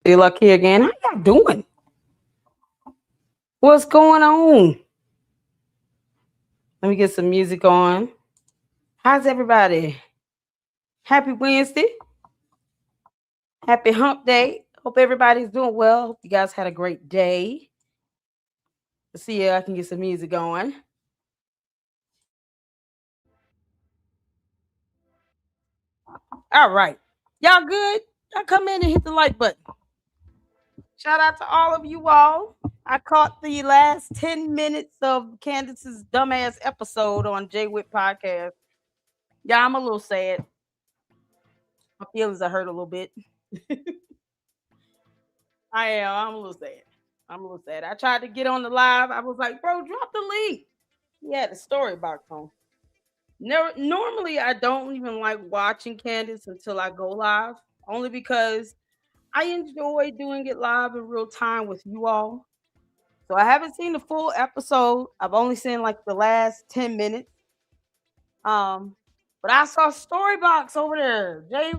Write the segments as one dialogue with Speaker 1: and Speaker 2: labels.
Speaker 1: You lucky again. How y'all doing? What's going on? Let me get some music on. How's everybody? Happy Wednesday. Happy hump day. Hope everybody's doing well. Hope you guys had a great day. Let's see if I can get some music going. All right. Y'all good? Y'all come in and hit the like button. Shout out to all of you all. I caught the last 10 minutes of Candace's dumbass episode on Jay Witt podcast. Yeah, I'm a little sad. My feelings are hurt a little bit. I am. I'm a little sad. I'm a little sad. I tried to get on the live. I was like, bro, drop the link. He had a story box on. Normally, I don't even like watching Candace until I go live, only because I enjoy doing it live in real time with you all. So I haven't seen the full episode. I've only seen like the last 10 minutes. But I saw Storybox over there. Jay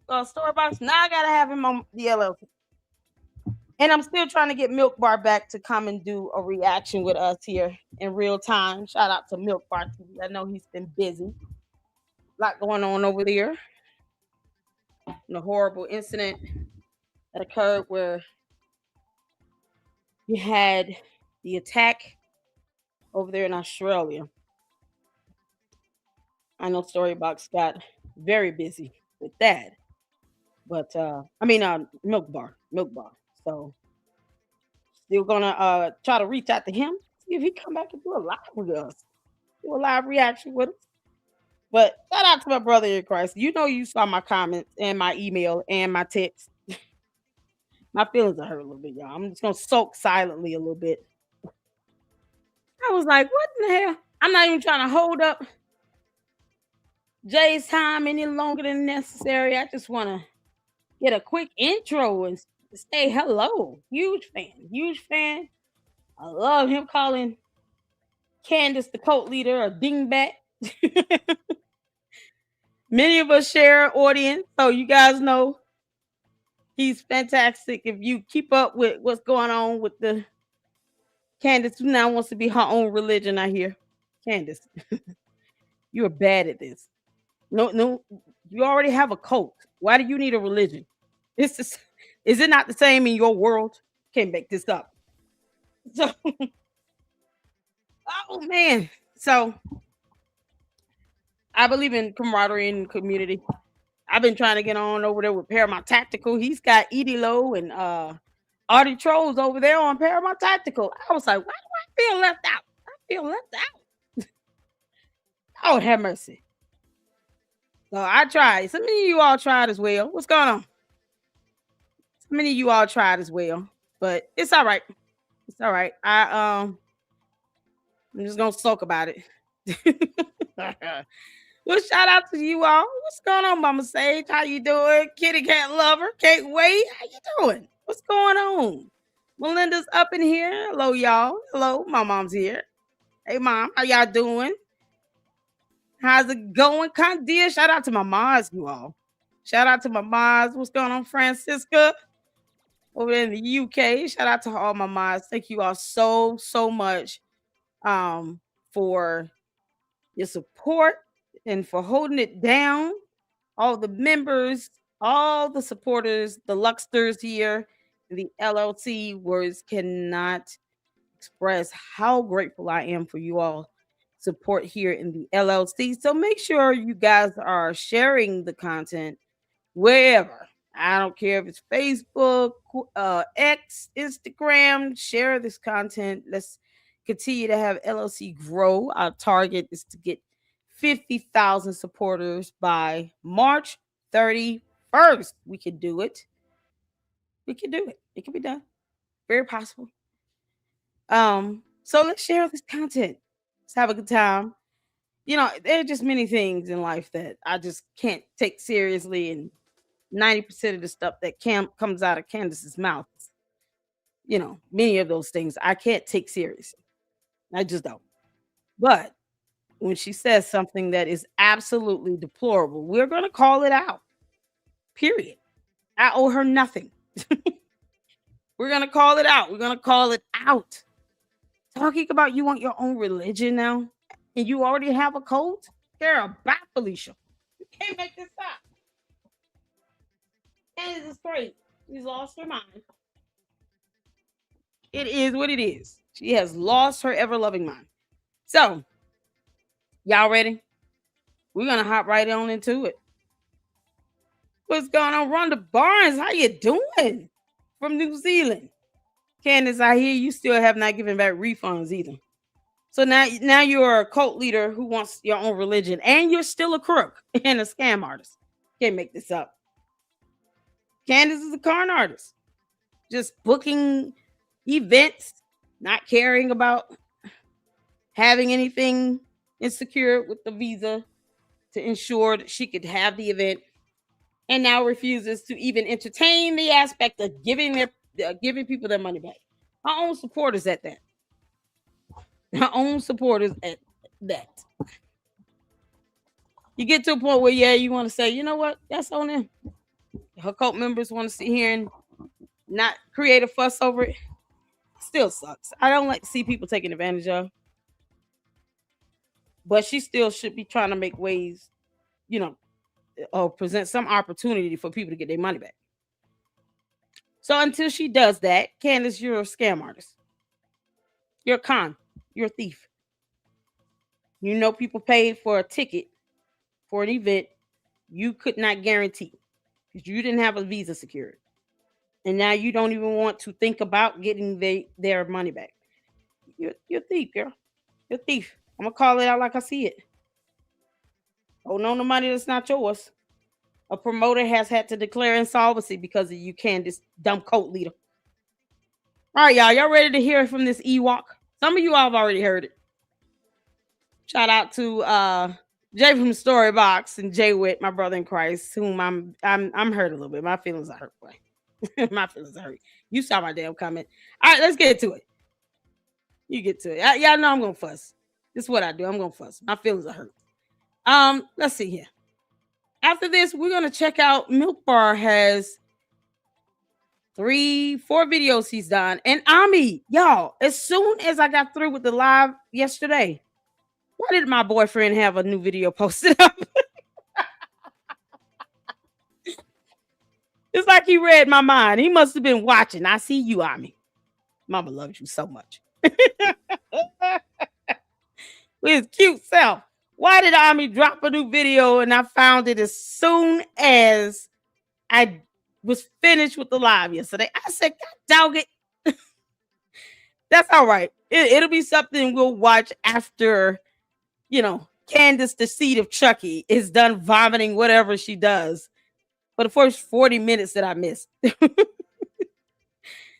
Speaker 1: Storybox. Now I gotta have him on the LLC. And I'm still trying to get Milk Bar back to come and do a reaction with us here in real time. Shout out to Milk Bar TV. I know he's been busy. A lot going on over there. And a horrible incident that occurred where you had the attack over there in Australia. I know Storybox got very busy with that. But Milk Bar. So still gonna try to reach out to him, see if he come back and do a live with us. Do a live reaction with us. But shout out to my brother in Christ. You know you saw my comments and my email and my text. My feelings are hurt a little bit, y'all. I'm just gonna sulk silently a little bit. I was like, what in the hell? I'm not even trying to hold up Jay's time any longer than necessary. I just want to get a quick intro and say hello. Huge fan. I love him calling Candace the cult leader a dingbat. Many of us share an audience, so you guys know he's fantastic. If you keep up with what's going on with the Candace, who now wants to be her own religion, I hear. Candace, you're bad at this. No, you already have a cult. Why do you need a religion? It's just, is it not the same in your world? Can't make this up. So, oh man. So, I believe in camaraderie and community. I've been trying to get on over there with Paramount Tactical. He's got Edie Lowe and Artie Trolls over there on Paramount Tactical. I was like, why do I feel left out? I feel left out. Oh, have mercy. So I tried. So many of you all tried as well. What's going on? So many of you all tried as well. But it's all right. It's all right. I'm just gonna sulk about it. Well, shout out to you all. What's going on, Mama Sage? How you doing? Kitty Cat Lover. Can't wait. How you doing? What's going on? Melinda's up in here. Hello, y'all. Hello, my mom's here. Hey, Mom. How y'all doing? How's it going? Dear, shout out to my moms, you all. Shout out to my moms. What's going on, Francisca? Over in the UK. Shout out to all my moms. Thank you all so much for your support and for holding it down. All the members, all the supporters, the Luxters here, the LLC words cannot express how grateful I am for you all support here in the LLC. So make sure you guys are sharing the content wherever. I don't care if it's Facebook, X, Instagram, share this content. Let's continue to have LLC grow. Our target is to get 50,000 supporters by March 31st. We can do it. We can do it. It can be done. Very possible. So let's share this content. Let's have a good time. You know, there are just many things in life that I just can't take seriously, and 90% of the stuff that comes out of Candace's mouth, you know, many of those things I can't take seriously. I just don't. But when she says something that is absolutely deplorable, we're going to call it out. Period. I owe her nothing. We're gonna call it out. We're gonna call it out. Talking about you want your own religion now, and you already have a cult. Girl, bye, Felicia. You can't make this up. And it's great. She's lost her mind. It is what it is. She has lost her ever loving mind. So, y'all ready? We're gonna hop right on into it. What's going on, Rhonda Barnes? How you doing? From New Zealand. Candace, I hear you still have not given back refunds either. So now you're a cult leader who wants your own religion, and you're still a crook and a scam artist. Can't make this up. Candace is a con artist, just booking events, not caring about having anything insecure with the visa to ensure that she could have the event, and now refuses to even entertain the aspect of giving people their money back. Her own supporters at that. Her own supporters at that. You get to a point where, yeah, you want to say, you know what? That's on them. Her cult members want to sit here and not create a fuss over it. Still sucks. I don't like to see people taking advantage of. But she still should be trying to make ways, or present some opportunity for people to get their money back. So until she does that, Candace, you're a scam artist. You're a con. You're a thief. You know people paid for a ticket for an event you could not guarantee because you didn't have a visa secured. And now you don't even want to think about getting their money back. You're a thief, girl. You're a thief. I'm going to call it out like I see it. Holding on to money that's not yours. A promoter has had to declare insolvency because of you, Candace, dumb cult leader. All right, y'all. Y'all ready to hear from this Ewok? Some of you all have already heard it. Shout out to Jay from Storybox and Jay Witt, my brother in Christ, whom I'm hurt a little bit. My feelings are hurt, boy. My feelings are hurt. You saw my damn comment. All right, let's get to it. You get to it. Y'all know I'm gonna fuss. This is what I do. I'm gonna fuss. My feelings are hurt. Let's see here. After this, we're gonna check out Milk Bar has 3-4 videos he's done. And Ami, y'all, as soon as I got through with the live yesterday, why did my boyfriend have a new video posted up? It's like he read my mind. He must have been watching. I see you, Ami. Mama loves you so much. With his cute self. Why did Ami drop a new video and I found it as soon as I was finished with the live yesterday? I said, God dog it. That's all right. It'll be something we'll watch after, Candace, the seed of Chucky, is done vomiting whatever she does for the first 40 minutes that I missed.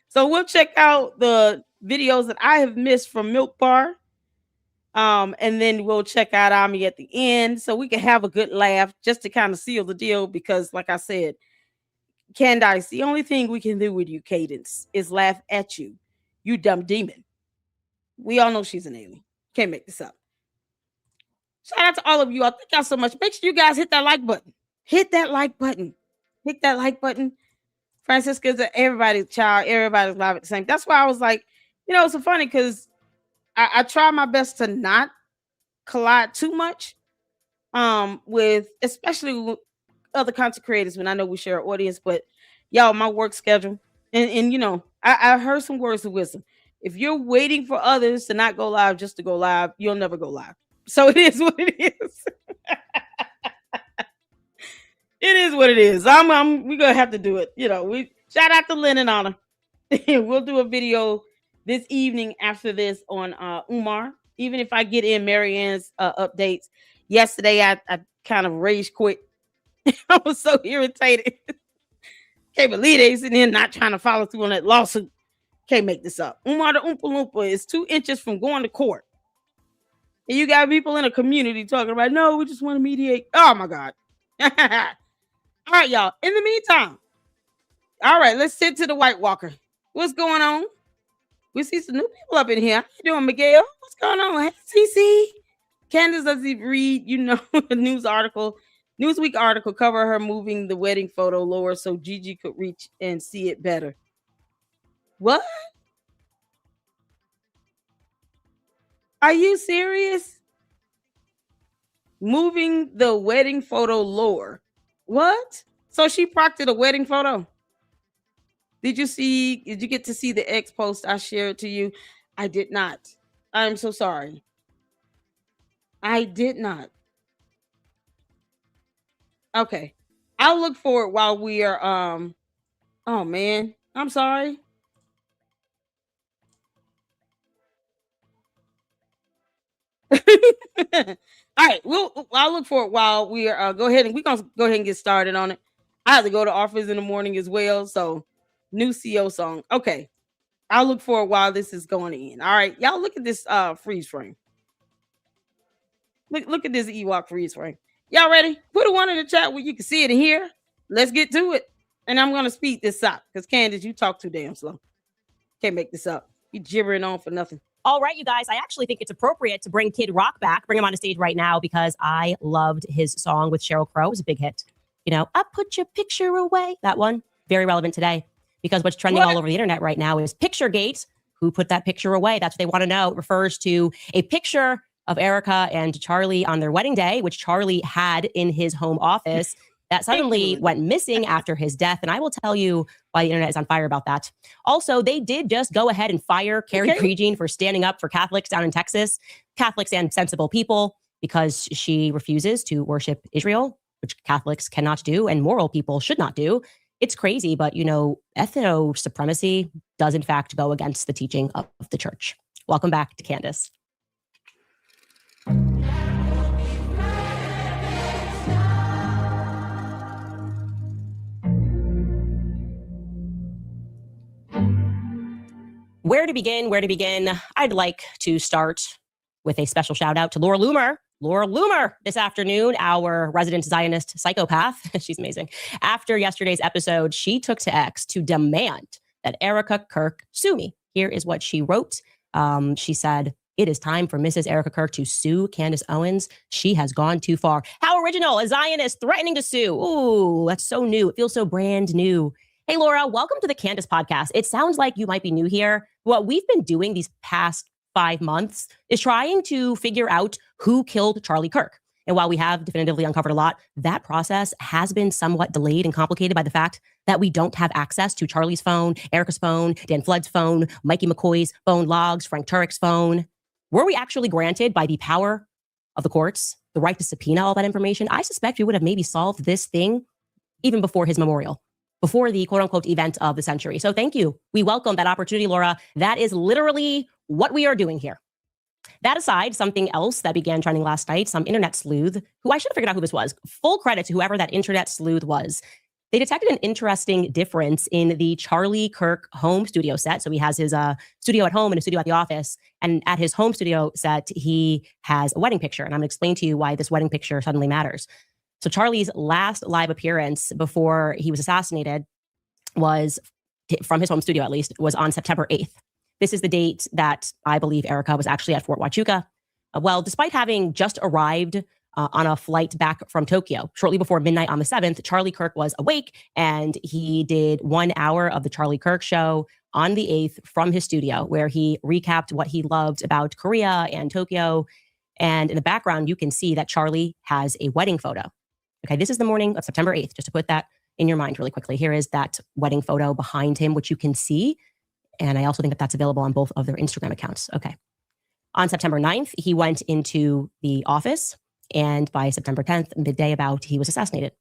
Speaker 1: So we'll check out the videos that I have missed from Milk Bar. And then we'll check out Ami at the end so we can have a good laugh just to kind of seal the deal. Because, like I said, Candace, the only thing we can do with you, Cadence, is laugh at you, you dumb demon. We all know she's an alien. Can't make this up. Shout out to all of you. Thank y'all so much. Make sure you guys hit that like button. Hit that like button. Hit that like button. Francisca's everybody's child. Everybody's live at the same. That's why I was like, it's so funny because I try my best to not collide too much with especially with other content creators when I know we share an audience. But y'all, my work schedule and I heard some words of wisdom. If you're waiting for others to not go live just to go live, you'll never go live. So it is what it is. It is what it is. We're gonna have to do it. We shout out to Lynn and Anna. We'll do a video this evening after this on Umar. Even if I get in Marianne's updates. Yesterday I kind of rage quit. I was so irritated. Can't believe they sitting here not trying to follow through on that lawsuit. Can't make this up. Umar the Oompa Loompa is 2 inches from going to court. And you got people in a community talking about, no, we just want to mediate. Oh my God. All right, y'all. In the meantime, all right, let's sit to the White Walker. What's going on? We see some new people up in here. How you doing, Miguel? What's going on? Hey, CC. Candace doesn't read, the Newsweek article cover her moving the wedding photo lower so Gigi could reach and see it better. What? Are you serious? Moving the wedding photo lower. What? So she proctored a wedding photo? Did you get to see the X post I shared to you? I did not. I'm so sorry. I did not. Okay. I'll look for it while we are oh man. I'm sorry. All right, I'll look for it while we are go ahead and we're gonna go ahead and get started on it. I have to go to office in the morning as well. So new CO song. Okay. I'll look for it while this is going in. All right. Y'all look at this freeze frame. Look at this Ewok freeze frame. Y'all ready? Put a one in the chat where you can see it and hear. Let's get to it. And I'm gonna speed this up because Candace, you talk too damn slow. Can't make this up. You gibbering on for nothing.
Speaker 2: All right, you guys, I actually think it's appropriate to bring Kid Rock back, bring him on the stage right now because I loved his song with Sheryl Crow. It was a big hit. You know, I put your picture away. That one, very relevant today because what's trending all over the internet right now is Picturegate. Who put that picture away? That's what they want to know. It refers to a picture of Erica and Charlie on their wedding day, which Charlie had in his home office. That suddenly went missing after his death. And I will tell you why the internet is on fire about that. Also, they did just go ahead and fire Carrie Prejean for standing up for Catholics down in Texas, Catholics and sensible people, because she refuses to worship Israel, which Catholics cannot do and moral people should not do. It's crazy, but you know, ethno supremacy does in fact go against the teaching of the church. Welcome back to Candace. Where to begin? Where to begin? I'd like to start with a special shout out to Laura Loomer. Laura Loomer this afternoon, our resident Zionist psychopath. She's amazing. After yesterday's episode, she took to X to demand that Erica Kirk sue me. Here is what she wrote. She said, "It is time for Mrs. Erica Kirk to sue Candace Owens. She has gone too far." How original, a Zionist threatening to sue. Ooh, that's so new. It feels so brand new. Hey, Laura, welcome to the Candace podcast. It sounds like you might be new here. What we've been doing these past 5 months is trying to figure out who killed Charlie Kirk. And while we have definitively uncovered a lot, that process has been somewhat delayed and complicated by the fact that we don't have access to Charlie's phone, Erica's phone, Dan Flood's phone, Mikey McCoy's phone logs, Frank Turek's phone. Were we actually granted by the power of the courts the right to subpoena all that information? I suspect we would have maybe solved this thing even before his memorial, before the quote unquote event of the century. So thank you. We welcome that opportunity, Laura. That is literally what we are doing here. That aside, something else that began trending last night, some internet sleuth, who I should have figured out who this was. Full credit to whoever that internet sleuth was. They detected an interesting difference in the Charlie Kirk home studio set. So he has his studio at home and a studio at the office. And at his home studio set, he has a wedding picture. And I'm going to explain to you why this wedding picture suddenly matters. So Charlie's last live appearance before he was assassinated was, from his home studio at least, was on September 8th. This is the date that I believe Erica was actually at Fort Huachuca. Well, despite having just arrived on a flight back from Tokyo shortly before midnight on the 7th, Charlie Kirk was awake and he did 1 hour of the Charlie Kirk show on the 8th from his studio, where he recapped what he loved about Korea and Tokyo. And in the background, you can see that Charlie has a wedding photo. Okay, this is the morning of September 8th, just to put that in your mind really quickly. Here is that wedding photo behind him, which you can see. And I also think that that's available on both of their Instagram accounts. Okay. On September 9th, he went into the office. And by September 10th, midday about, he was assassinated.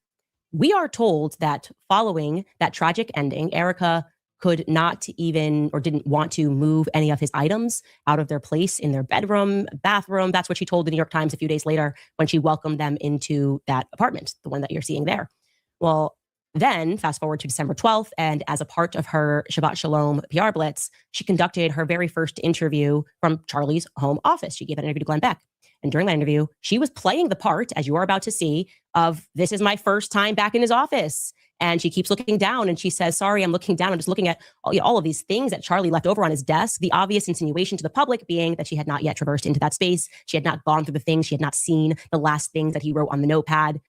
Speaker 2: We are told that following that tragic ending, Erica could not even, or didn't want to move any of his items out of their place in their bedroom, bathroom. That's what she told the New York Times a few days later when she welcomed them into that apartment, the one that you're seeing there. Well, then fast forward to December 12th, and as a part of her Shabbat Shalom PR blitz, she conducted her very first interview from Charlie's home office. She gave an interview to Glenn Beck. And during that interview, she was playing the part, as you are about to see, of "this is my first time back in his office." And she keeps looking down and she says, "Sorry, I'm looking down. I'm just looking at all of these things that Charlie left over on his desk." The obvious insinuation to the public being that she had not yet traversed into that space. She had not gone through the things. She had not seen the last things that he wrote on the notepad.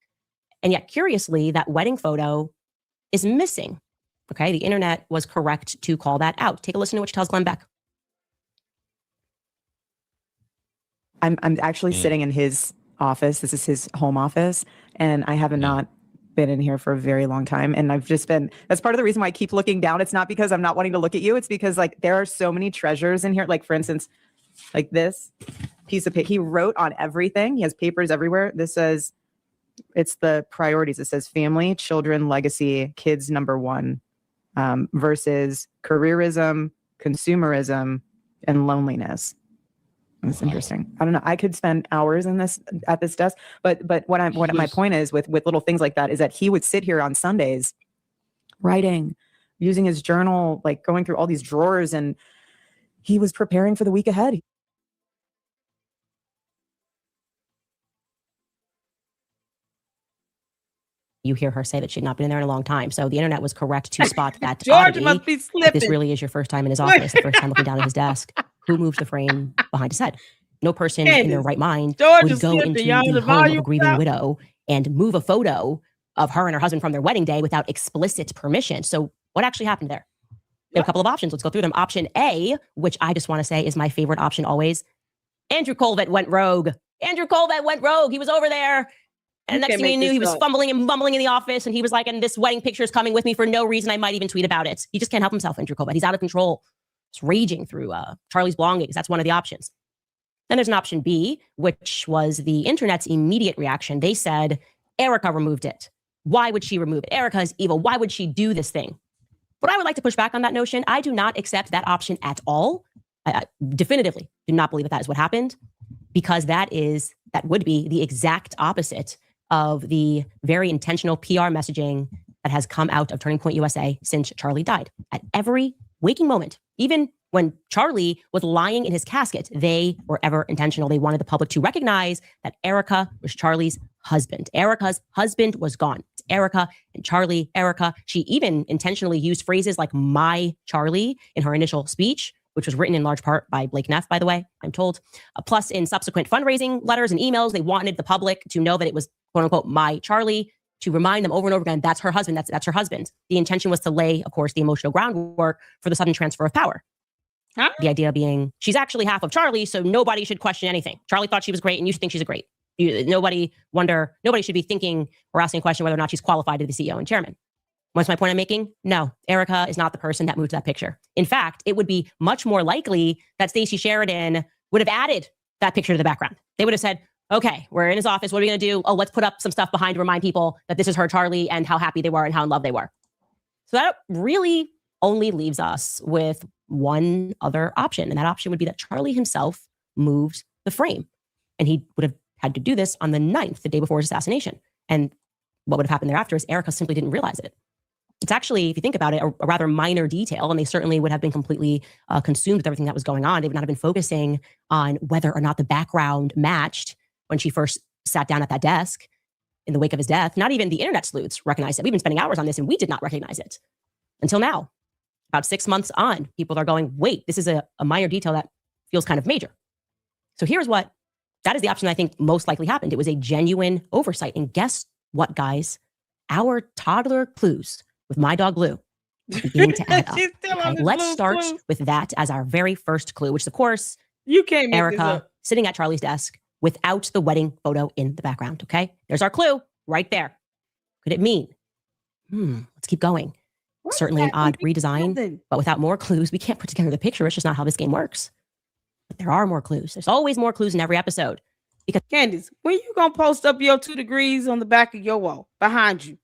Speaker 2: And yet, curiously, that wedding photo is missing. Okay, the internet was correct to call that out. Take a listen to what she tells Glenn Beck.
Speaker 3: I'm actually sitting in his office. This is his home office, and I have not been in here for a very long time. And I've just been, that's part of the reason why I keep looking down. It's not because I'm not wanting to look at you. It's because like there are so many treasures in here. Like for instance, like this piece of paper, he wrote on everything. He has papers everywhere. This says, it's the priorities. It says family, children, legacy, kids number one, versus careerism, consumerism, and loneliness. That's interesting. I don't know. I could spend hours in this at this desk, but what my point is with little things like that is that he would sit here on Sundays writing, using his journal, like going through all these drawers, and he was preparing for the week ahead.
Speaker 2: You hear her say that she'd not been in there in a long time. So the internet was correct to spot that
Speaker 1: George
Speaker 2: oddity.
Speaker 1: must be slipping.
Speaker 2: This really is your first time in his office, the first time looking down at his desk. Who moved the frame behind his head? No person in their right mind
Speaker 1: George
Speaker 2: would go into the home of a grieving widow and move a photo of her and her husband from their wedding day without explicit permission. So what actually happened there? We have a couple of options. Let's go through them. Option A, which I just want to say is my favorite option always. Andrew Colvett went rogue. Andrew Colvett went rogue. He was over there. And next thing you knew, he was fumbling and mumbling in the office. And he was like, and this wedding picture is coming with me for no reason. I might even tweet about it. He just can't help himself, Andrew Colvett. He's out of control. He's raging through Charlie's belongings. That's one of the options. Then there's an option B, which was the internet's immediate reaction. They said, Erica removed it. Why would she remove it? Erica is evil. Why would she do this thing? But I would like to push back on that notion. I do not accept that option at all. I definitively do not believe that is what happened, because that would be the exact opposite of the very intentional PR messaging that has come out of Turning Point USA since Charlie died. At every waking moment, even when Charlie was lying in his casket, they were ever intentional. They wanted the public to recognize that Erica was Charlie's husband. Erica's husband was gone. It's Erica and Charlie. Erica, she even intentionally used phrases like my Charlie in her initial speech, which was written in large part by Blake Neff, by the way, I'm told. Plus, in subsequent fundraising letters and emails, they wanted the public to know that it was, quote unquote, my Charlie, to remind them over and over again, that's her husband, that's her husband. The intention was to lay, of course, the emotional groundwork for the sudden transfer of power. Huh? The idea being, she's actually half of Charlie, so nobody should question anything. Charlie thought she was great, and you should think she's great. Nobody should be thinking or asking a question whether or not she's qualified to be CEO and chairman. What's my point I'm making? No, Erica is not the person that moved that picture. In fact, it would be much more likely that Stacey Sheridan would have added that picture to the background. They would have said, okay, we're in his office. What are we going to do? Oh, let's put up some stuff behind to remind people that this is her Charlie and how happy they were and how in love they were. So that really only leaves us with one other option. And that option would be that Charlie himself moved the frame. And he would have had to do this on the 9th, the day before his assassination. And what would have happened thereafter is Erica simply didn't realize it. It's actually, if you think about it, a rather minor detail, and they certainly would have been completely consumed with everything that was going on. They would not have been focusing on whether or not the background matched when she first sat down at that desk in the wake of his death. Not even the internet sleuths recognized it. We've been spending hours on this, and we did not recognize it until now. About 6 months on, people are going, wait, this is a minor detail that feels kind of major. So that is the option I think most likely happened. It was a genuine oversight. And guess what, guys? Our toddler clues with my dog Lou begin to add up. Okay, let's start with that as our very first clue, which is, of course,
Speaker 1: you can't make
Speaker 2: Erica sitting at Charlie's desk without the wedding photo in the background. Okay, there's our clue right there. Could it mean? Let's keep going. Certainly an odd redesign, but without more clues, we can't put together the picture. It's just not how this game works. But there are more clues. There's always more clues in every episode. Because
Speaker 1: Candace, when you gonna post up your 2 degrees on the back of your wall behind you?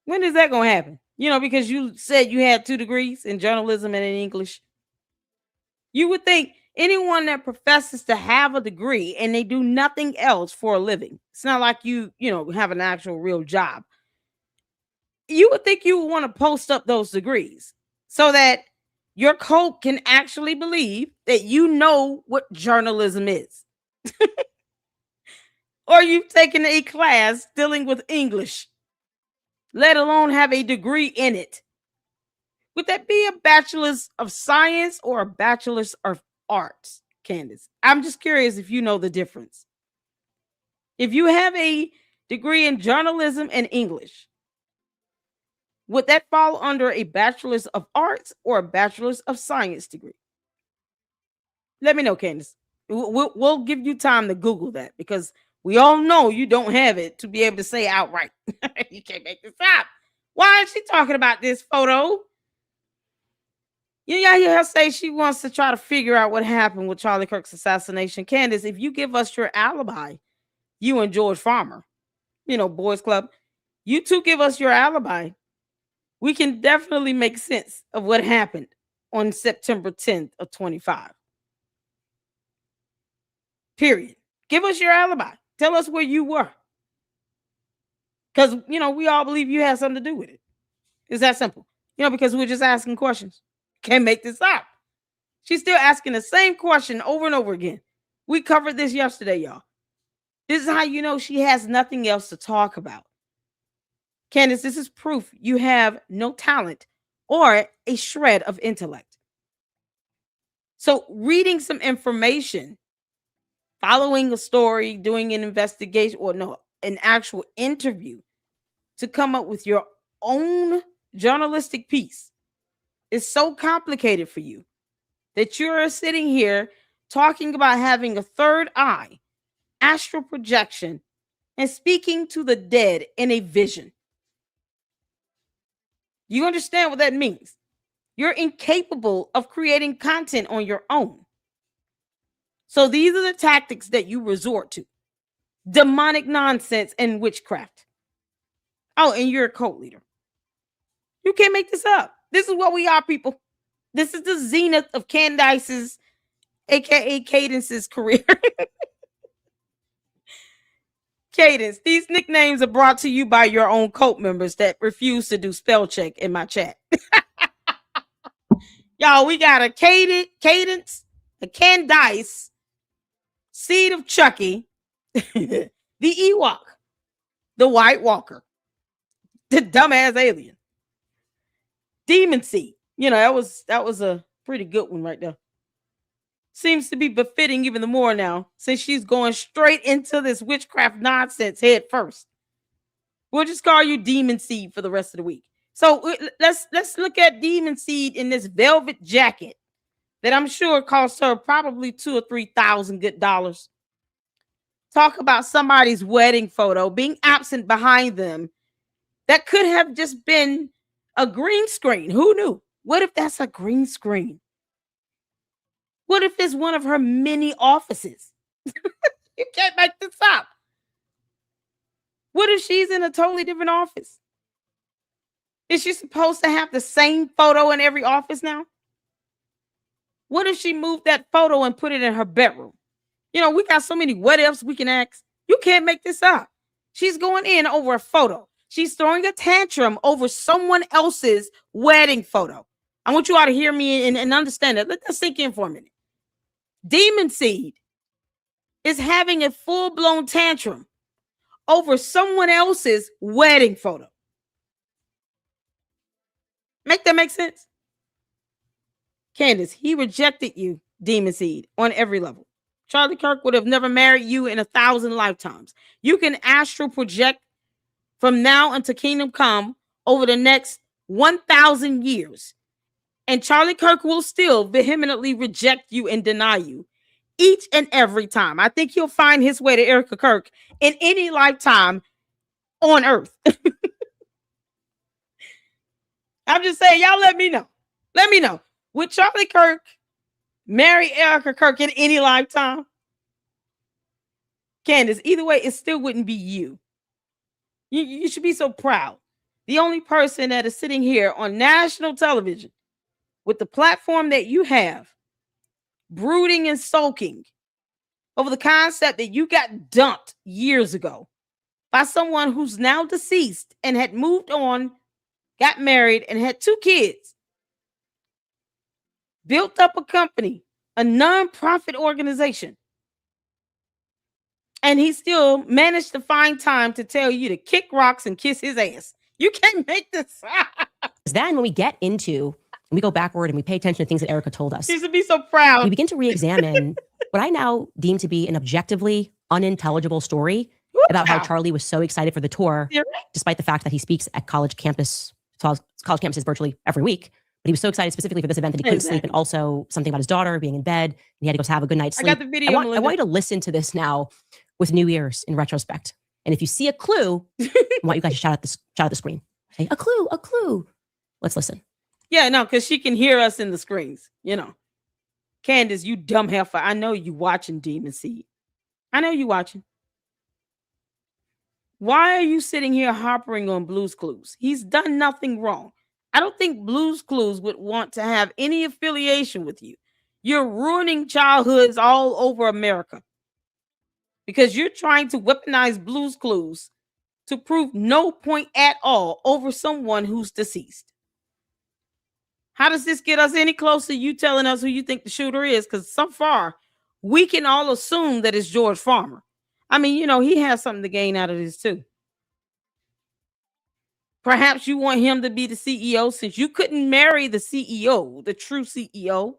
Speaker 1: When is that gonna happen? Because you said you had 2 degrees in journalism and in English. You would think anyone that professes to have a degree and they do nothing else for a living, it's not like you have an actual real job. You would think you would want to post up those degrees so that your cult can actually believe that you know what journalism is. Or you've taken a class dealing with English, let alone have a degree in it. Would that be a bachelor's of science or a bachelor's of arts, Candace? I'm just curious if you know the difference. If you have a degree in journalism and English, Would that fall under a bachelor's of arts or a bachelor's of science degree? Let me know, Candace. We'll give you time to Google that because we all know you don't have it to be able to say outright. You can't make this up. Why is she talking about this photo? You hear her say she wants to try to figure out what happened with Charlie Kirk's assassination. Candace, if you give us your alibi, you and George Farmer, Boys Club, you two give us your alibi, we can definitely make sense of what happened on September 10th of 25. Period. Give us your alibi. Tell us where you were. Because, we all believe you had something to do with it. It's that simple. Because we're just asking questions. Can't make this up. She's still asking the same question over and over again. We covered this yesterday, y'all. This is how you know she has nothing else to talk about. Candace, this is proof you have no talent or a shred of intellect. So reading some information, following a story, doing an investigation, or no, an actual interview to come up with your own journalistic piece is so complicated for you that you're sitting here talking about having a third eye, astral projection, and speaking to the dead in a vision. You understand what that means? You're incapable of creating content on your own. So these are the tactics that you resort to. Demonic nonsense and witchcraft. Oh, and you're a cult leader. You can't make this up. This is what we are, people. This is the zenith of Candace's, aka Cadence's career. Cadence, these nicknames are brought to you by your own cult members that refuse to do spell check in my chat. Y'all, we got a Cadence, a Candace, Seed of Chucky, the Ewok, the White Walker, the dumbass alien, Demon Seed. That was a pretty good one right there. Seems to be befitting even the more now since she's going straight into this witchcraft nonsense head first. We'll just call you Demon Seed for the rest of the week. So let's look at Demon Seed in this velvet jacket that I'm sure cost her probably $2,000 or $3,000 good dollars. Talk about somebody's wedding photo being absent behind them. That could have just been a green screen. Who knew? What if that's a green screen? What if it's one of her many offices? You can't make this up. What if she's in a totally different office? Is she supposed to have the same photo in every office now? What if she moved that photo and put it in her bedroom? We got so many what ifs we can ask. You can't make this up. She's going in over a photo. She's throwing a tantrum over someone else's wedding photo. I want you all to hear me and understand that. Let that sink in for a minute. Demon Seed is having a full-blown tantrum over someone else's wedding photo. Make that make sense? Candace, he rejected you, Demon Seed, on every level. Charlie Kirk would have never married you in 1,000 lifetimes. You can astral project from now until Kingdom Come over the next 1,000 years. And Charlie Kirk will still vehemently reject you and deny you each and every time. I think he'll find his way to Erica Kirk in any lifetime on Earth. I'm just saying, y'all let me know. Let me know. Would Charlie Kirk marry Erica Kirk in any lifetime? Candace, either way, it still wouldn't be you. You should be so proud. The only person that is sitting here on national television with the platform that you have, brooding and sulking over the concept that you got dumped years ago by someone who's now deceased and had moved on, got married, and had 2 kids, built up a company, a non-profit organization, and he still managed to find time to tell you to kick rocks and kiss his ass. You can't make this.
Speaker 2: Then when we get into, and we go backward and we pay attention to things that Erica told us,
Speaker 1: She should be so proud.
Speaker 2: we begin to re-examine what I now deem to be an objectively unintelligible story about how Charlie was so excited for the tour,
Speaker 1: You're
Speaker 2: despite the fact that he speaks at college campus college campuses virtually every week. But he was so excited specifically for this event that he couldn't sleep, and also something about his daughter being in bed, and he had to go have a good night's sleep.
Speaker 1: I got the video,
Speaker 2: I want you to listen to this now with new ears in retrospect. And if you see a clue, I want you guys to shout at the screen. Say, a clue, a clue. Let's listen.
Speaker 1: Yeah, no, because she can hear us in the screens, you know. Candace, you dumb heifer. I know you watching Demon Seed. I know you watching. Why are you sitting here harping on Blue's Clues? He's done nothing wrong. I don't think Blue's Clues would want to have any affiliation with you. You're ruining childhoods all over America because you're trying to weaponize Blue's Clues to prove no point at all over someone who's deceased. How does this get us any closer? You telling us who you think the shooter is? Because so far, we can all assume that it's George Farmer. I mean, you know, he has something to gain out of this too. Perhaps you want him to be the CEO since you couldn't marry the CEO, the true CEO.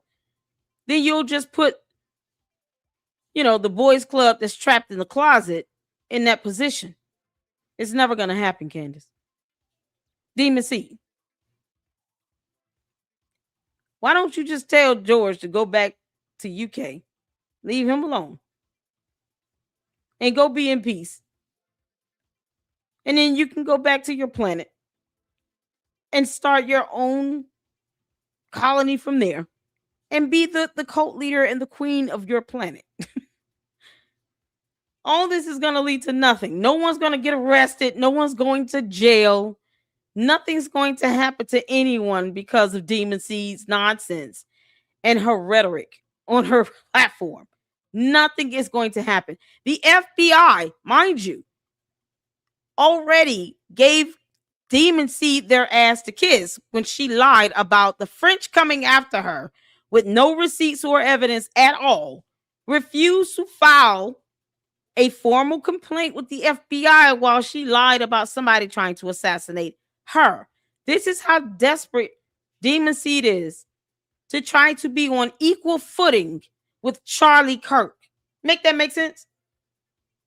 Speaker 1: Then you'll just put, you know, the boys club that's trapped in the closet in that position. It's never going to happen, Candace. Demon Seed. Why don't you just tell George to go back to UK? Leave him alone. And go be in peace. And then you can go back to your planet and start your own colony from there and be the cult leader and the queen of your planet. All this is going to lead to nothing. No one's going to get arrested. No one's going to jail. Nothing's going to happen to anyone because of Demon Seed's nonsense and her rhetoric on her platform. Nothing is going to happen. The FBI, mind you, already gave Demon Seed their ass to kiss when she lied about the French coming after her with no receipts or evidence at all, refused to file a formal complaint with the FBI while she lied about somebody trying to assassinate her. This is how desperate Demon Seed is to try to be on equal footing with Charlie Kirk. Make that make sense?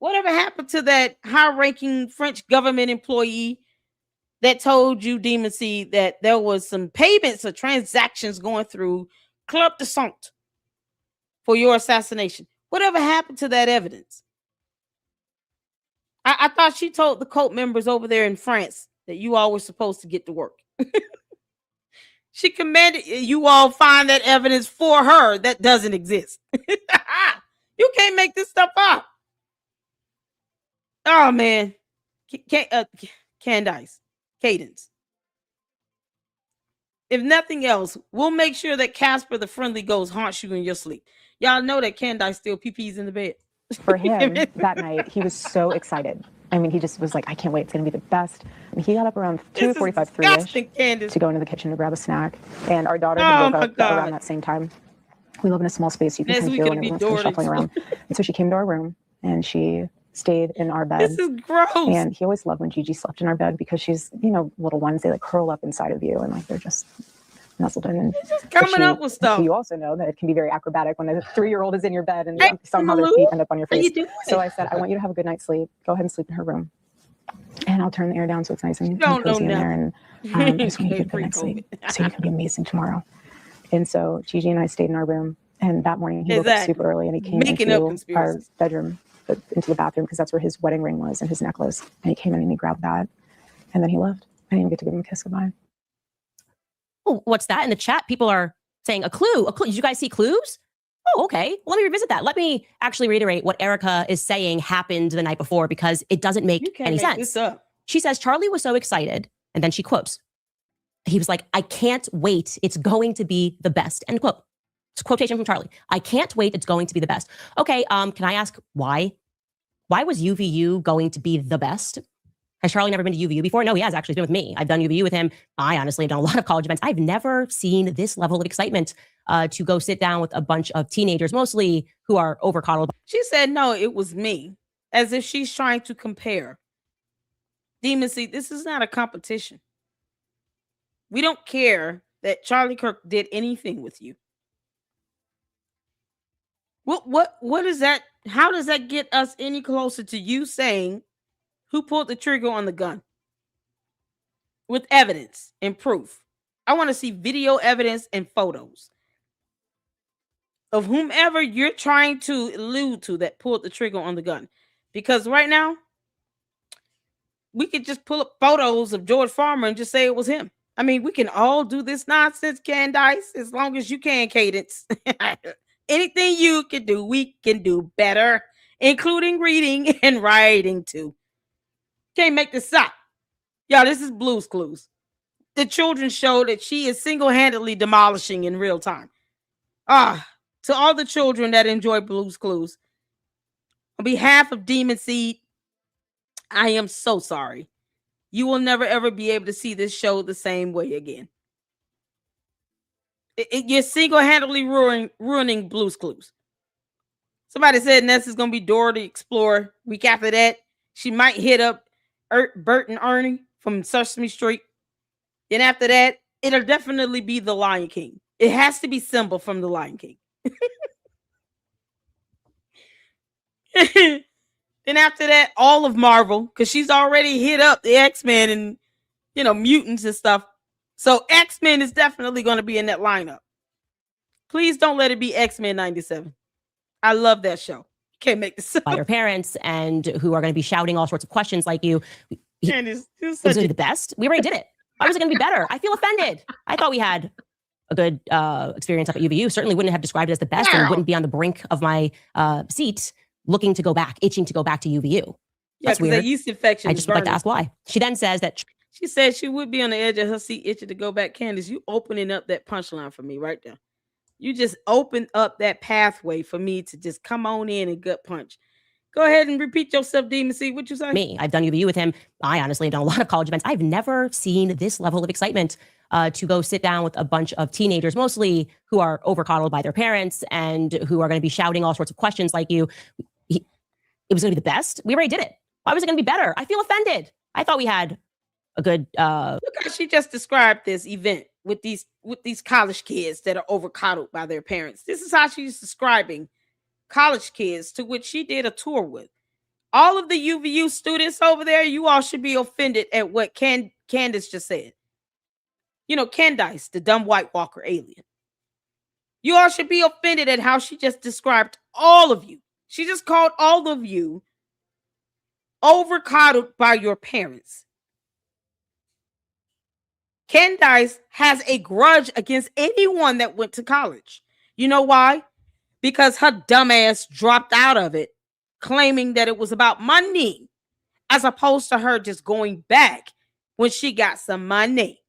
Speaker 1: Whatever happened to that high-ranking French government employee that told you, Demon Seed, that there was some payments or transactions going through Club de Sang for your assassination? Whatever happened to that evidence? I thought she told the cult members over there in France that you all were supposed to get to work. She commanded you all find that evidence for her that doesn't exist. You can't make this stuff up. Oh, man. Candace. Cadence. If nothing else, we'll make sure that Casper the Friendly Ghost haunts you in your sleep. Y'all know that Candace still pee-pees in the bed.
Speaker 3: For him, that night, he was so excited. I mean, he just was like, I can't wait. It's going to be the best. And he got up around 2:45, 3-ish to go into the kitchen to grab a snack. And our daughter woke up around that same time. We live in a small space. You can kind of hear when everyone's kind of shuffling around. And so she came to our room and she stayed in our bed.
Speaker 1: This is gross.
Speaker 3: And he always loved when Gigi slept in our bed because she's, you know, little ones, they like curl up inside of you and like they're just nestled in. And
Speaker 1: just coming up with stuff.
Speaker 3: You also know that it can be very acrobatic when a 3-year-old is in your bed and somehow their feet end up on your face. So I said, I want you to have a good night's sleep. Go ahead and sleep in her room. And I'll turn the air down so it's nice and cozy in there. And I just want you to get a good night's sleep so you can be amazing tomorrow. And so Gigi and I stayed in our room. And that morning he woke up super early and he came into our bedroom, into the bathroom, because that's where his wedding ring was and his necklace. And he came in and he grabbed that. And then he left. I didn't even get to give him a kiss goodbye.
Speaker 2: Oh, what's that? In the chat, people are saying a clue. A clue. Did you guys see clues? Oh, okay. Well, let me revisit that. Let me actually reiterate what Erica is saying happened the night before because it doesn't make any sense. She says, Charlie was so excited. And then she quotes. He was like, I can't wait. It's going to be the best. End quote. It's a quotation from Charlie. I can't wait. It's going to be the best. Okay. Can I ask why? Why was UVU going to be the best? Has Charlie never been to UVU before? No, he has actually. He's been with me. I've done UVU with him. I honestly have done a lot of college events. I've never seen this level of excitement to go sit down with a bunch of teenagers, mostly who are overcoddled.
Speaker 1: She said, no, it was me. As if she's trying to compare. Demon Seed, this is not a competition. We don't care that Charlie Kirk did anything with you. What is that? How does that get us any closer to you saying who pulled the trigger on the gun? with evidence and proof. I want to see video evidence and photos of whomever you're trying to allude to that pulled the trigger on the gun. Because right now, we could just pull up photos of George Farmer and just say it was him. I mean, we can all do this nonsense, Candace, as long as you can, Cadence. Anything you can do, we can do better, including reading and writing too. Can't make this up. Y'all, this is Blue's Clues. The children's show that she is single-handedly demolishing in real time. To all the children that enjoy Blue's Clues, on behalf of Demon Seed, I am so sorry. You will never ever be able to see this show the same way again. You're single-handedly ruining Blue's Clues. Somebody said Ness is going to be Dora the Explorer. Week after that, she might hit up Bert and Ernie from Sesame Street. Then after that, it'll definitely be The Lion King. It has to be Simba from The Lion King. Then after that, all of Marvel, because she's already hit up the X-Men and, mutants and stuff. So X-Men is definitely going to be in that lineup. Please don't let it be X-Men 97. I love that show. You can't make this up.
Speaker 2: By your parents and who are going to be shouting all sorts of questions like you.
Speaker 1: Candace,
Speaker 2: was it the best? We already did it. Why was it going to be better? I feel offended. I thought we had a good experience up at UVU. Certainly wouldn't have described it as the best and wouldn't be on the brink of my seat looking to go back, itching to go back to UVU. That's weird.
Speaker 1: That yeast infection.
Speaker 2: I just would like to ask why. She then says that
Speaker 1: she said she would be on the edge of her seat itching to go back. Candace, you opening up that punchline for me right there. You just opened up that pathway for me to just come on in and gut punch. Go ahead and repeat yourself, Demon C. What you say?
Speaker 2: Me. I've done UVU with him. I honestly have done a lot of college events. I've never seen this level of excitement to go sit down with a bunch of teenagers, mostly who are overcoddled by their parents and who are going to be shouting all sorts of questions like you. It was going to be the best. We already did it. Why was it going to be better? I feel offended. I thought we had a good.
Speaker 1: Look how she just described this event with these college kids that are overcoddled by their parents. This is how she's describing college kids to which she did a tour with. All of the UVU students over there, you all should be offended at what Candace just said. Candace, the dumb White Walker alien. You all should be offended at how she just described all of you. She just called all of you overcoddled by your parents. Candace has a grudge against anyone that went to college. You know why? Because her dumbass dropped out of it, claiming that it was about money, as opposed to her just going back when she got some money.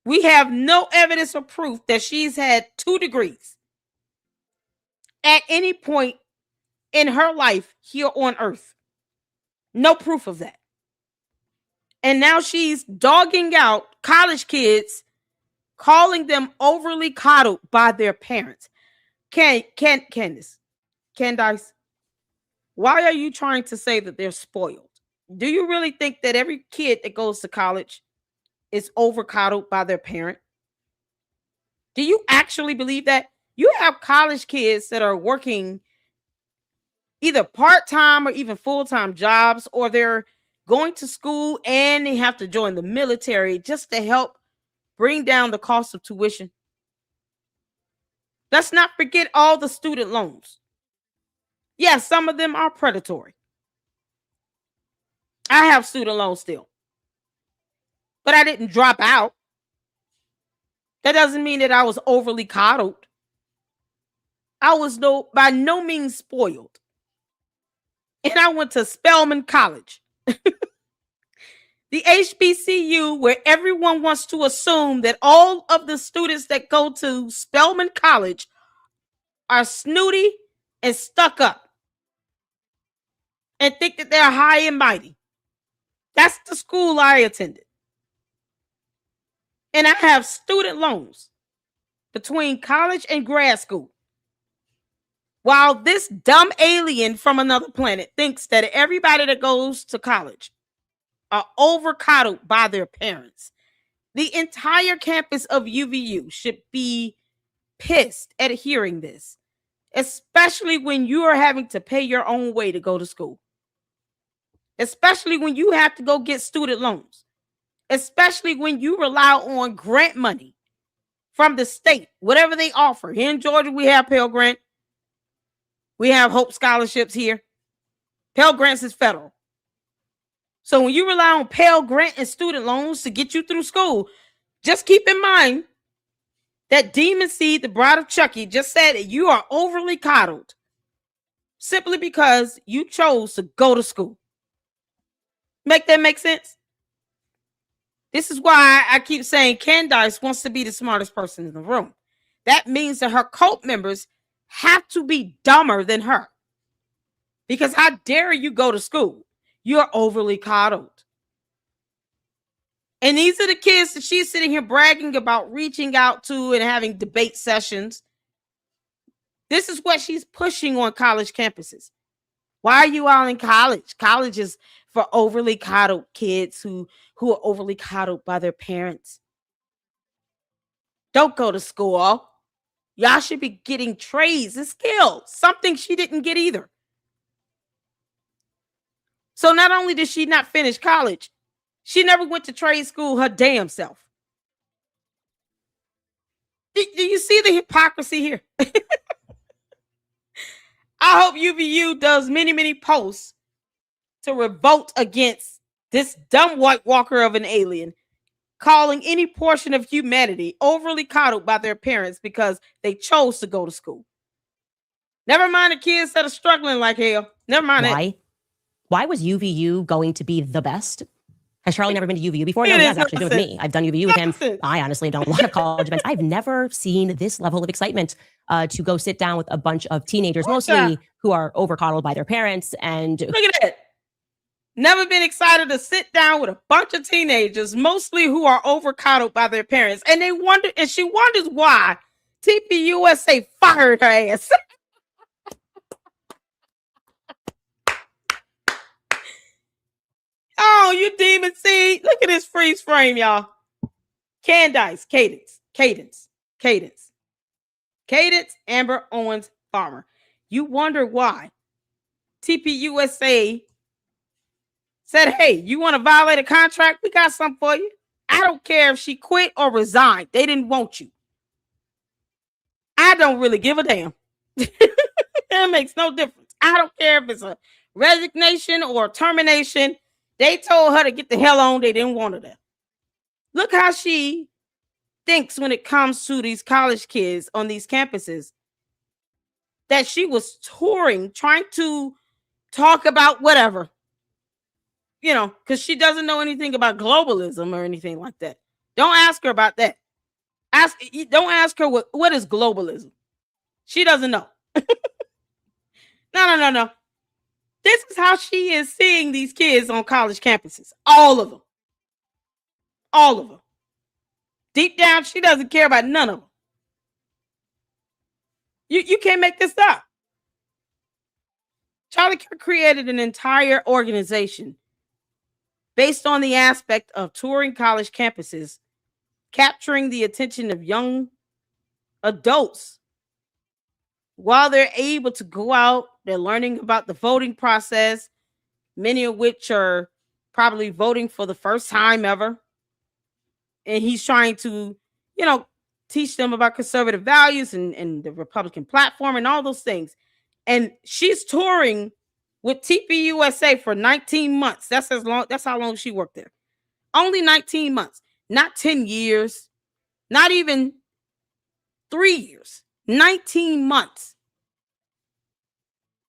Speaker 1: We have no evidence or proof that she's had 2 degrees at any point in her life here on earth. No proof of that. And now she's dogging out college kids, calling them overly coddled by their parents. Candace, why are you trying to say that they're spoiled? Do you really think that every kid that goes to college is overcoddled by their parent? Do you actually believe that? You have college kids that are working either part-time or even full-time jobs, or they're going to school and they have to join the military just to help bring down the cost of tuition. Let's not forget all the student loans. Yes, some of them are predatory. I have student loans still, but I didn't drop out. That doesn't mean that I was overly coddled. I was by no means spoiled. And I went to Spelman College. The HBCU, where everyone wants to assume that all of the students that go to Spelman College are snooty and stuck up and think that they're high and mighty. That's the school I attended. And I have student loans between college and grad school. While this dumb alien from another planet thinks that everybody that goes to college are overcoddled by their parents, the entire campus of UVU should be pissed at hearing this, especially when you are having to pay your own way to go to school. especially when you have to go get student loans, especially when you rely on grant money from the state, whatever they offer. Here in Georgia, we have Pell Grant. We have Hope Scholarships here. Pell Grants is federal. So when you rely on Pell Grant and student loans to get you through school, just keep in mind that Demon Seed, the bride of Chucky, just said that you are overly coddled simply because you chose to go to school. Make that make sense? This is why I keep saying Candace wants to be the smartest person in the room. That means that her cult members have to be dumber than her. Because how dare you go to school? You're overly coddled. And these are the kids that she's sitting here bragging about reaching out to and having debate sessions. This is what she's pushing on college campuses. Why are you all in college? College is for overly coddled kids who are overly coddled by their parents. Don't go to school. Y'all should be getting trades and skills, something she didn't get either. So not only did she not finish college, she never went to trade school her damn self. Do you see the hypocrisy here? I hope UVU does many, many posts to revolt against this dumb white walker of an alien, calling any portion of humanity overly coddled by their parents because they chose to go to school. Never mind the kids that are struggling like hell. Never mind
Speaker 2: Why? Why was UVU going to be the best? Has Charlie never been to UVU before? No,
Speaker 1: It
Speaker 2: he
Speaker 1: is
Speaker 2: has actually been with
Speaker 1: nonsense.
Speaker 2: me. I've done UVU with him.
Speaker 1: Nonsense.
Speaker 2: I honestly don't want a college events. I've never seen this level of excitement to go sit down with a bunch of teenagers, mostly who are overcoddled by their parents. And
Speaker 1: Look at that. Never been excited to sit down with a bunch of teenagers, mostly who are overcoddled by their parents. And they wonder, and she wonders why TPUSA fired her ass. Oh, you demon seed. Look at this freeze frame, y'all. Candace, Cadence, Amber, Owens, Farmer. You wonder why TPUSA said, hey, you want to violate a contract? We got something for you. I don't care if she quit or resigned. They didn't want you. I don't really give a damn. It makes no difference. I don't care if it's a resignation or a termination. They told her to get the hell on. They didn't want her there. Look how she thinks when it comes to these college kids on these campuses, that she was touring, trying to talk about whatever, you know, because she doesn't know anything about globalism or anything like that. Don't ask her about that. Don't ask her what is globalism. She doesn't know. No. This is how she is seeing these kids on college campuses. All of them. All of them. Deep down, she doesn't care about none of them. You can't make this up. Charlie Kirk created an entire organization based on the aspect of touring college campuses, capturing the attention of young adults while they're able to go out. They're learning about the voting process, many of which are probably voting for the first time ever. And he's trying to, you know, teach them about conservative values and the Republican platform and all those things. And she's touring with TPUSA for 19 months. That's how long she worked there. Only 19 months, not 10 years, not even 3 years, 19 months.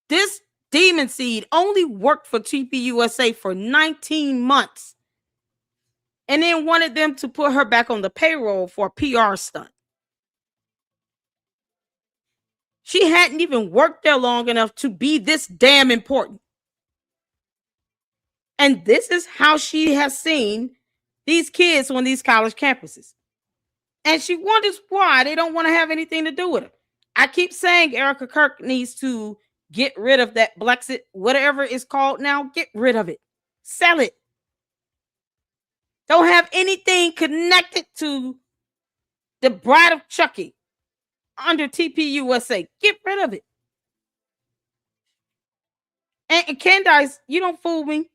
Speaker 1: This demon seed only worked for TPUSA for 19 months and then wanted them to put her back on the payroll for a PR stunt. She hadn't even worked there long enough to be this damn important. And this is how she has seen these kids on these college campuses. And she wonders why they don't want to have anything to do with her. I keep saying Erica Kirk needs to get rid of that Blexit, whatever it's called now. Get rid of it. Sell it. Don't have anything connected to the Bride of Chucky under TPUSA. Get rid of it. And Candace, you don't fool me.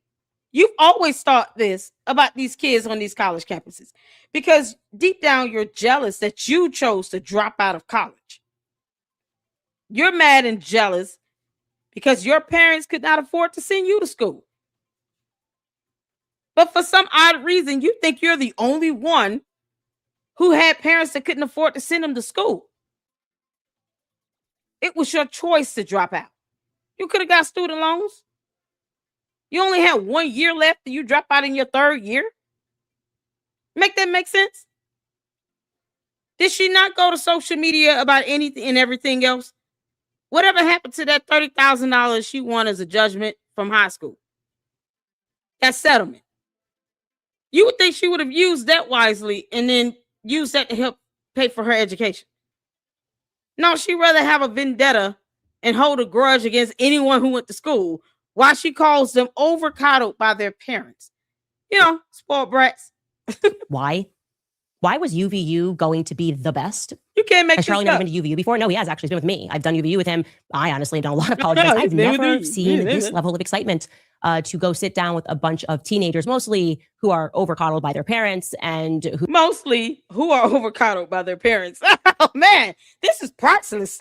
Speaker 1: You've always thought this about these kids on these college campuses because deep down you're jealous that you chose to drop out of college. You're mad and jealous because your parents could not afford to send you to school. But for some odd reason, you think you're the only one who had parents that couldn't afford to send them to school. It was your choice to drop out. You could have got student loans. You only had 1 year left and you drop out in your 3rd year. Make that make sense? Did she not go to social media about anything and everything else? Whatever happened to that $30,000 she won as a judgment from high school? That settlement. You would think she would have used that wisely and then used that to help pay for her education. No, she'd rather have a vendetta and hold a grudge against anyone who went to school while she calls them over-coddled by their parents. You know, spoiled brats.
Speaker 2: Why? Why was UVU going to be the best?
Speaker 1: You can't make
Speaker 2: Has
Speaker 1: this
Speaker 2: Charlie never
Speaker 1: up.
Speaker 2: been to UVU before? No, he has actually. He's been with me. I've done UVU with him. I honestly have done a lot of college events. I've never seen this level of excitement to go sit down with a bunch of teenagers, mostly who are over-coddled by their parents and who
Speaker 1: Mostly who are over-coddled by their parents. Oh, man, this is priceless.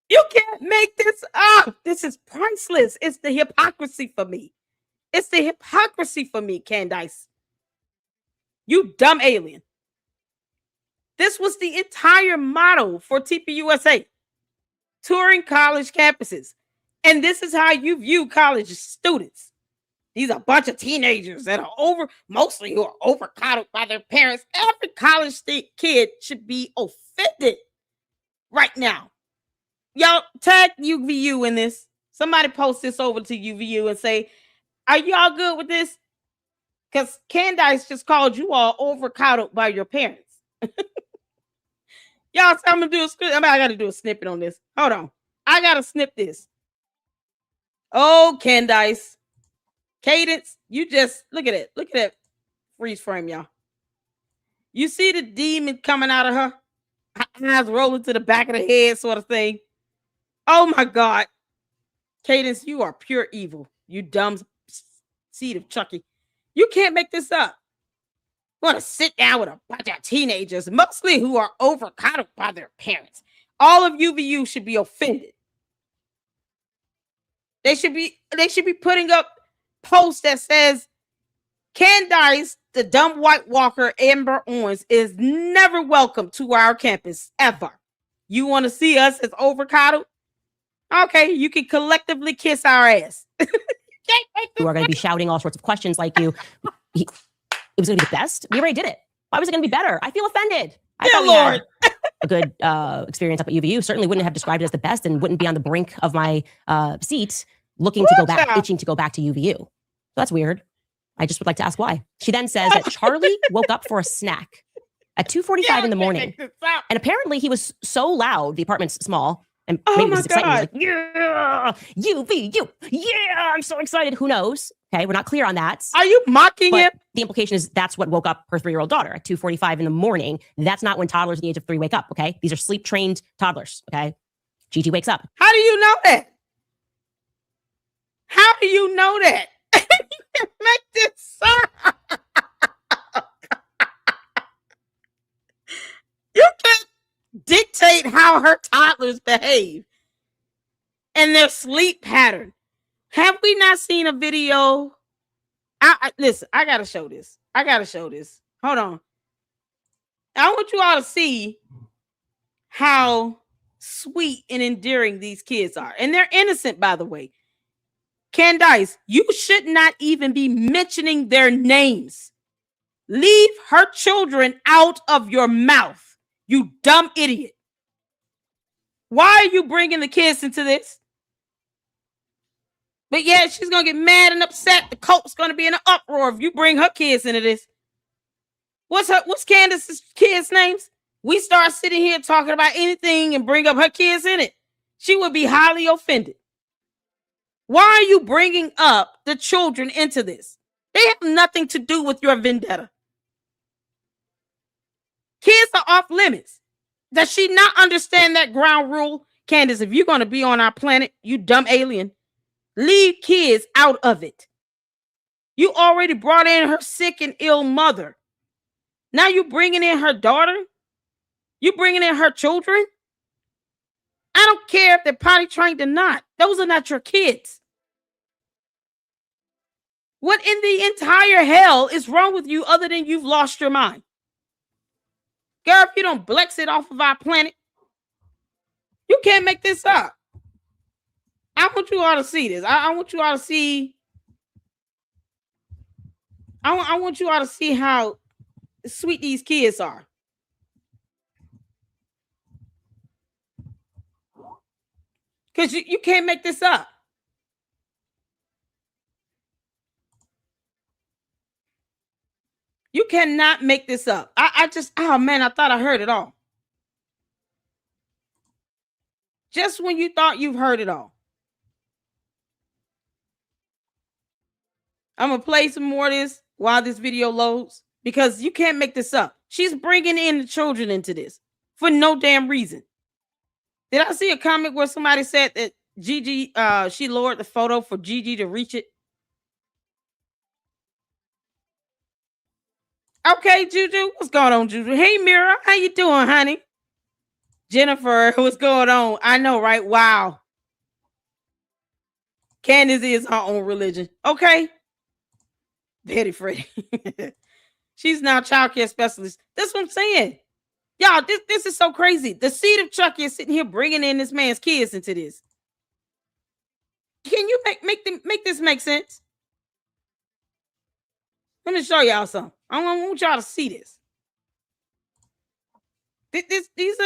Speaker 1: You can't make this up. This is priceless. It's the hypocrisy for me. It's the hypocrisy for me, Candace. You dumb alien. This was the entire motto for TPUSA. Touring college campuses. And this is how you view college students. These are a bunch of teenagers that are mostly who are over-coddled by their parents. Every college kid should be offended right now. Y'all tag UVU in this. Somebody post this over to UVU and say, are y'all good with this? Because Candace just called you all over-coddled by your parents. Y'all, so I'm going to do a script. I got to do a snippet on this. Hold on. I got to snip this. Oh, Candace. Cadence, you just, look at it. Look at that freeze frame, y'all. You see the demon coming out of her? Eyes rolling to the back of the head sort of thing. Oh, my God. Cadence, you are pure evil. You dumb seed of Chucky. You can't make this up. You want to sit down with a bunch of teenagers, mostly who are over-coddled by their parents. All of UVU should be offended. They should be putting up posts that says, Candace, the dumb white walker, Amber Owens, is never welcome to our campus, ever. You want to see us as over-coddled? Okay, you can collectively kiss our ass.
Speaker 2: who are going to be shouting all sorts of questions like you. It was going to be the best. We already did it. Why was it going to be better? I feel offended. I thought we had a good experience up at UVU. Certainly wouldn't have described it as the best and wouldn't be on the brink of my seat looking to go back, itching to go back to UVU. So that's weird. I just would like to ask why. She then says that Charlie woke up for a snack at 2:45 in the morning. And apparently he was so loud, the apartment's small, and maybe this excitement. He was like, yeah, UVU, yeah, I'm so excited. Who knows? Okay, we're not clear on that.
Speaker 1: Are you mocking him?
Speaker 2: The implication is that's what woke up her 3-year-old daughter at 2:45 in the morning. That's not when toddlers at the age of 3 wake up, okay? These are sleep-trained toddlers, okay? Gigi wakes up.
Speaker 1: How do you know that? How do you know that? You can make this up. You can't dictate how her toddlers behave and their sleep pattern. Have we not seen a video? Listen, I gotta show this. Hold on. I want you all to see how sweet and endearing these kids are. And they're innocent, by the way. Candace, you should not even be mentioning their names. Leave her children out of your mouth, you dumb idiot. Why are you bringing the kids into this? But yeah, she's going to get mad and upset. The cult's going to be in an uproar if you bring her kids into this. What's Candace's kids' names? We start sitting here talking about anything and bring up her kids in it. She would be highly offended. Why are you bringing up the children into this? They have nothing to do with your vendetta. Kids are off limits. Does she not understand that ground rule? Candace, if you're going to be on our planet, you dumb alien, leave kids out of it. You already brought in her sick and ill mother. Now you bringing in her daughter? You bringing in her children? I don't care if they're potty trained or not. Those are not your kids. What in the entire hell is wrong with you other than you've lost your mind? Girl, if you don't blex it off of our planet, you can't make this up. I want you all to see this. I want you all to see. I want you all to see how sweet these kids are. Because you can't make this up. You cannot make this up. Oh man, I thought I heard it all. Just when you thought you've heard it all. I'm going to play some more of this while this video loads because you can't make this up. She's bringing in the children into this for no damn reason. Did I see a comment where somebody said that Gigi, she lowered the photo for Gigi to reach it? Okay, Juju, what's going on, Juju? Hey, Mira, how you doing, honey? Jennifer, what's going on? I know, right? Wow. Candace is her own religion. Okay. Betty Freddy. She's now child care specialist. That's what I'm saying. Y'all, this is so crazy. The seed of Chucky is sitting here bringing in this man's kids into this. Can you make this make sense? Let me show y'all something. I want y'all to see this. These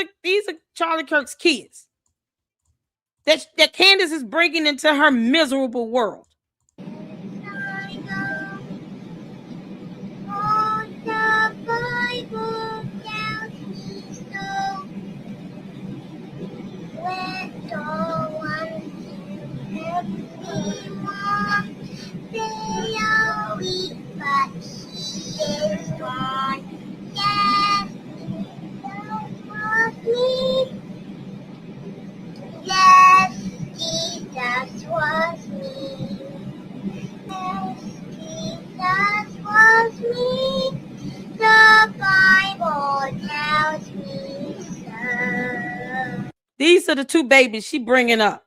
Speaker 1: are Charlie Kirk's kids that Candace is bringing into her miserable world.
Speaker 4: Yes, Jesus was me. Yes, Jesus was me. The Bible tells me so.
Speaker 1: These are the two babies she bringing up.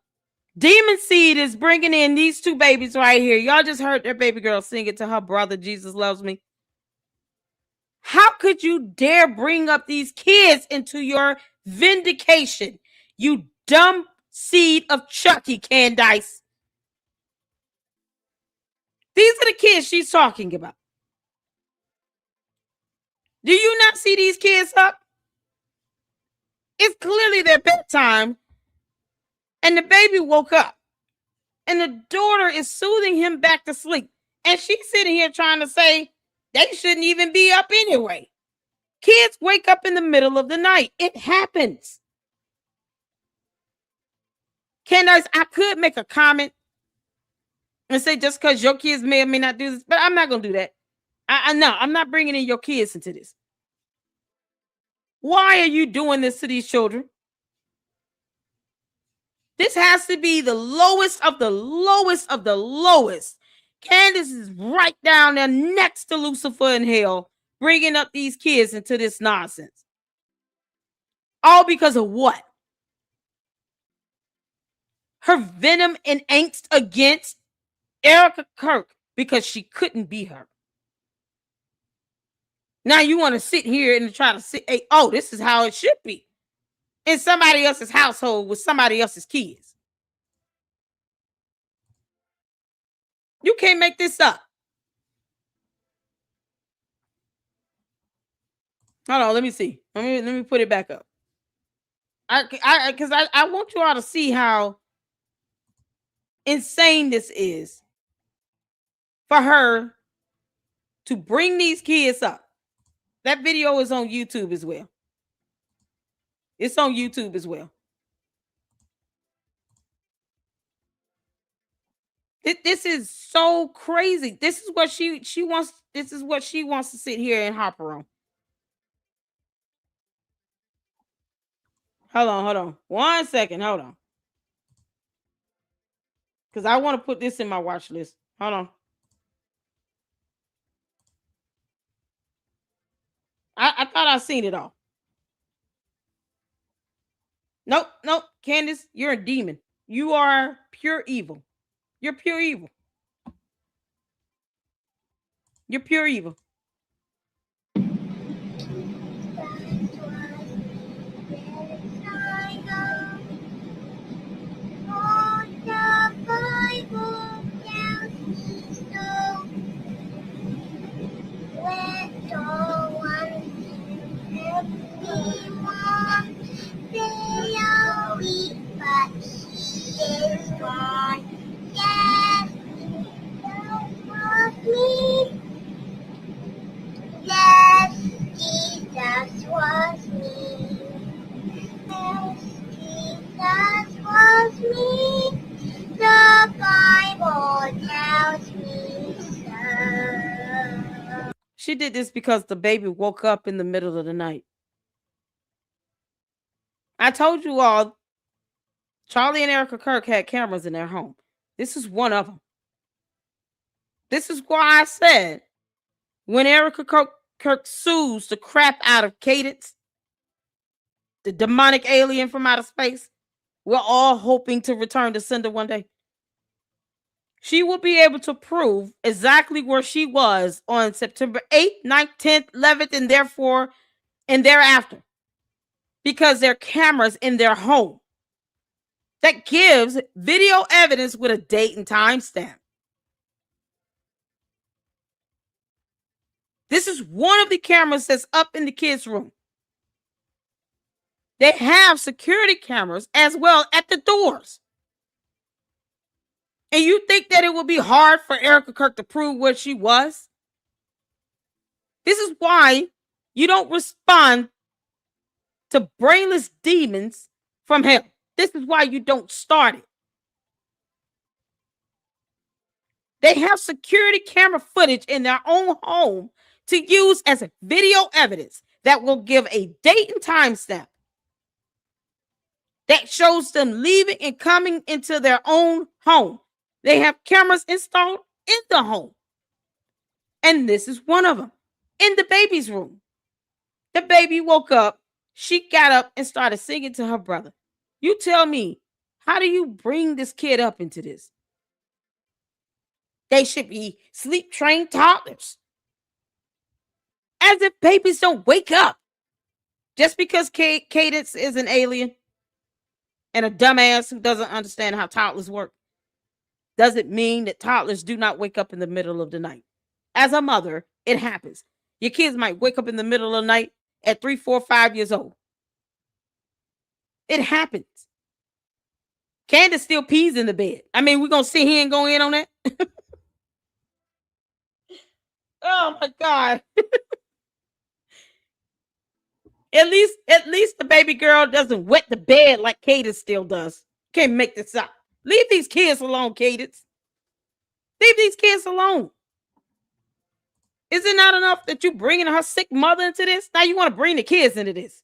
Speaker 1: Demon Seed is bringing in these two babies right here. Y'all just heard their baby girl sing it to her brother, Jesus Loves Me. How could you dare bring up these kids into your vindication? You dumb seed of Chucky, Candace. These are the kids she's talking about. Do you not see these kids up? It's clearly their bedtime. And the baby woke up. And the daughter is soothing him back to sleep. And she's sitting here trying to say they shouldn't even be up anyway. Kids wake up in the middle of the night. It happens. Candace, I could make a comment and say just because your kids may or may not do this, but I'm not going to do that. No, I'm not bringing in your kids into this. Why are you doing this to these children? This has to be the lowest of the lowest of the lowest. Candace is right down there next to Lucifer in hell, bringing up these kids into this nonsense. All because of what? Her venom and angst against Erica Kirk because she couldn't be her. Now you want to sit here and try to say, hey, oh, this is how it should be in somebody else's household with somebody else's kids. You can't make this up. Hold on, let me see. Let me put it back up. Because I want you all to see how insane this is for her to bring these kids up. That video is on YouTube as well. It's on YouTube as well. This is so crazy. This is what she wants. This is what she wants to sit here and hopper on. Hold on. 1 second. Hold on. Because I want to put this in my watch list. Hold on. I thought I seen it all. Nope. Candace, you're a demon. You are pure evil. You're pure evil. You're pure evil.
Speaker 4: Yes, Jesus was me. Yes, Jesus was me. The Bible tells me so.
Speaker 1: She did this because the baby woke up in the middle of the night. I told you all, Charlie and Erica Kirk had cameras in their home. This is one of them. This is why I said, when Erica Kirk sues the crap out of Cadence, the demonic alien from outer space, we're all hoping to return to sender one day. She will be able to prove exactly where she was on September 8th, 9th, 10th, 11th, and therefore and thereafter, because there are cameras in their home that gives video evidence with a date and time stamp. This is one of the cameras that's up in the kids' room. They have security cameras as well at the doors. And you think that it would be hard for Erica Kirk to prove what she was? This is why you don't respond to brainless demons from hell. This is why you don't start it. They have security camera footage in their own home to use as video evidence that will give a date and time stamp that shows them leaving and coming into their own home. They have cameras installed in the home. And this is one of them in the baby's room. The baby woke up. She got up and started singing to her brother. You tell me, how do you bring this kid up into this? They should be sleep trained toddlers. As if babies don't wake up. Just because Cadence is an alien and a dumbass who doesn't understand how toddlers work doesn't mean that toddlers do not wake up in the middle of the night. As a mother, it happens. Your kids might wake up in the middle of the night at 3, 4, 5 years old. It happens. Candace still pees in the bed. I mean, we're going to sit here and go in on that? Oh, my God. At least the baby girl doesn't wet the bed like Cadence still does. Can't make this up. Leave these kids alone, Cadence. Leave these kids alone. Is it not enough that you're bringing her sick mother into this? Now you want to bring the kids into this.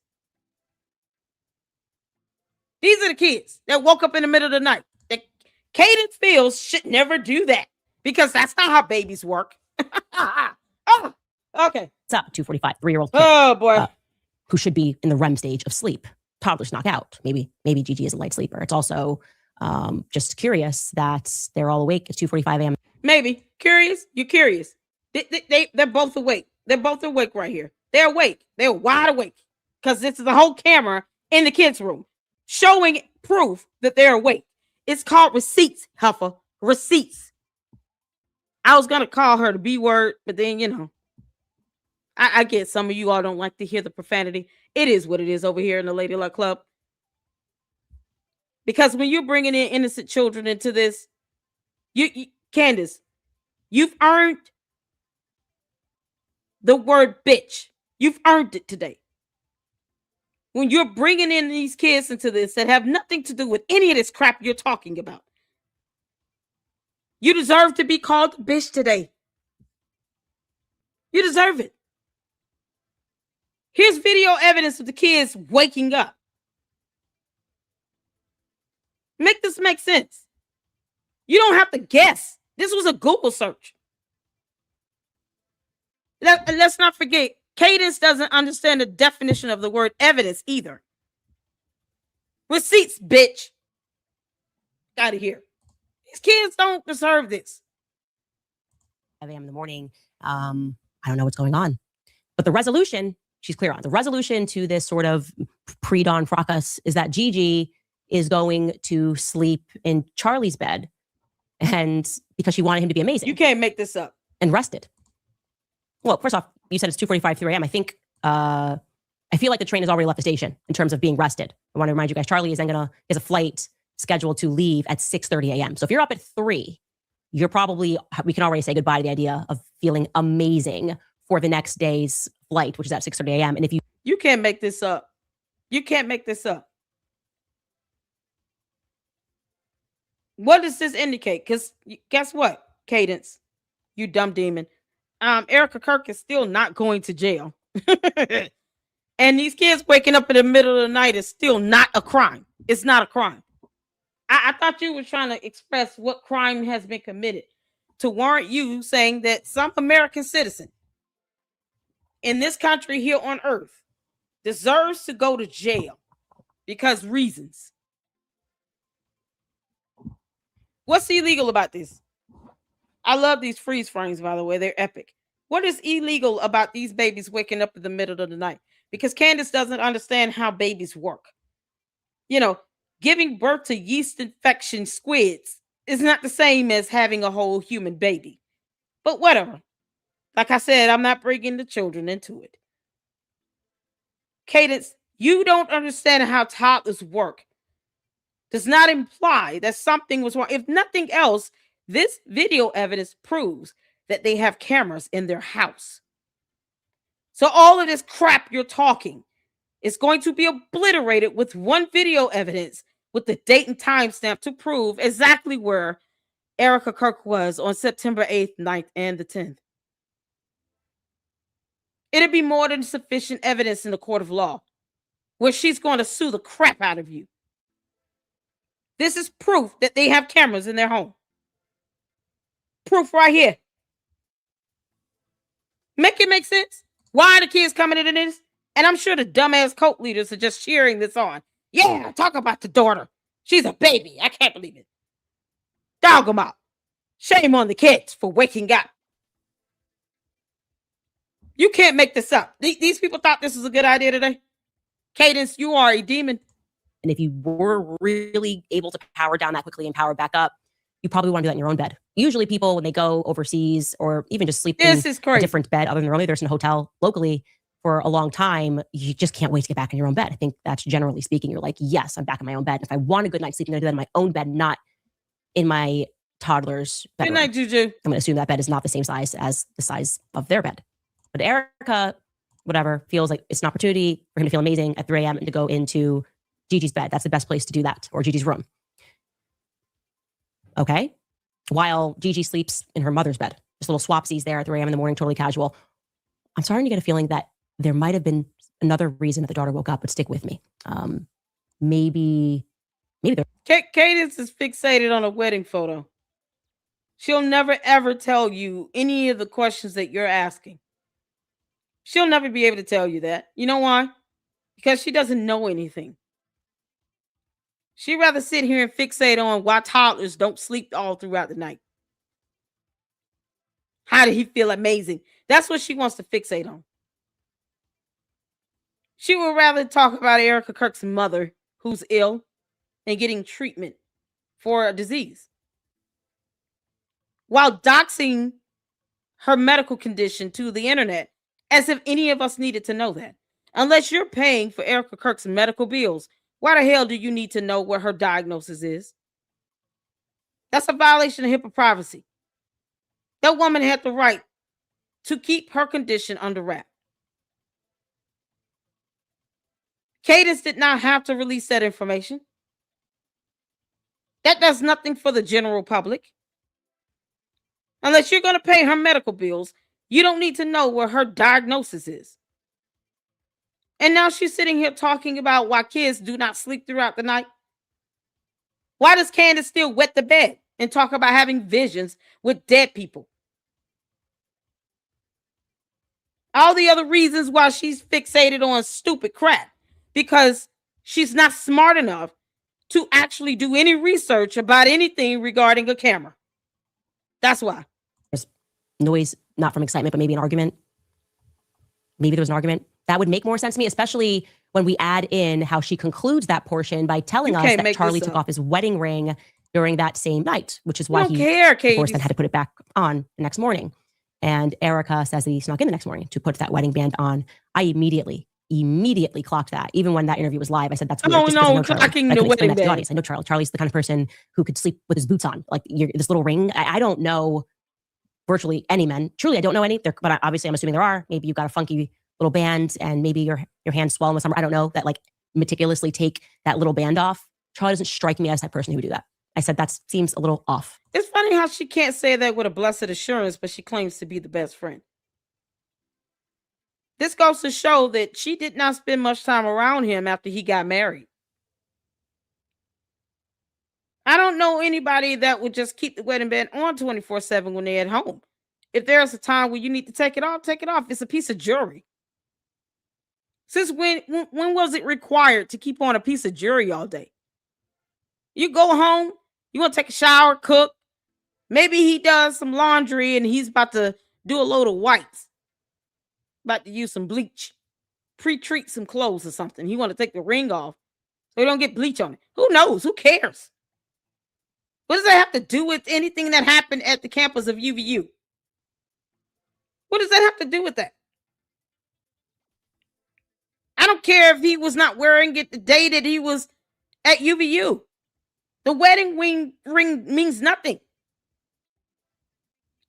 Speaker 1: These are the kids that woke up in the middle of the night. That Cadence feels should never do that because that's not how babies work. Oh, okay.
Speaker 2: What's up, 245, 3-year-old kid?
Speaker 1: Oh, boy.
Speaker 2: Who should be in the REM stage of sleep. Toddlers knock out. Maybe Gigi is a light sleeper. It's also just curious that they're all awake at 2:45 a.m.
Speaker 1: Maybe. Curious? You're curious. They're both awake. They're both awake right here. They're awake. They're wide awake because this is a whole camera in the kids' room showing proof that they're awake. It's called receipts, Huffer. Receipts. I was going to call her the B word, but then, you know, I get some of you all don't like to hear the profanity. It is what it is over here in the Lady Luck Club. Because when you're bringing in innocent children into this, Candace, you've earned the word bitch. You've earned it today. When you're bringing in these kids into this that have nothing to do with any of this crap you're talking about, you deserve to be called a bitch today. You deserve it. Here's video evidence of the kids waking up. Make this make sense. You don't have to guess. This was a Google search. Let's not forget, Cadence doesn't understand the definition of the word evidence either. Receipts, bitch. Out of here. These kids don't deserve this.
Speaker 2: 5 a.m. in the morning. I don't know what's going on. But the resolution, she's clear on. The resolution to this sort of pre-dawn fracas is that Gigi is going to sleep in Charlie's bed, and because she wanted him to be amazing.
Speaker 1: You can't make this up.
Speaker 2: And rested. Well, first off, you said it's 2:45, 3 a.m. I think, I feel like the train has already left the station in terms of being rested. I want to remind you guys, Charlie is a flight scheduled to leave at 6:30 a.m. So if you're up at 3, we can already say goodbye to the idea of feeling amazing for the next day's flight, which is at 6:30 a.m. And if
Speaker 1: you can't make this up. You can't make this up. What does this indicate? Because guess what, Cadence, you dumb demon. Erica Kirk is still not going to jail. And these kids waking up in the middle of the night is still not a crime. It's not a crime. I thought you were trying to express what crime has been committed to warrant you saying that some American citizen in this country here on earth deserves to go to jail because reasons. What's illegal about this? I love these freeze frames, by the way. They're epic. What is illegal about these babies waking up in the middle of the night? Because Candace doesn't understand how babies work. Giving birth to yeast infection squids is not the same as having a whole human baby. But whatever. Like I said, I'm not bringing the children into it. Cadence, you don't understand how toddlers work. Does not imply that something was wrong. If nothing else, this video evidence proves that they have cameras in their house. So all of this crap you're talking is going to be obliterated with one video evidence with the date and timestamp to prove exactly where Erica Kirk was on September 8th, 9th, and the 10th. It'd be more than sufficient evidence in the court of law where she's going to sue the crap out of you. This is proof that they have cameras in their home. Proof right here. Make it make sense? Why are the kids coming into this? And I'm sure the dumbass cult leaders are just cheering this on. Yeah, talk about the daughter. She's a baby. I can't believe it. Dog them out. Shame on the kids for waking up. You can't make this up. These people thought this was a good idea today. Cadence, you are a demon.
Speaker 2: And if you were really able to power down that quickly and power back up, you probably want to do that in your own bed. Usually people, when they go overseas or even just sleep in a different bed other than their own, they're in a hotel locally for a long time, you just can't wait to get back in your own bed. I think that's generally speaking. You're like, yes, I'm back in my own bed. If I want a good night's sleep, I'm going to do that in my own bed, not in my toddler's bedroom.
Speaker 1: Good night, Juju.
Speaker 2: I'm going to assume that bed is not the same size as the size of their bed. But Erica, whatever, feels like it's an opportunity for him to feel amazing at 3 a.m. and to go into Gigi's bed. That's the best place to do that, or Gigi's room. Okay? While Gigi sleeps in her mother's bed. Just little swapsies there at 3 a.m. in the morning, totally casual. I'm starting to get a feeling that there might have been another reason that the daughter woke up, but stick with me. Maybe there.
Speaker 1: Cadence is fixated on a wedding photo. She'll never, ever tell you any of the questions that you're asking. She'll never be able to tell you that. You know why? Because she doesn't know anything. She'd rather sit here and fixate on why toddlers don't sleep all throughout the night. How did he feel amazing? That's what she wants to fixate on. She would rather talk about Erica Kirk's mother, who's ill and getting treatment for a disease, while doxing her medical condition to the internet, as if any of us needed to know that. Unless you're paying for Erica Kirk's medical bills, why the hell do you need to know what her diagnosis is? That's a violation of HIPAA privacy. That woman had the right to keep her condition under wrap. Cadence did not have to release that information. That does nothing for the general public. Unless you're going to pay her medical bills, you don't need to know what her diagnosis is. And now she's sitting here talking about why kids do not sleep throughout the night. Why does Candace still wet the bed and talk about having visions with dead people? All the other reasons why she's fixated on stupid crap, because she's not smart enough to actually do any research about anything regarding a camera. That's why.
Speaker 2: There's noise, not from excitement, but maybe an argument. Maybe there was an argument. That would make more sense to me, especially when we add in how she concludes that portion by telling us that Charlie took off his wedding ring during that same night, which is why he, of course, then had to put it back on the next morning. And Erica says that he snuck in the next morning to put that wedding band on. I immediately clocked that. Even when that interview was live, I said, that's weird.
Speaker 1: Oh, no, clocking the wedding band.
Speaker 2: Audience. I know Charlie. Charlie's the kind of person who could sleep with his boots on. Like this little ring. I don't know virtually any men. Truly, I don't know any. But obviously, I'm assuming there are. Maybe you've got a funky little band and maybe your hands swell in the summer. I don't know, that like meticulously take that little band off. Charlie doesn't strike me as that person who would do that. I said, that seems a little off.
Speaker 1: It's funny how she can't say that with a blessed assurance, but she claims to be the best friend. This goes to show that she did not spend much time around him after he got married. I don't know anybody that would just keep the wedding band on 24/7 when they're at home. If there's a time where you need to take it off, take it off. It's a piece of jewelry. Since when was it required to keep on a piece of jewelry all day? You go home, you want to take a shower, cook. Maybe he does some laundry and he's about to do a load of whites. About to use some bleach. Pre-treat some clothes or something. He want to take the ring off so he don't get bleach on it. Who knows? Who cares? What does that have to do with anything that happened at the campus of UVU? What does that have to do with that? I don't care if he was not wearing it the day that he was at UVU. The wedding ring means nothing.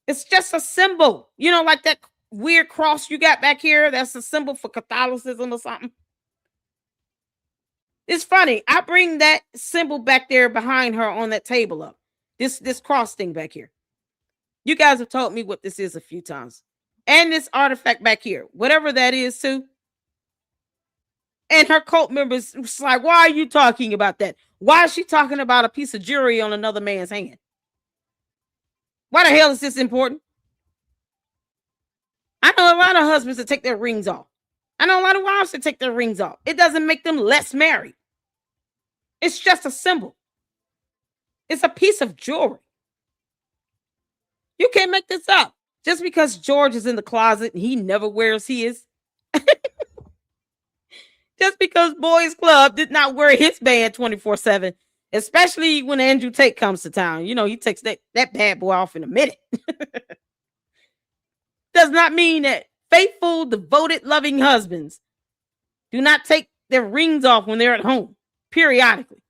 Speaker 1: It's just a symbol. You know, like that weird cross you got back here. That's a symbol for Catholicism or something. It's funny. I bring that symbol back there behind her on that table up. This cross thing back here. You guys have told me what this is a few times. And this artifact back here. Whatever that is too. And her cult members was like, why are you talking about that? Why is she talking about a piece of jewelry on another man's hand? Why the hell is this important? I know a lot of husbands that take their rings off. I know a lot of wives that take their rings off. It doesn't make them less married. It's just a symbol. It's a piece of jewelry. You can't make this up. Just because George is in the closet and he never wears his. Just because Boys Club did not wear his band 24/7, especially when Andrew Tate comes to town. You know, he takes that bad boy off in a minute. Does not mean that faithful, devoted, loving husbands do not take their rings off when they're at home, periodically.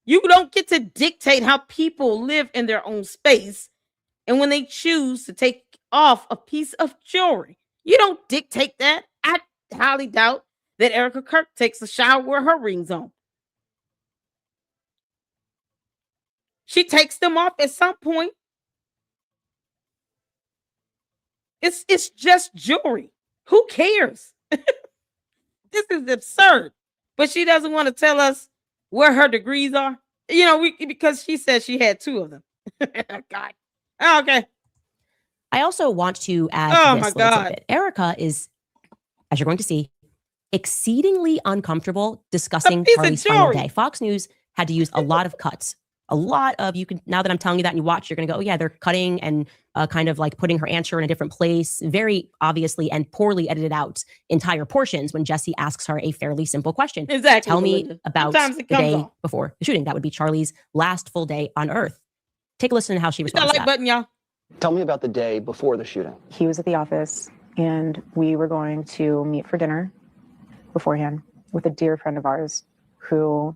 Speaker 1: You don't get to dictate how people live in their own space. And when they choose to take off a piece of jewelry, you don't dictate that. I highly doubt that Erica Kirk takes a shower with her rings on. She takes them off at some point. It's just jewelry. Who cares? This is absurd. But she doesn't want to tell us where her degrees are. You know, because she said she had 2 of them. God. Oh, okay.
Speaker 2: I also want to add this
Speaker 1: my God.
Speaker 2: bit. Erica is, as you're going to see, exceedingly uncomfortable discussing Charlie's final day. Fox News had to use a lot of cuts. A lot of, you can, now that I'm telling you that and you watch, you're going to go, oh yeah, they're cutting and kind of like putting her answer in a different place, very obviously and poorly edited out entire portions when Jesse asks her a fairly simple question.
Speaker 1: Exactly.
Speaker 2: Tell me about the day before the shooting. That would be Charlie's last full day on Earth. Take a listen to how she responds to that.
Speaker 1: Button, y'all.
Speaker 5: Tell me about the day before the shooting.
Speaker 3: He was at the office and we were going to meet for dinner beforehand with a dear friend of ours who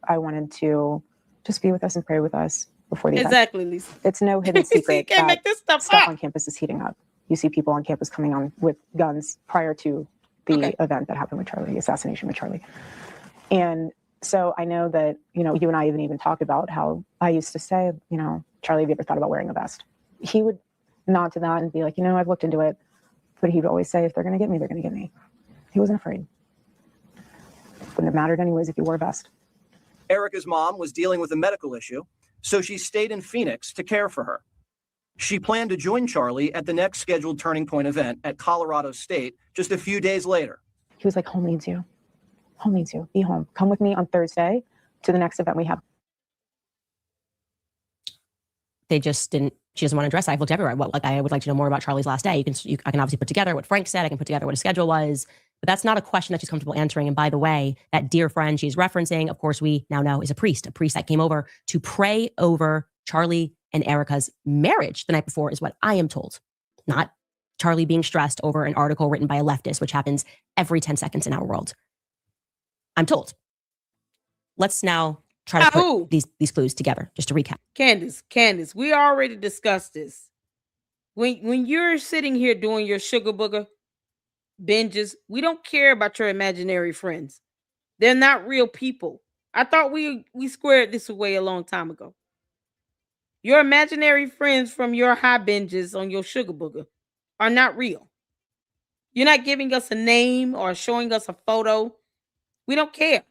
Speaker 3: I wanted to just be with us and pray with us before the event.
Speaker 1: Exactly, Lisa.
Speaker 3: It's no hidden secret
Speaker 1: you can't make this stuff
Speaker 3: on campus is heating up. You see people on campus coming on with guns prior to the event that happened with Charlie, the assassination with Charlie. And so I know that, you know, you and I even talk about how I used to say, you know, Charlie, have you ever thought about wearing a vest? He would nod to that and be like, you know, I've looked into it. But he'd always say, if they're going to get me, they're going to get me. He wasn't afraid. Wouldn't have mattered anyways if you wore a vest.
Speaker 6: Erica's mom was dealing with a medical issue, so she stayed in Phoenix to care for her. She planned to join Charlie at the next scheduled Turning Point event at Colorado State just a few days later.
Speaker 3: He was like, home needs you. Home needs you. Be home. Come with me on Thursday to the next event we have.
Speaker 2: They just didn't. She doesn't want to address it. I've looked everywhere. I would like to know more about Charlie's last day. I can obviously put together what Frank said. I can put together what his schedule was, but that's not a question that she's comfortable answering. And by the way, that dear friend she's referencing, of course, we now know is a priest that came over to pray over Charlie and Erica's marriage the night before, is what I am told. Not Charlie being stressed over an article written by a leftist, which happens every 10 seconds in our world. I'm told. Let's now try to put these clues together, just to recap.
Speaker 1: Candace, we already discussed this. When you're sitting here doing your sugar booger binges, we don't care about your imaginary friends. They're not real people. I thought we squared this away a long time ago. Your imaginary friends from your high binges on your sugar booger are not real. You're not giving us a name or showing us a photo. We don't care.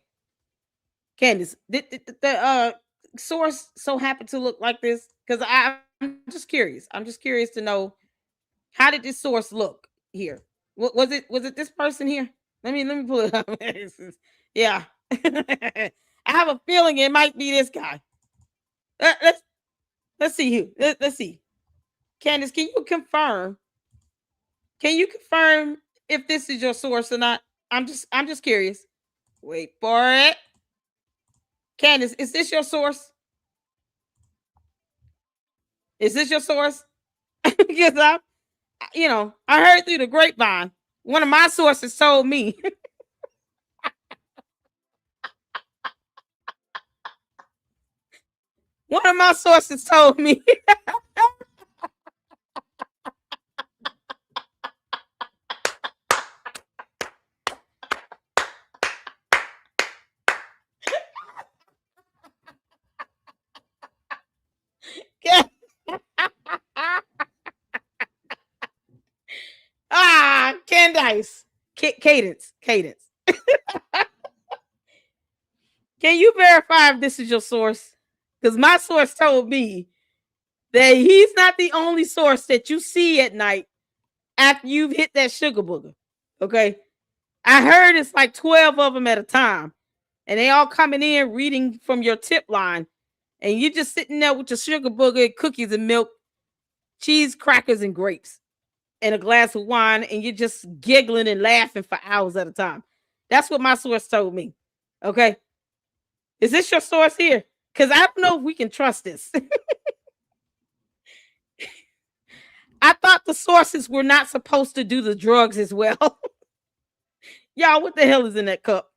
Speaker 1: Candace, the source so happened to look like this? Because I'm just curious. I'm just curious to know, how did this source look here? Was it this person here? Let me pull it up. Yeah. I have a feeling it might be this guy. Let's see who. Let's see. Candace, can you confirm? Can you confirm if this is your source or not? I'm just curious. Wait for it. Candace, is this your source? Is this your source? Because I heard through the grapevine. One of my sources told me. One of my sources told me. Candace. Cadence. Can you verify if this is your source? Because my source told me that he's not the only source that you see at night after you've hit that sugar booger. Okay. I heard it's like 12 of them at a time. And they all coming in reading from your tip line. And you're just sitting there with your sugar booger, cookies and milk, cheese, crackers, and grapes, and a glass of wine, and you're just giggling and laughing for hours at a time. That's what my source told me. Okay. Is this your source here? Because I don't know if we can trust this. I thought the sources were not supposed to do the drugs as well. Y'all, what the hell is in that cup?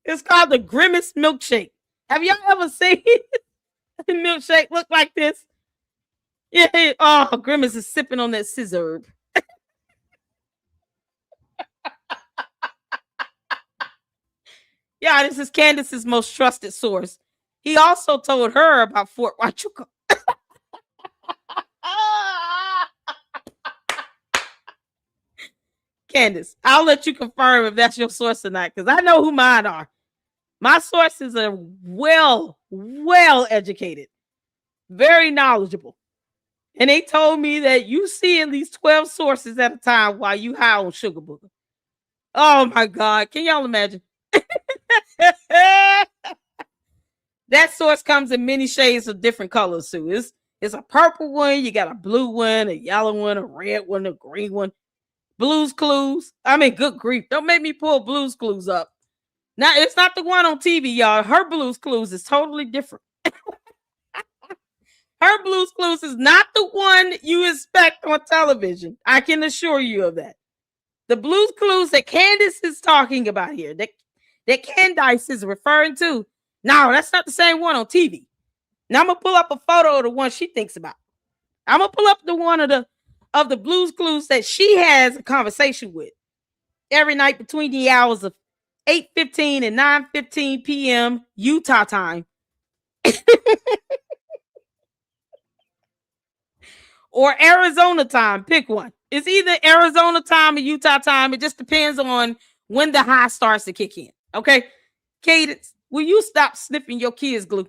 Speaker 1: It's called the Grimace milkshake. Have y'all ever seen a milkshake look like this? Yeah. Oh, Grimace is sipping on that scissor. Yeah, this is Candace's most trusted source. He also told her about Fort Huachuca. Candace, I'll let you confirm if that's your source or not, because I know who mine are. My sources are well educated, very knowledgeable. And they told me that you see at least 12 sources at a time while you high on sugar booger. Oh my God. Can y'all imagine? That source comes in many shades of different colors, too. It's a purple one, you got a blue one, a yellow one, a red one, a green one. Blues Clues. I mean, good grief. Don't make me pull Blues Clues up. Now, it's not the one on TV, y'all. Her Blues Clues is totally different. Her Blues Clues is not the one you expect on television. I can assure you of that. The Blues Clues that Candace is talking about here, that Candace is referring to, no, that's not the same one on TV. Now I'm gonna pull up a photo of the one she thinks about. I'm gonna pull up the one of the Blues Clues that she has a conversation with every night between the hours of 8:15 and 9:15 p.m. Utah time. Or Arizona time. Pick one. It's either Arizona time or Utah time. It just depends on when the high starts to kick in. Okay. Cadence, will you stop sniffing your kids' glue?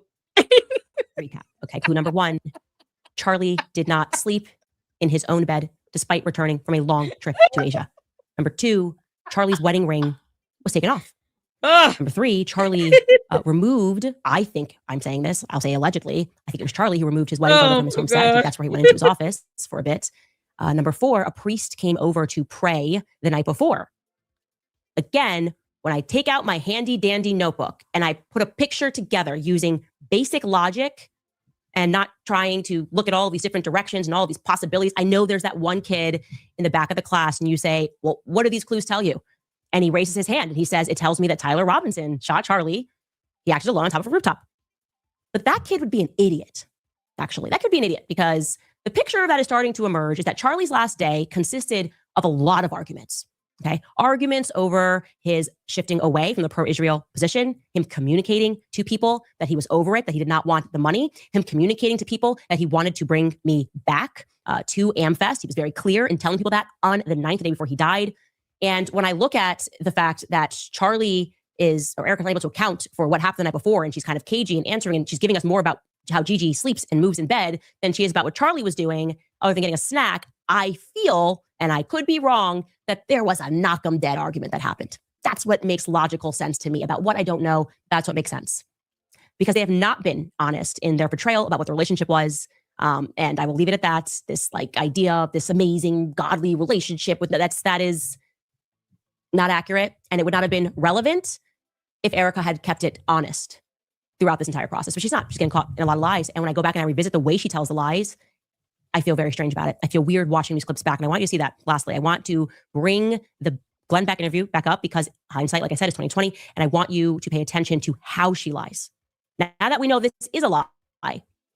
Speaker 2: Recap. Okay, clue number 1. Charlie did not sleep in his own bed despite returning from a long trip to Asia. Number 2, Charlie's wedding ring was taken off. Number 3, Charlie removed, I think I'm saying this, I'll say allegedly, I think it was Charlie who removed his wedding photo from his home set. I think that's where he went into his office for a bit. Number 4, a priest came over to pray the night before. Again, when I take out my handy dandy notebook and I put a picture together using basic logic and not trying to look at all these different directions and all these possibilities, I know there's that one kid in the back of the class and you say, well, what do these clues tell you? And he raises his hand and he says, it tells me that Tyler Robinson shot Charlie. He acted alone on top of a rooftop. But that kid would be an idiot, actually. That could be an idiot because the picture that is starting to emerge is that Charlie's last day consisted of a lot of arguments. Okay. Arguments over his shifting away from the pro-Israel position, him communicating to people that he was over it, that he did not want the money, him communicating to people that he wanted to bring me back to AmFest. He was very clear in telling people that on the 9th, the day before he died. And when I look at the fact that Charlie is, or Erica's able to account for what happened the night before, and she's kind of cagey and answering, and she's giving us more about how Gigi sleeps and moves in bed than she is about what Charlie was doing, other than getting a snack, I feel, and I could be wrong, that there was a knock 'em dead argument that happened. That's what makes logical sense to me about what I don't know. That's what makes sense. Because they have not been honest in their portrayal about what the relationship was. And I will leave it at that. This like idea of this amazing godly relationship with that is not accurate. And it would not have been relevant if Erica had kept it honest throughout this entire process. But she's not. She's getting caught in a lot of lies. And when I go back and I revisit the way she tells the lies, I feel very strange about it. I feel weird watching these clips back. And I want you to see that. Lastly, I want to bring the Glenn Beck interview back up because hindsight, like I said, is 2020. And I want you to pay attention to how she lies. Now that we know this is a lie,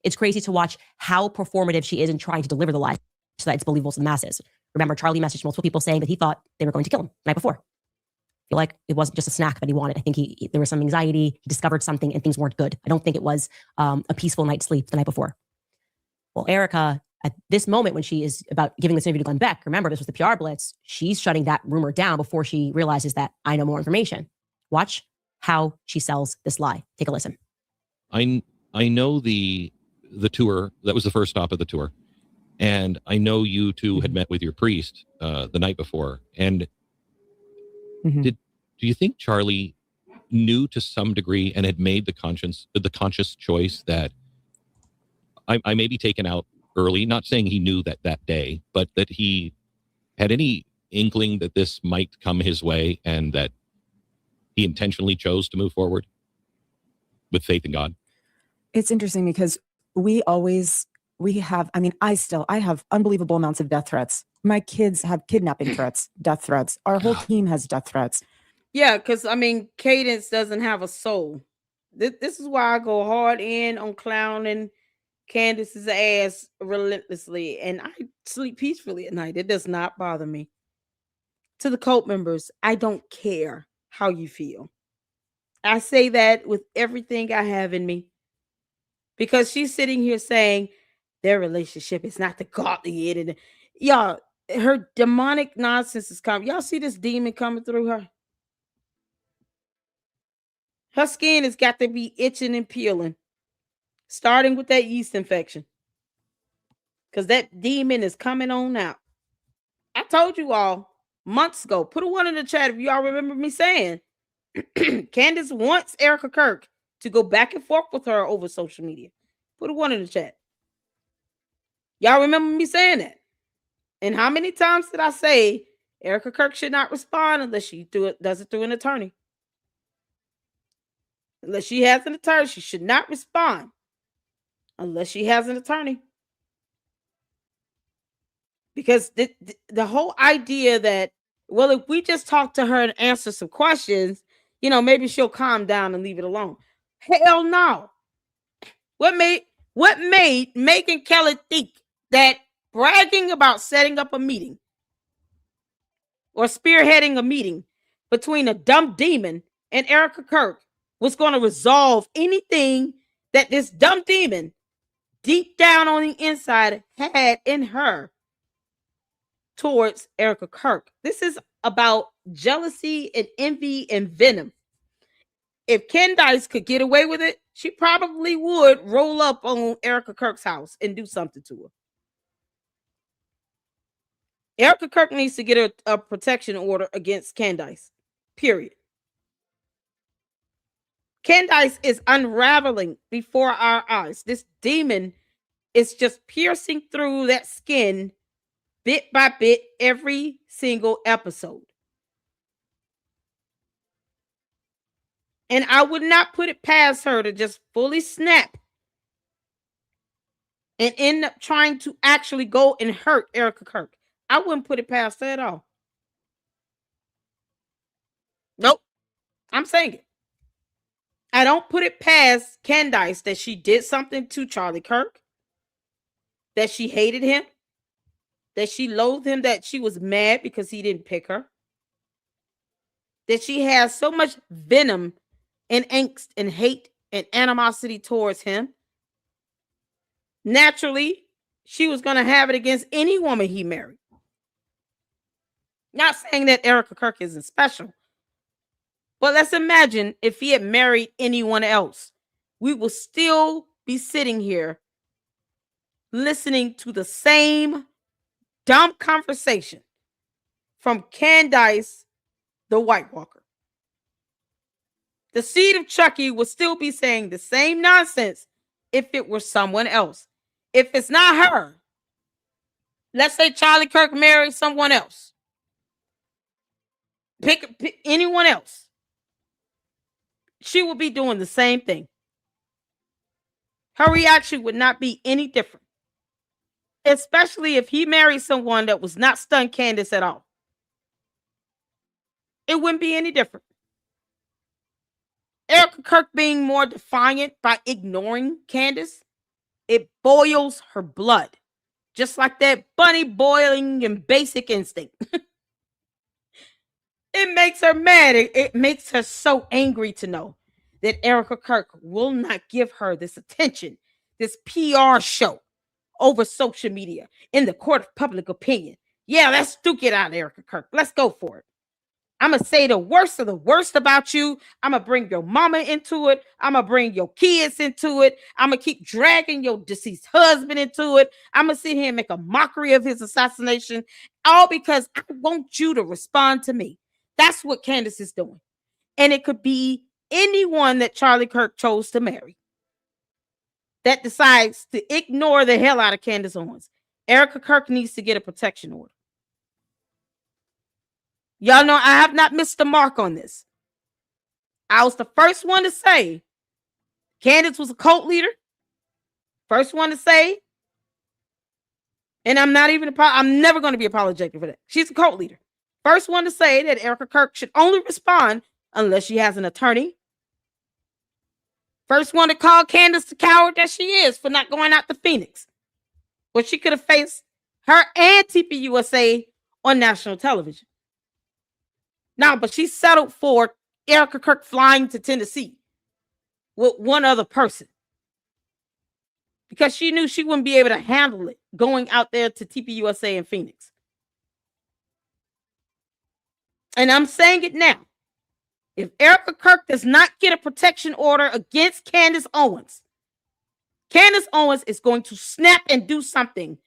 Speaker 2: it's crazy to watch how performative she is in trying to deliver the lie so that it's believable to the masses. Remember, Charlie messaged multiple people saying that he thought they were going to kill him the night before. I feel like it wasn't just a snack that he wanted. I think there was some anxiety. He discovered something and things weren't good. I don't think it was a peaceful night's sleep the night before. Well, Erica, at this moment when she is about giving this interview to Glenn Beck, remember this was the PR blitz, she's shutting that rumor down before she realizes that I know more information. Watch how she sells this lie. Take a listen.
Speaker 7: I know the tour, that was the first stop of the tour. And I know you two had met with your priest the night before. And do you think Charlie knew to some degree and had made the conscious choice that I may be taken out early, not saying he knew that day, but that he had any inkling that this might come his way and that he intentionally chose to move forward with faith in God?
Speaker 3: It's interesting because I have unbelievable amounts of death threats. My kids have kidnapping threats, death threats. Our whole team has death threats.
Speaker 1: Yeah, because Cadence doesn't have a soul. This is why I go hard in on clowning Candace's ass relentlessly, and I sleep peacefully at night. It does not bother me. To the cult members, I don't care how you feel. I say that with everything I have in me. Because she's sitting here saying their relationship is not the godly end. Y'all, her demonic nonsense is coming. Y'all see this demon coming through her? Her skin has got to be itching and peeling, starting with that yeast infection. Because that demon is coming on out. I told you all months ago, put a one in the chat if y'all remember me saying, Candace wants Erica Kirk to go back and forth with her over social media. Put a one in the chat. Y'all remember me saying that? And how many times did I say Erica Kirk should not respond unless she does it through an attorney? Unless she has an attorney, she should not respond unless she has an attorney. Because the whole idea that, well, if we just talk to her and answer some questions, maybe she'll calm down and leave it alone. Hell no. What made Megyn Kelly think that bragging about setting up a meeting or spearheading a meeting between a dumb demon and Erica Kirk was going to resolve anything that this dumb demon deep down on the inside had in her towards Erica Kirk? This is about jealousy and envy and venom. if Candace could get away with it, she probably would roll up on Erica Kirk's house and do something to her. Erica Kirk needs to get a protection order against Candace. Period. Candace is unraveling before our eyes. This demon is just piercing through that skin bit by bit every single episode. And I would not put it past her to just fully snap and end up trying to actually go and hurt Erica Kirk. I wouldn't put it past her at all. Nope. I'm saying it. I don't put it past Candace that she did something to Charlie Kirk, that she hated him, that she loathed him, that she was mad because he didn't pick her, that she has so much venom and angst and hate and animosity towards him. Naturally, she was going to have it against any woman he married. Not saying that Erica Kirk isn't special, but let's imagine if he had married anyone else, we will still be sitting here listening to the same dumb conversation from Candace, the White Walker. The seed of Chucky would still be saying the same nonsense if it were someone else. If it's not her, let's say Charlie Kirk married someone else. Pick anyone else. She would be doing the same thing. Her reaction would not be any different. Especially if he married someone that was not stunned Candace at all. It wouldn't be any different. Erica Kirk being more defiant by ignoring Candace, it boils her blood. Just like that bunny boiling in Basic Instinct. It makes her mad. It makes her so angry to know that Erica Kirk will not give her this attention, this PR show over social media in the court of public opinion. Yeah, let's duke it out, Erica Kirk. Let's go for it. I'm going to say the worst of the worst about you. I'm going to bring your mama into it. I'm going to bring your kids into it. I'm going to keep dragging your deceased husband into it. I'm going to sit here and make a mockery of his assassination, all because I want you to respond to me. That's what Candace is doing. And it could be anyone that Charlie Kirk chose to marry that decides to ignore the hell out of Candace Owens. Erica Kirk needs to get a protection order. Y'all know I have not missed the mark on this. I was the first one to say Candace was a cult leader. First one to say, and I'm never going to be apologetic for that. She's a cult leader. First one to say that Erica Kirk should only respond unless she has an attorney. First one to call Candace the coward that she is for not going out to Phoenix, where she could have faced her and TPUSA on national television. Now, but she settled for Erica Kirk flying to Tennessee with one other person because she knew she wouldn't be able to handle it going out there to TPUSA in Phoenix. And I'm saying it now. If Erica Kirk does not get a protection order against Candace Owens is going to snap and do something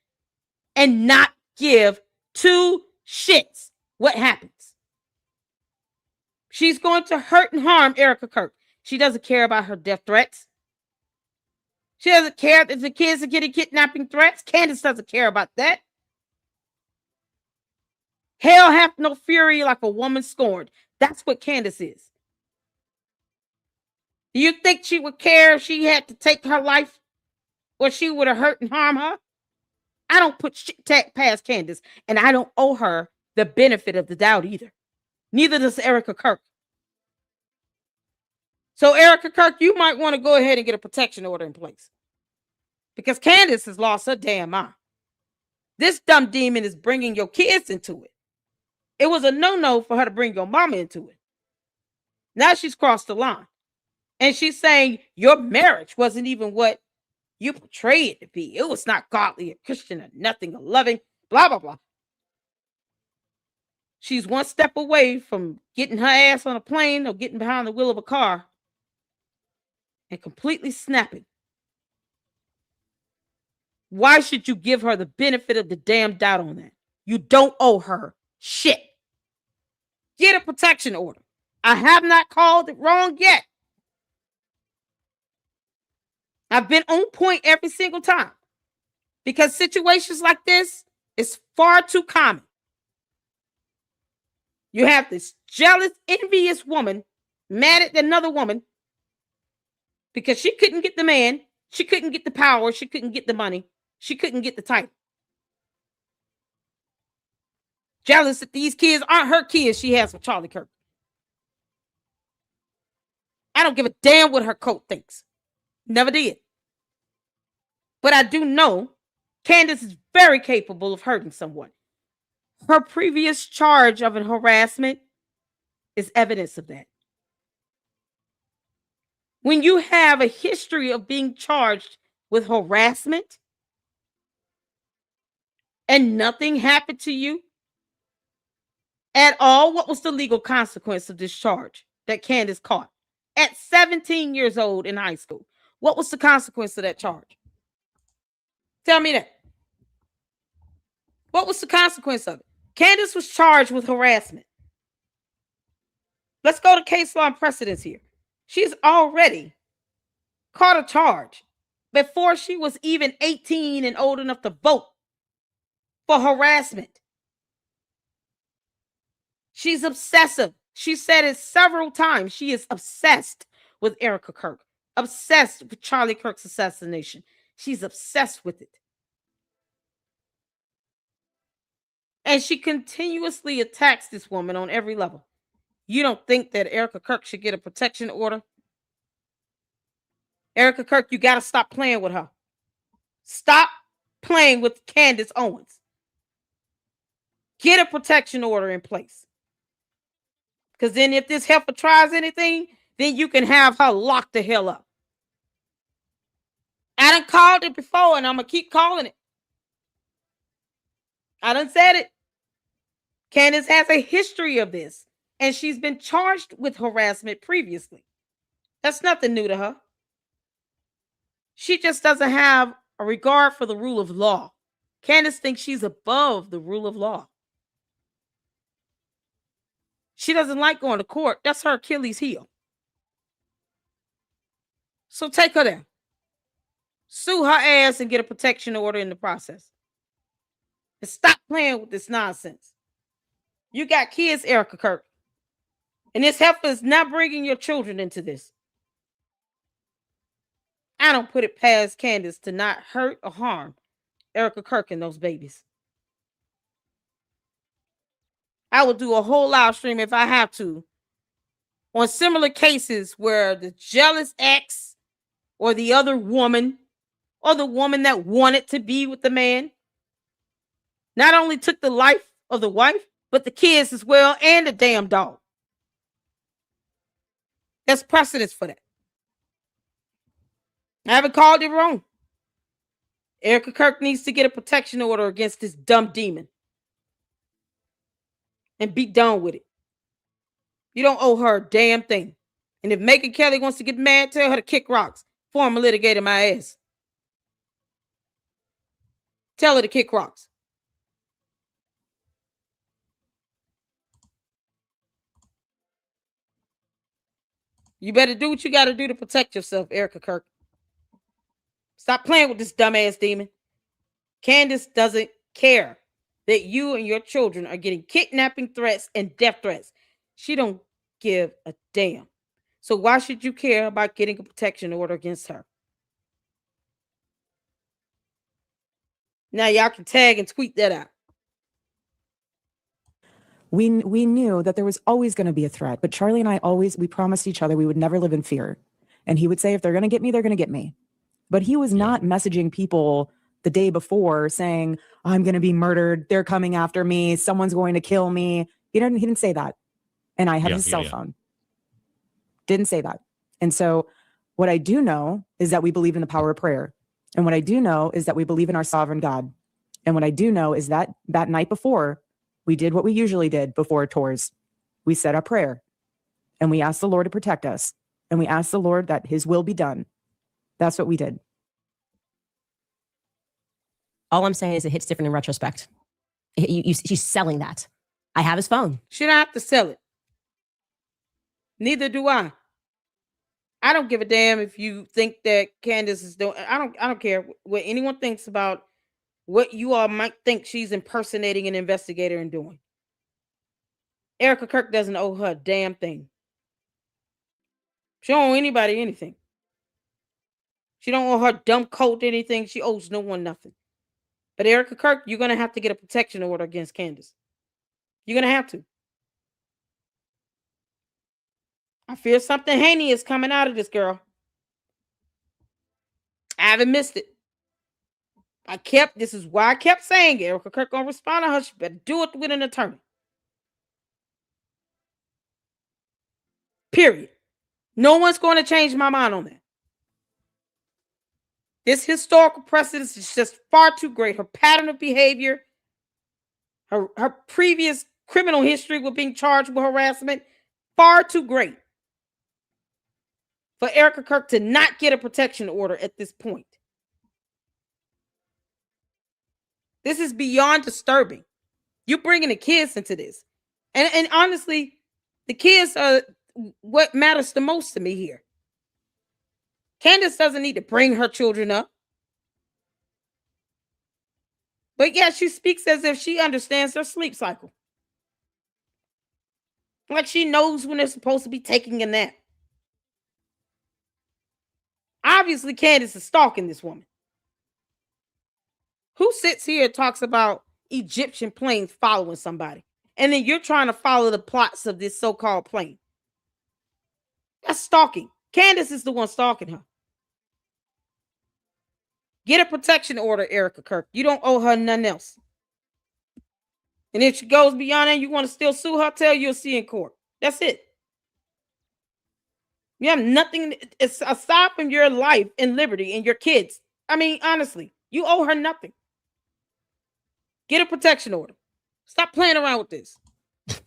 Speaker 1: and not give two shits what happens. She's going to hurt and harm Erica Kirk. She doesn't care about her death threats. She doesn't care if the kids are getting kidnapping threats. Candace doesn't care about that. Hell hath no fury like a woman scorned. That's what Candace is. Do you think she would care if she had to take her life or she would have hurt and harm her? I don't put shit past Candace, and I don't owe her the benefit of the doubt either. Neither does Erica Kirk. So Erica Kirk, you might want to go ahead and get a protection order in place because Candace has lost her damn mind. This dumb demon is bringing your kids into it. It was a no-no for her to bring your mama into it. Now she's crossed the line. And she's saying your marriage wasn't even what you portray it to be. It was not godly or Christian or nothing or loving, blah, blah, blah. She's one step away from getting her ass on a plane or getting behind the wheel of a car and completely snapping. Why should you give her the benefit of the damn doubt on that? You don't owe her shit. Get a protection order. I have not called it wrong yet. I've been on point every single time because situations like this is far too common. You have this jealous, envious woman mad at another woman because she couldn't get the man, she couldn't get the power, she couldn't get the money, she couldn't get the title. Jealous that these kids aren't her kids she has with Charlie Kirk. I don't give a damn what her coach thinks. Never did. But I do know Candace is very capable of hurting someone. Her previous charge of an harassment is evidence of that. When you have a history of being charged with harassment and nothing happened to you at all, what was the legal consequence of this charge that Candace caught at 17 years old in high school? What was the consequence of that charge? Tell me that. What was the consequence of it? Candace was charged with harassment. Let's go to case law and precedence here. She's already caught a charge before she was even 18 and old enough to vote for harassment. She's obsessive. She said it several times. She is obsessed with Erica Kirk, obsessed with Charlie Kirk's assassination. She's obsessed with it. And she continuously attacks this woman on every level. You don't think that Erica Kirk should get a protection order? Erica Kirk, you got to stop playing with her. Stop playing with Candace Owens. Get a protection order in place. Because then if this heifer tries anything, then you can have her locked the hell up. I done called it before and I'm going to keep calling it. I done said it. Candace has a history of this, and she's been charged with harassment previously. That's nothing new to her. She just doesn't have a regard for the rule of law. Candace thinks she's above the rule of law. She doesn't like going to court. That's her Achilles heel. So take her there. Sue her ass and get a protection order in the process. And stop playing with this nonsense. You got kids, Erica Kirk. And this heifer is not bringing your children into this. I don't put it past Candace to not hurt or harm Erica Kirk and those babies. I will do a whole live stream if I have to on similar cases where the jealous ex or the other woman or the woman that wanted to be with the man not only took the life of the wife, but the kids as well and the damn dog. There's precedence for that. I haven't called it wrong. Erica Kirk needs to get a protection order against this dumb demon. And be done with it. You don't owe her a damn thing. And if Megan Kelly wants to get mad, tell her to kick rocks. Former litigator my ass. Tell her to kick rocks. You better do what you got to do to protect yourself, Erica Kirk. Stop playing with this dumbass demon. Candace doesn't care that you and your children are getting kidnapping threats and death threats. She don't give a damn. So why should you care about getting a protection order against her? Now y'all can tag and tweet that out.
Speaker 3: We knew that there was always going to be a threat, but Charlie and I we promised each other we would never live in fear. And he would say, if they're going to get me, they're going to get me. But he was not messaging people the day before saying, I'm going to be murdered. They're coming after me. Someone's going to kill me. He didn't say that. And I have his cell phone. Didn't say that. And so what I do know is that we believe in the power of prayer. And what I do know is that we believe in our sovereign God. And what I do know is that that night before, we did what we usually did before tours. We said our prayer and we asked the Lord to protect us. and we asked the Lord that his will be done. That's what we did.
Speaker 2: All I'm saying is it hits different in retrospect. She's selling that. I have his phone.
Speaker 1: She don't have to sell it. Neither do I. I don't give a damn if you think that Candace is doing. I don't care what anyone thinks about what you all might think she's impersonating an investigator and doing. Erica Kirk doesn't owe her a damn thing. She don't owe anybody anything. She don't owe her dumb coat anything. She owes no one nothing. But Erica Kirk, you're gonna have to get a protection order against Candace. You're gonna have to. I fear something haney is coming out of this girl. I haven't missed it. This is why I kept saying Erica Kirk gonna respond to her. She better do it with an attorney. Period. No one's going to change my mind on that. This historical precedent is just far too great. Her pattern of behavior, her previous criminal history with being charged with harassment, far too great for Erica Kirk to not get a protection order at this point. This is beyond disturbing. You're bringing the kids into this. And honestly, the kids are what matters the most to me here. Candace doesn't need to bring her children up. But yeah, she speaks as if she understands their sleep cycle. Like she knows when they're supposed to be taking a nap. Obviously, Candace is stalking this woman. Who sits here and talks about Egyptian planes following somebody? And then you're trying to follow the plots of this so-called plane. That's stalking. Candace is the one stalking her. Get a protection order, Erica Kirk. You don't owe her nothing else. And if she goes beyond that, you want to still sue her, tell you'll see in court. That's it. You have nothing aside from your life and liberty and your kids. I mean, honestly, you owe her nothing. Get a protection order. Stop playing around with this.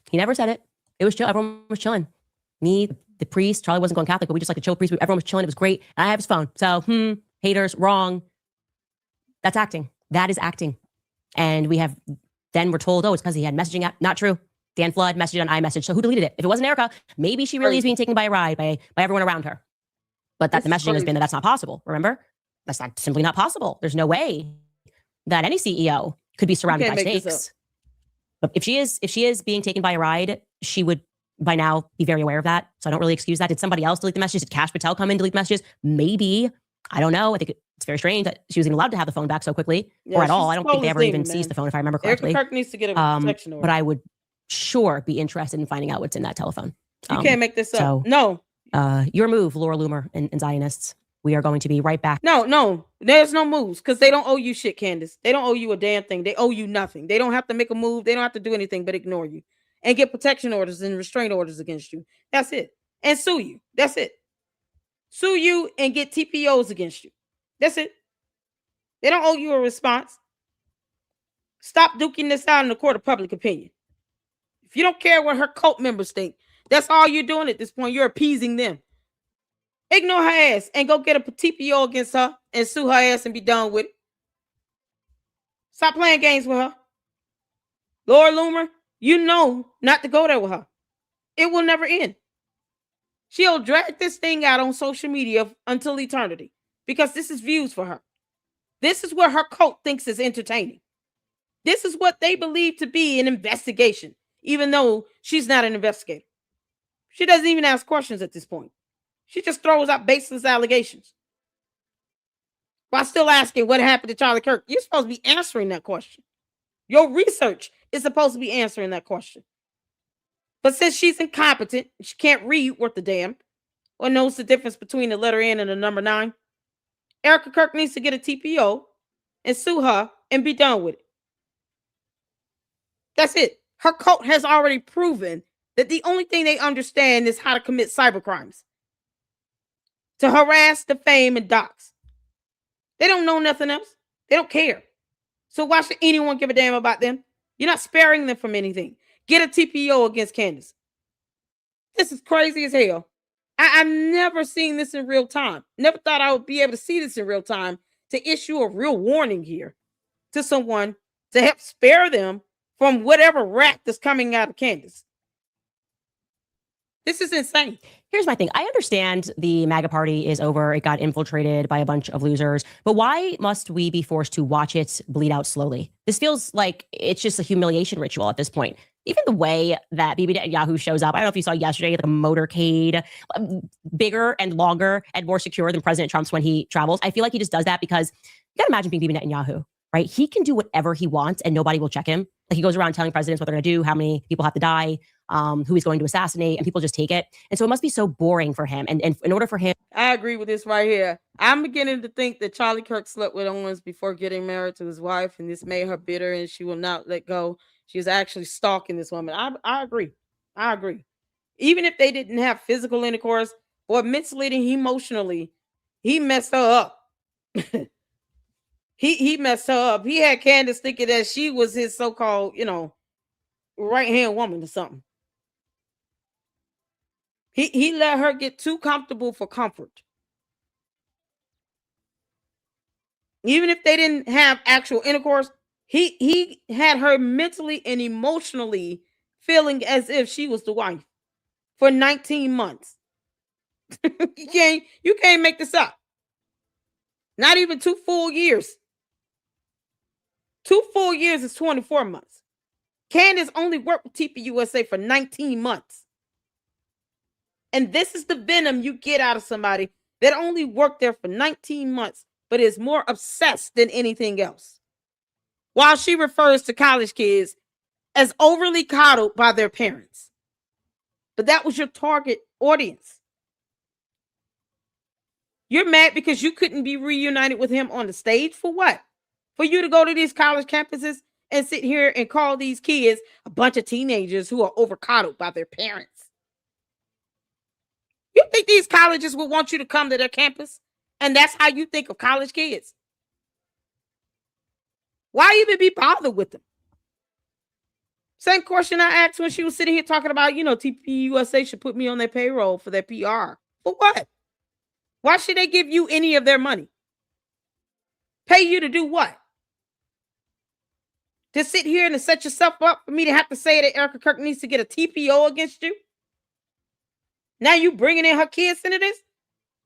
Speaker 2: He never said it. It was chill. Everyone was chilling. Me, the priest, Charlie wasn't going Catholic, but we just like a chill priest. Everyone was chilling. It was great. And I have his phone. So, haters, wrong. That's acting. That is acting. And then we're told, it's because he had messaging app. Not true. Dan Flood messaged on iMessage. So who deleted it? If it wasn't Erica, maybe she really is being taken by a ride by everyone around her. But the messaging has been that that's not possible. Remember? That's simply not possible. There's no way that any CEO could be surrounded by snakes. But if she is being taken by a ride, she would by now be very aware of that. So I don't really excuse that. Did somebody else delete the messages? Did Cash Patel come in and delete the messages? Maybe. I don't know. I think it's very strange that she wasn't allowed to have the phone back so quickly or at all. I don't think they ever even seized the phone, if I remember correctly.
Speaker 1: Erica Kirk needs to get a protection order.
Speaker 2: But I would sure be interested in finding out what's in that telephone.
Speaker 1: You can't make this up. No.
Speaker 2: Your move, Laura Loomer and Zionists. We are going to be right back.
Speaker 1: No. There's no moves because they don't owe you shit, Candace. They don't owe you a damn thing. They owe you nothing. They don't have to make a move. They don't have to do anything but ignore you and get protection orders and restraint orders against you. That's it. And sue you. That's it. Sue you and get TPOs against you. That's it. They don't owe you a response. Stop duking this out in the court of public opinion. If you don't care what her cult members think, that's all you're doing at this point. You're appeasing them. Ignore her ass and go get a TPO against her and sue her ass and be done with it. Stop playing games with her. Laura Loomer, you know not to go there with her. It will never end. She'll drag this thing out on social media until eternity because this is views for her. This is what her cult thinks is entertaining. This is what they believe to be an investigation, even though she's not an investigator. She doesn't even ask questions at this point. She just throws out baseless allegations. While still asking what happened to Charlie Kirk. You're supposed to be answering that question. Your research is supposed to be answering that question. But since she's incompetent, she can't read worth a damn, or knows the difference between the letter N and the number 9, Erica Kirk needs to get a TPO and sue her and be done with it. That's it. Her cult has already proven that the only thing they understand is how to commit cybercrimes. To harass, defame, and dox. They don't know nothing else. They don't care. So why should anyone give a damn about them? You're not sparing them from anything. Get a TPO against Candace. This is crazy as hell. I've never seen this in real time. Never thought I would be able to see this in real time, to issue a real warning here to someone to help spare them from whatever rat that's coming out of Candace. This is insane.
Speaker 2: Here's my thing. I understand the MAGA party is over. It got infiltrated by a bunch of losers. But why must we be forced to watch it bleed out slowly? This feels like it's just a humiliation ritual at this point. Even the way that Bibi Netanyahu shows up, I don't know if you saw yesterday, like a motorcade, bigger and longer and more secure than President Trump's when he travels. I feel like he just does that because you gotta imagine being Bibi Netanyahu, right? He can do whatever he wants and nobody will check him. Like he goes around telling presidents what they're gonna do, how many people have to die, who he's going to assassinate, and people just take it. And so it must be so boring for him. And in order for him,
Speaker 1: I agree with this right here. I'm beginning to think that Charlie Kirk slept with Owens before getting married to his wife, and this made her bitter and she will not let go. She's actually stalking this woman. I agree. I agree. Even if they didn't have physical intercourse or mentally and emotionally, he messed her up. he messed her up. He had Candace thinking that she was his so-called, right-hand woman or something. He let her get too comfortable for comfort. Even if they didn't have actual intercourse, he had her mentally and emotionally feeling as if she was the wife for 19 months. You can't make this up. Not even 2 full years. 2 full years is 24 months. Candace only worked with TPUSA for 19 months. And this is the venom you get out of somebody that only worked there for 19 months, but is more obsessed than anything else. While she refers to college kids as overly coddled by their parents. But that was your target audience. You're mad because you couldn't be reunited with him on the stage for what? For you to go to these college campuses and sit here and call these kids a bunch of teenagers who are over coddled by their parents. You think these colleges would want you to come to their campus? And that's how you think of college kids? Why even be bothered with them? Same question I asked when she was sitting here talking about, TPUSA should put me on their payroll for their PR. For what? Why should they give you any of their money? Pay you to do what? To sit here and to set yourself up for me to have to say that Erica Kirk needs to get a TPO against you? Now you bringing in her kids into this?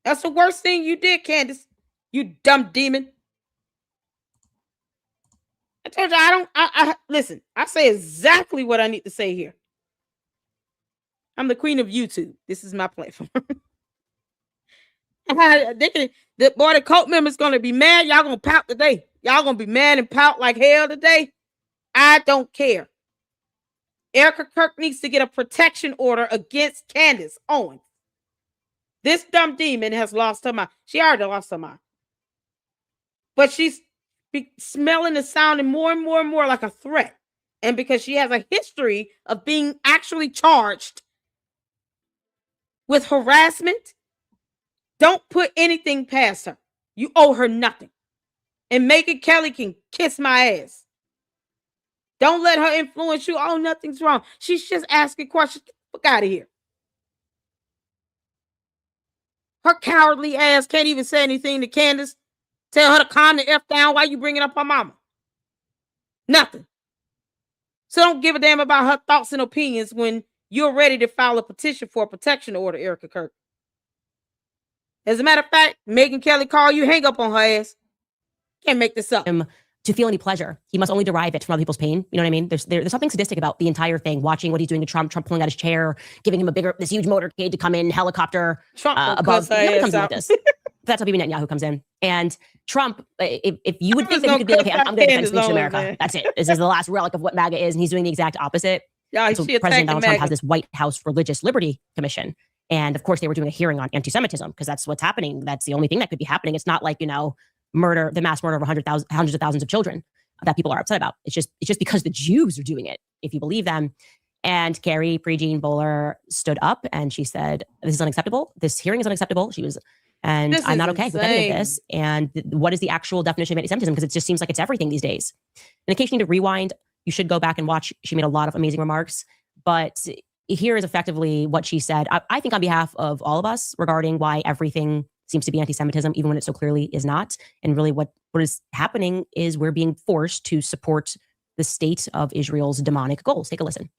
Speaker 1: That's the worst thing you did, Candace. You dumb demon. I told you I listen, I say exactly what I need to say here. I'm the queen of YouTube. This is my platform. The cult member's gonna be mad. Y'all gonna pout today. Y'all gonna be mad and pout like hell today. I don't care. Erica Kirk needs to get a protection order against Candace Owens. This dumb demon has lost her mind. She already lost her mind. But she's smelling and sounding more and more and more like a threat. And because she has a history of being actually charged with harassment, don't put anything past her. You owe her nothing. And Megyn Kelly can kiss my ass. Don't let her influence you. Oh, nothing's wrong. She's just asking questions. Get the fuck out of here. Her cowardly ass can't even say anything to Candace. Tell her to calm the F down. Why you bringing up her mama? Nothing. So don't give a damn about her thoughts and opinions when you're ready to file a petition for a protection order, Erica Kirk. As a matter of fact, Megyn Kelly call you, hang up on her ass. Can't make this up.
Speaker 2: To feel any pleasure, he must only derive it from other people's pain. You know what I mean? There's something sadistic about the entire thing. Watching what he's doing to Trump pulling out his chair, giving him this huge motorcade to come in, helicopter above. Nobody comes in with this. That's how Bibi Netanyahu comes in. And Trump, if you would think that he could be like, okay, I'm going to defend speech in America. Man. That's it. This is the last relic of what MAGA is, and he's doing the exact opposite.
Speaker 1: Yeah,
Speaker 2: so President Donald Trump has this White House Religious Liberty Commission. And of course, they were doing a hearing on anti-Semitism because that's what's happening. That's the only thing that could be happening. It's not like, murder, the mass murder of hundreds of thousands of children that people are upset about. It's just because the Jews are doing it, if you believe them. And Carrie Prejean Bowler stood up and she said, this is unacceptable. This hearing is unacceptable. I'm not okay with any of this. And what is the actual definition of anti-Semitism? Because it just seems like it's everything these days. In case you need to rewind, you should go back and watch. She made a lot of amazing remarks. But here is effectively what she said. I think on behalf of all of us regarding why everything seems to be anti-Semitism, even when it so clearly is not. And really what is happening is we're being forced to support the state of Israel's demonic goals. Take a listen.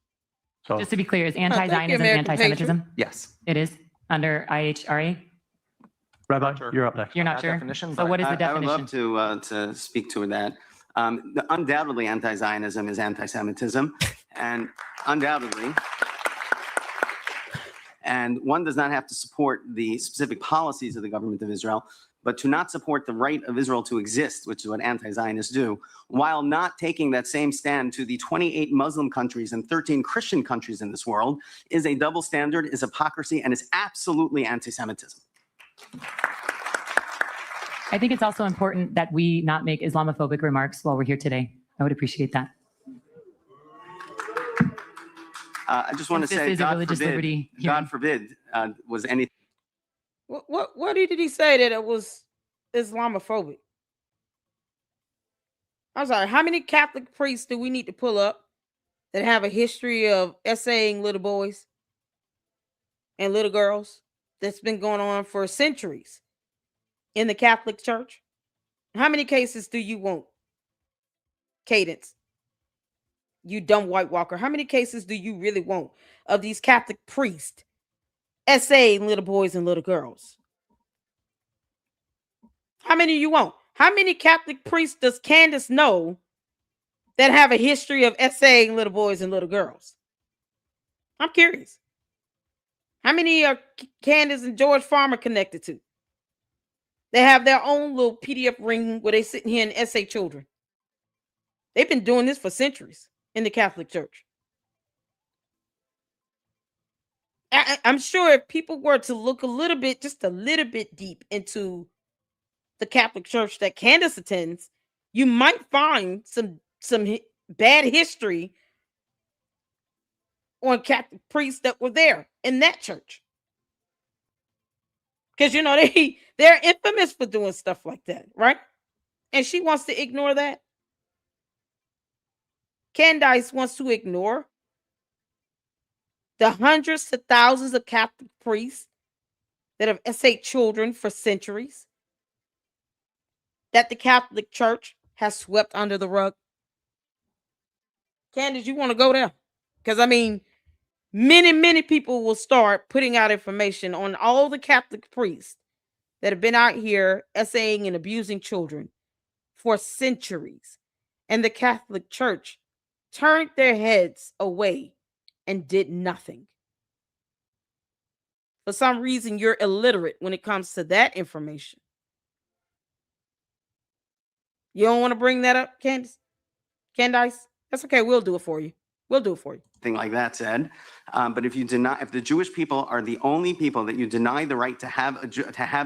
Speaker 8: So, just to be clear, is anti-Zionism anti-Semitism?
Speaker 9: Yes.
Speaker 8: It is under IHRA?
Speaker 6: Rabbi, you're up next.
Speaker 8: You're not sure? So what is the definition?
Speaker 9: I would love to speak to that. Undoubtedly, anti-Zionism is anti-Semitism, and undoubtedly, and one does not have to support the specific policies of the government of Israel, but to not support the right of Israel to exist, which is what anti-Zionists do, while not taking that same stand to the 28 Muslim countries and 13 Christian countries in this world, is a double standard, is hypocrisy, and is absolutely anti-Semitism.
Speaker 8: I think it's also important that we not make Islamophobic remarks while we're here today. I would appreciate that.
Speaker 9: I just want to say, God forbid, was anything.
Speaker 1: What did he say that it was Islamophobic? I'm sorry. How many Catholic priests do we need to pull up that have a history of essaying little boys and little girls? That's been going on for centuries in the Catholic Church. How many cases do you want? Cadence, you dumb White Walker. How many cases do you really want of these Catholic priests essaying little boys and little girls? How many you want? How many Catholic priests does Candace know that have a history of essaying little boys and little girls? I'm curious. How many are Candace and George Farmer connected to? They have their own little PDF ring where they sit here and essay children. They've been doing this for centuries in the Catholic Church. I'm sure if people were to look just a little bit deep into the Catholic Church that Candace attends, you might find some bad history on Catholic priests that were there in that church. Because, they're infamous for doing stuff like that, right? And she wants to ignore that. Candace wants to ignore the hundreds to thousands of Catholic priests that have essayed children for centuries, that the Catholic Church has swept under the rug. Candace, you want to go there? Because, many people will start putting out information on all the Catholic priests that have been out here essaying and abusing children for centuries. And the Catholic Church turned their heads away and did nothing. For some reason, you're illiterate when it comes to that information. You don't want to bring that up, Candace? That's okay. We'll do it for you. Thing
Speaker 9: like that said, but if the Jewish people are the only people that you deny the right to have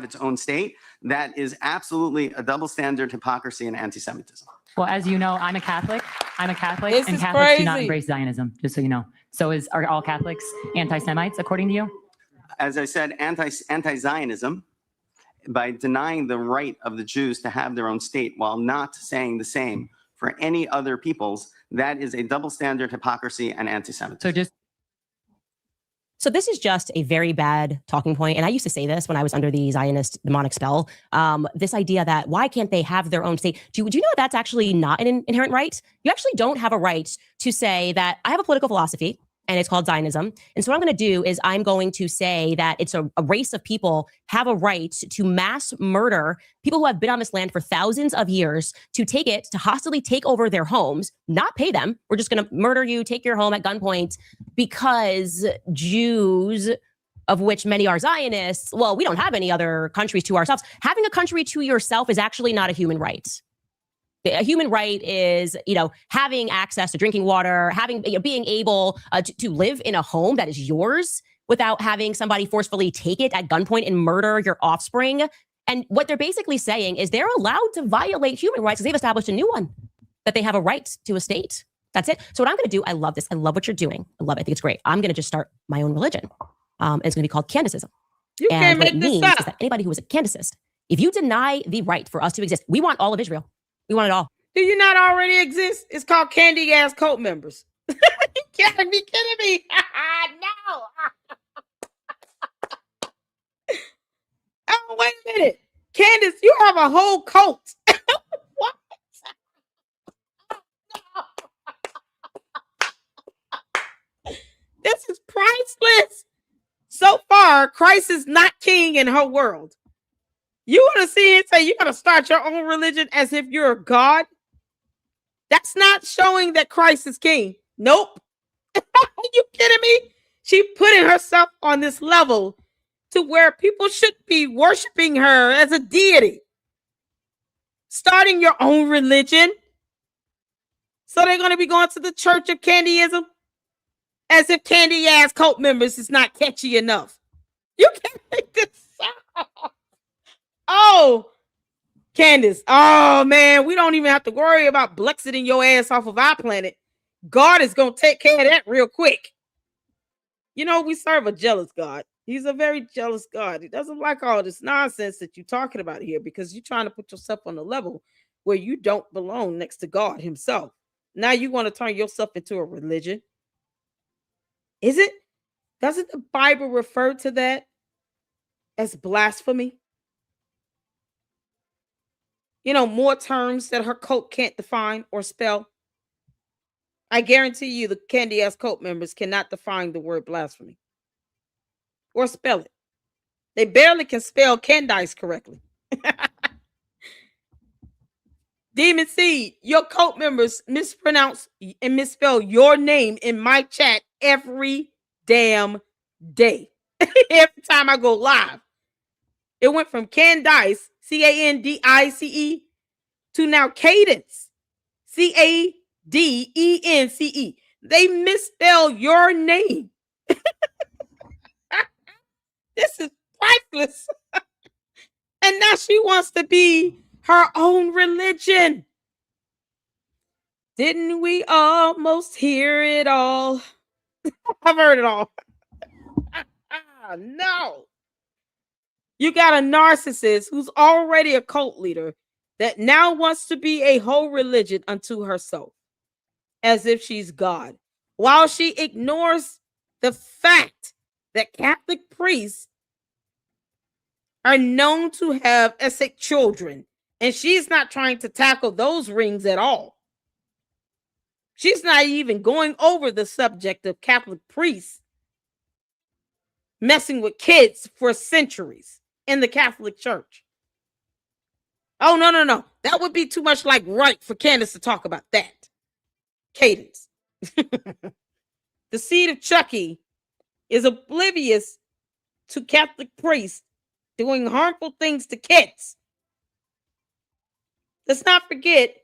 Speaker 9: its own state, that is absolutely a double standard, hypocrisy, and anti-Semitism.
Speaker 8: Well, as you know, I'm a Catholic, and Catholics
Speaker 1: crazy.
Speaker 8: do not embrace Zionism, just so you know. So are all Catholics anti-Semites, according to you?
Speaker 9: As I said, anti-Zionism, by denying the right of the Jews to have their own state while not saying the same for any other peoples, that is a double standard, hypocrisy, and anti-Semitism.
Speaker 2: So this is just a very bad talking point. And I used to say this when I was under the Zionist demonic spell. This idea that why can't they have their own state? Do you know that's actually not an inherent right? You actually don't have a right to say that I have a political philosophy and it's called Zionism. And so what I'm going to do is I'm going to say that it's a race of people have a right to mass murder people who have been on this land for thousands of years, to take it, to hostilely take over their homes, not pay them. We're just going to murder you, take your home at gunpoint because Jews, of which many are Zionists, well, we don't have any other countries to ourselves. Having a country to yourself is actually not a human right. A human right is, having access to drinking water, being able to live in a home that is yours without having somebody forcefully take it at gunpoint and murder your offspring. And what they're basically saying is they're allowed to violate human rights because they've established a new one, that they have a right to a state. That's it. So what I'm going to do, I love this. I love what you're doing. I love it. I think it's great. I'm going to just start my own religion. It's going to be called Candacism.
Speaker 1: You can't make this up.
Speaker 2: Is that anybody who is a Candacist, if you deny the right for us to exist, we want all of Israel. We want it all.
Speaker 1: Do you not already exist? It's called candy ass cult members. gotta be kidding me. No. Oh, wait a minute. Candace, you have a whole cult. What? This is priceless. So far, Christ is not king in her world. You want to see it say you got to start your own religion as if you're a god? That's not showing that Christ is king. Nope. Are you kidding me? She putting herself on this level to where people should be worshiping her as a deity. Starting your own religion. So they're going to be going to the church of candyism as if candy ass cult members is not catchy enough. You can't make this up. Oh, Candace. Oh, man. We don't even have to worry about blexiting your ass off of our planet. God is going to take care of that real quick. You know, we serve a jealous God. He's a very jealous God. He doesn't like all this nonsense that you're talking about here because you're trying to put yourself on the level where you don't belong next to God himself. Now you want to turn yourself into a religion. Is it? Doesn't the Bible refer to that as blasphemy? You know, more terms that her cult can't define or spell. I guarantee you the candy ass cult members cannot define the word blasphemy or spell it. They barely can spell Candace correctly. Demon Seed, your cult members mispronounce and misspell your name in my chat every damn day. Every time I go live. It went from Candice, Candice, to now Cadence, Cadence. They misspell your name. This is priceless. And now she wants to be her own religion. Didn't we almost hear it all? I've heard it all. No. You got a narcissist who's already a cult leader that now wants to be a whole religion unto herself, as if she's God, while she ignores the fact that Catholic priests are known to have Essex children, and she's not trying to tackle those rings at all. She's not even going over the subject of Catholic priests messing with kids for centuries in the Catholic Church. Oh, no. That would be too much like right for Candace to talk about that. Cadence. The seed of Chucky is oblivious to Catholic priests doing harmful things to kids. Let's not forget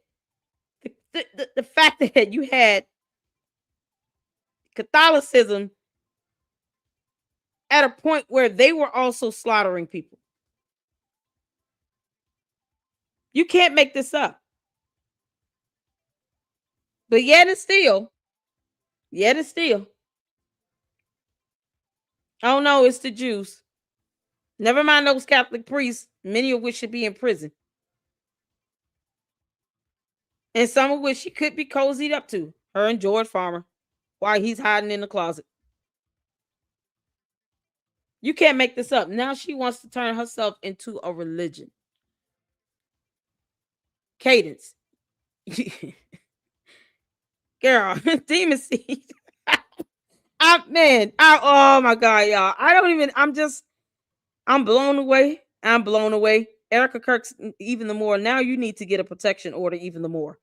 Speaker 1: the fact that you had Catholicism at a point where they were also slaughtering people. You can't make this up. But yet and still, oh no, it's the Jews. Never mind those Catholic priests, many of which should be in prison. And some of which she could be cozied up to, her and George Farmer, while he's hiding in the closet. You can't make this up. Now she wants to turn herself into a religion. Cadence. Girl, Demon Seed. Oh my God, y'all. I'm blown away. Erica Kirk's even the more. Now you need to get a protection order even the more.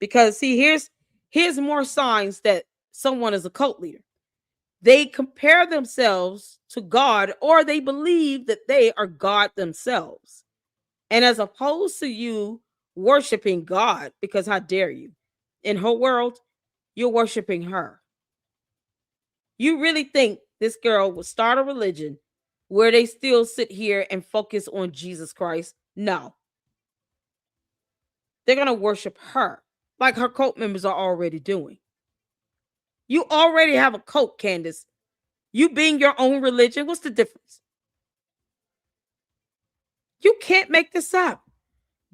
Speaker 1: Because see, here's more signs that someone is a cult leader. They compare themselves to God, or they believe that they are God themselves. And as opposed to you worshiping God, because how dare you? In her world, you're worshiping her. You really think this girl would start a religion where they still sit here and focus on Jesus Christ? No. They're going to worship her like her cult members are already doing. You already have a cult, Candace. You being your own religion, what's the difference? You can't make this up.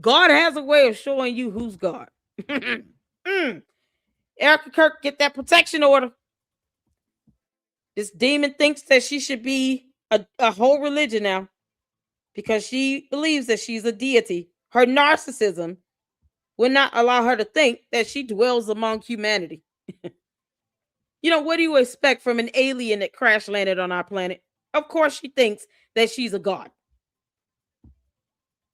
Speaker 1: God has a way of showing you who's God. Erica Kirk, get that protection order. This demon thinks that she should be a whole religion now because she believes that she's a deity. Her narcissism will not allow her to think that she dwells among humanity. What do you expect from an alien that crash landed on our planet? Of course, she thinks that she's a god.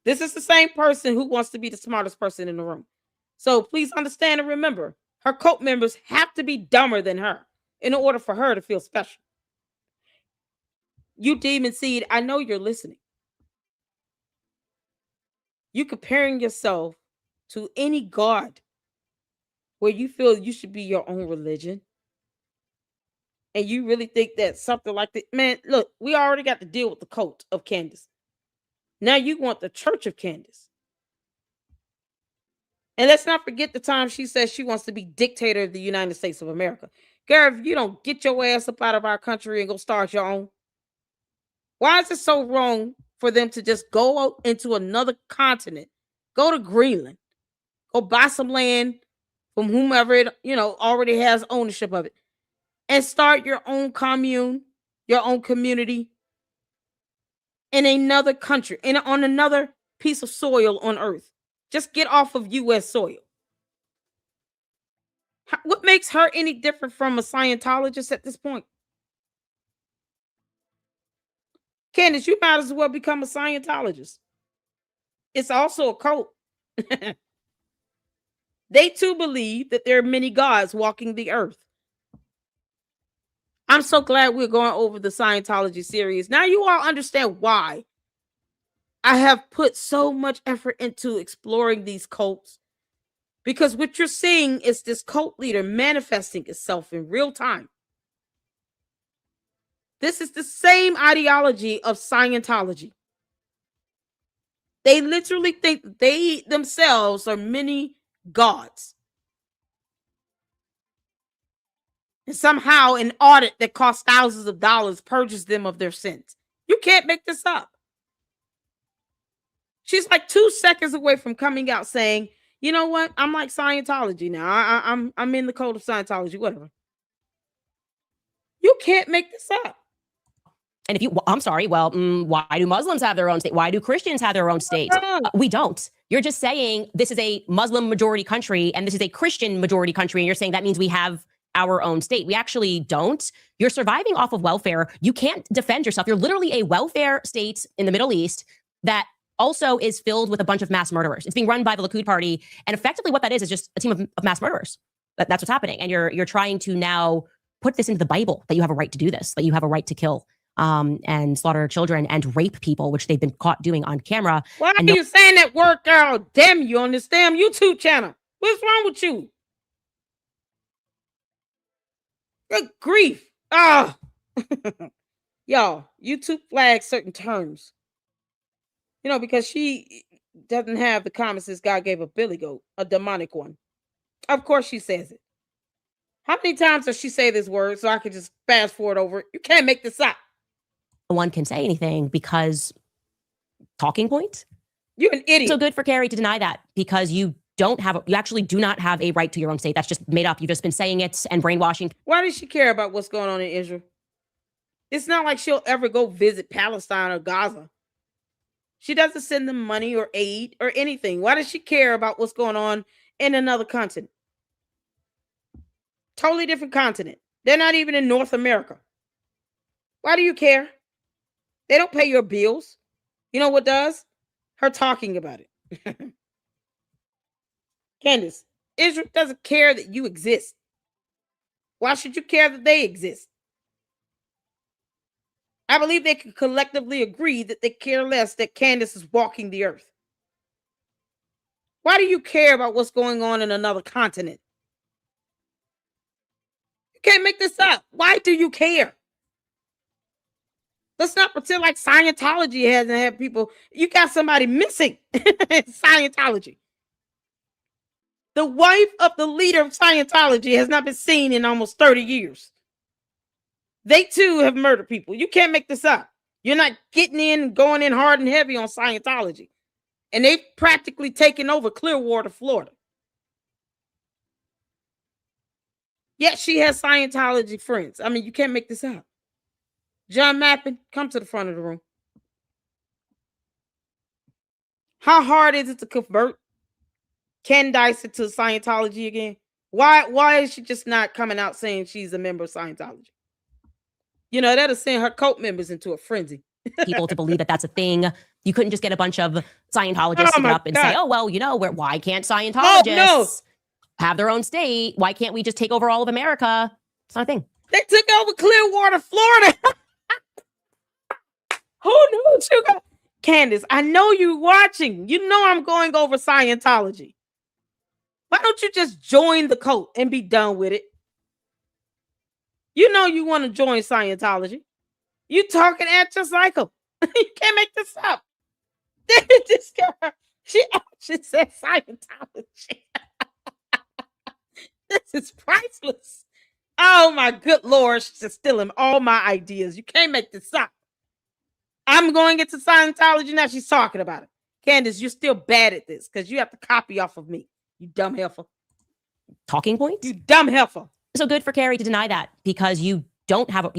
Speaker 1: This is the same person who wants to be the smartest person in the room. So please understand and remember, her cult members have to be dumber than her in order for her to feel special. You demon seed, I know you're listening. You comparing yourself to any god where you feel you should be your own religion. And you really think that something like that, man, look, we already got to deal with the cult of Candace. Now you want the church of Candace. And let's not forget the time she says she wants to be dictator of the United States of America. Girl, if you don't get your ass up out of our country and go start your own, why is it so wrong for them to just go out into another continent, go to Greenland, go buy some land from whomever it, already has ownership of it, and start your own commune, your own community in another country, on another piece of soil on earth. Just get off of U.S. soil. What makes her any different from a Scientologist at this point? Candace, you might as well become a Scientologist. It's also a cult. They too believe that there are many gods walking the earth. I'm so glad we're going over the Scientology series. Now you all understand why I have put so much effort into exploring these cults. Because what you're seeing is this cult leader manifesting itself in real time. This is the same ideology of Scientology. They literally think they themselves are many gods. And somehow an audit that costs thousands of dollars purges them of their sins. You can't make this up. She's like 2 seconds away from coming out saying, you know what? I'm like Scientology now. I'm in the code of Scientology, whatever. You can't make this up.
Speaker 2: And I'm sorry, well, why do Muslims have their own state? Why do Christians have their own state? We don't. You're just saying this is a Muslim majority country and this is a Christian majority country. And you're saying that means we have our own state. We actually don't. You're surviving off of welfare. You can't defend yourself. You're literally a welfare state in the Middle East that also is filled with a bunch of mass murderers. It's being run by the Likud party. And effectively what that is just a team of mass murderers. That's what's happening. And you're trying to now put this into the Bible, that you have a right to do this, that you have a right to kill and slaughter children and rape people, which they've been caught doing on camera.
Speaker 1: Why are you saying that word, girl? Damn you on this damn YouTube channel. What's wrong with you? Good grief. Y'all, YouTube flags certain terms. Because she doesn't have the common sense God gave a billy goat, a demonic one. Of course she says it. How many times does she say this word so I can just fast forward over it? You can't make this up.
Speaker 2: No one can say anything because talking points.
Speaker 1: You're an idiot.
Speaker 2: So good for Carrie to deny that because you actually do not have a right to your own state. That's just made up. You've just been saying it and brainwashing.
Speaker 1: Why does she care about what's going on in Israel? It's not like she'll ever go visit Palestine or Gaza. She doesn't send them money or aid or anything. Why does she care about what's going on in another continent? Totally different continent. They're not even in North America. Why do you care? They don't pay your bills. You know what does? Her talking about it. Candace, Israel doesn't care that you exist. Why should you care that they exist? I believe they can collectively agree that they care less that Candace is walking the earth. Why do you care about what's going on in another continent? You can't make this up. Why do you care? Let's not pretend like Scientology hasn't had people. You got somebody missing in Scientology. The wife of the leader of Scientology has not been seen in almost 30 years. They too have murdered people. You can't make this up. You're not getting in and going in hard and heavy on Scientology. And they've practically taken over Clearwater, Florida. Yet she has Scientology friends. I mean, you can't make this up. John Mappin, come to the front of the room. How hard is it to convert Candace into Scientology again? Why is she just not coming out saying she's a member of Scientology? You know, that'll send her cult members into a frenzy.
Speaker 2: People to believe that that's a thing. You couldn't just get a bunch of Scientologists to get up and say, oh, well, you know, why can't Scientologists have their own state? Why can't we just take over all of America? It's not a thing.
Speaker 1: They took over Clearwater, Florida. Who knew you got? Candace, I know you watching. You know I'm going over Scientology. Why don't you just join the cult and be done with it? You know you want to join Scientology. You talking at your cycle. You can't make this up. This girl, she said Scientology. This is priceless. Oh my good Lord, she's stealing all my ideas. You can't make this up. I'm going into Scientology now. She's talking about it. Candace, you're still bad at this because you have to copy off of me. You dumb heifer.
Speaker 2: Talking point?
Speaker 1: You dumb heifer.
Speaker 2: So good for Carrie to deny that because you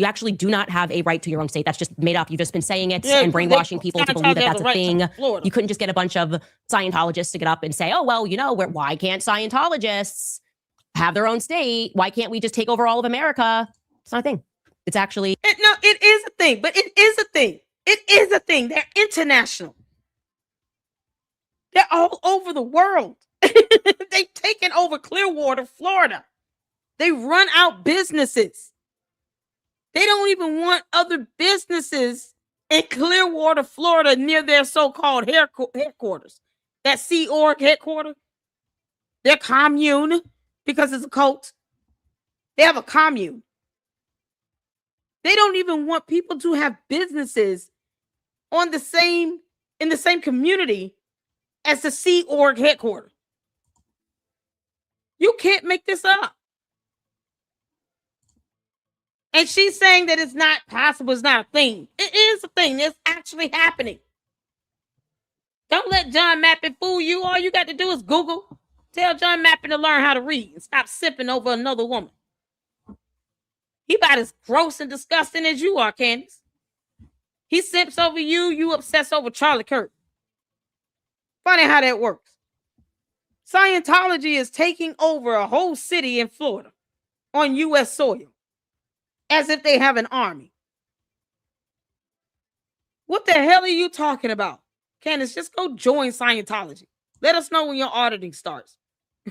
Speaker 2: actually do not have a right to your own state. That's just made up. You've just been saying it and brainwashing people to believe that that's a thing. You couldn't just get a bunch of Scientologists to get up and say, oh, well, you know, why can't Scientologists have their own state? Why can't we just take over all of America? It's not a thing. It's actually...
Speaker 1: No, it is a thing, but it is a thing. It is a thing. They're international. They're all over the world. They've taken over Clearwater, Florida. They run out businesses. They don't even want other businesses in Clearwater, Florida, near their so-called headquarters. That Sea Org headquarters. Their commune, because it's a cult. They have a commune. They don't even want people to have businesses in the same community as the Sea Org headquarters. You can't make this up. And she's saying that it's not possible, it's not a thing. It is a thing. It's actually happening. Don't let John Mappin fool you. All you got to do is Google. Tell John Mappin to learn how to read and stop sipping over another woman. He about as gross and disgusting as you are, Candace. He simps over you, you obsess over Charlie Kirk. Funny how that works. Scientology is taking over a whole city in Florida on U.S. soil as if they have an army. What the hell are you talking about? Candace, just go join Scientology. Let us know when your auditing starts.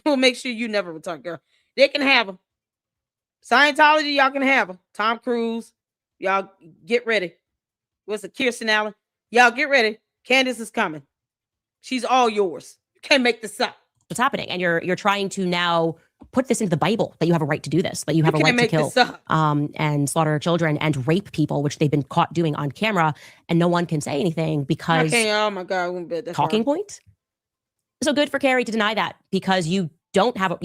Speaker 1: We'll make sure you never return, girl. They can have them. Scientology, y'all can have them. Tom Cruise, y'all get ready. What's it, Kirsten Allen? Y'all get ready. Candace is coming. She's all yours. You can't make this up.
Speaker 2: What's happening? And you're trying to now put this into the Bible that you have a right to do this, that you have a right to kill and slaughter children and rape people, which they've been caught doing on camera, and no one can say anything because
Speaker 1: oh my God,
Speaker 2: talking point. So good for Carrie to deny that because you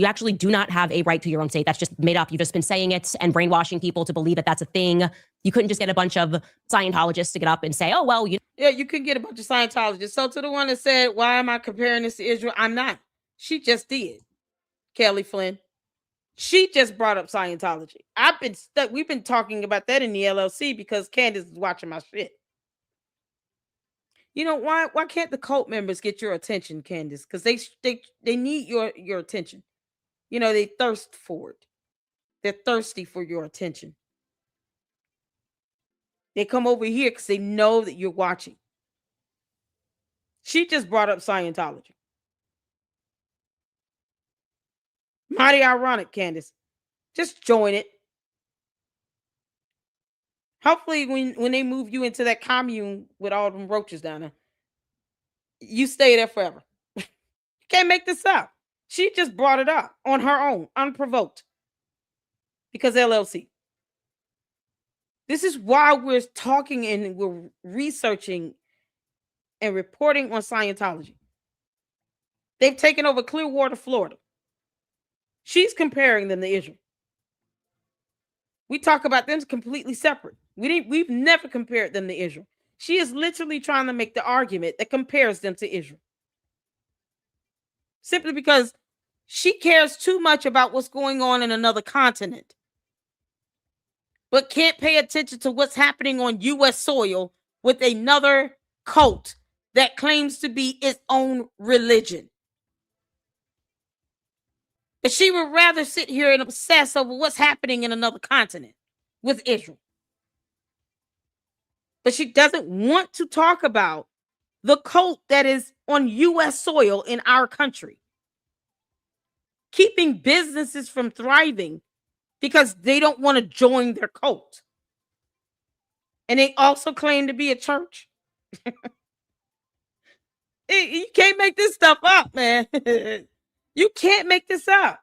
Speaker 2: actually do not have a right to your own state. That's just made up. You've just been saying it and brainwashing people to believe that that's a thing. You couldn't just get a bunch of Scientologists to get up and say, oh, well,
Speaker 1: yeah, you could get a bunch of Scientologists. So to the one that said, why am I comparing this to Israel? I'm not. She just did. Kelly Flynn. She just brought up Scientology. I've been stuck. We've been talking about that in the LLC because Candace is watching my shit. You know why can't the cult members get your attention, Candace? Because they need your attention. You know, they thirst for it. They're thirsty for your attention. They come over here because they know that you're watching. She just brought up Scientology. Mighty ironic, Candace. Just join it. Hopefully, when they move you into that commune with all them roaches down there, you stay there forever. You can't make this up. She just brought it up on her own, unprovoked. Because LLC. This is why we're talking and we're researching and reporting on Scientology. They've taken over Clearwater, Florida. She's comparing them to Israel. We talk about them completely separate. We've never compared them to Israel. She is literally trying to make the argument that compares them to Israel. Simply because She cares too much about what's going on in another continent, but can't pay attention to what's happening on U.S. soil with another cult that claims to be its own religion. But she would rather sit here and obsess over what's happening in another continent with Israel. But she doesn't want to talk about the cult that is on U.S. soil in our country, keeping businesses from thriving because they don't want to join their cult. And they also claim to be a church. You can't make this stuff up, man. You can't make this up.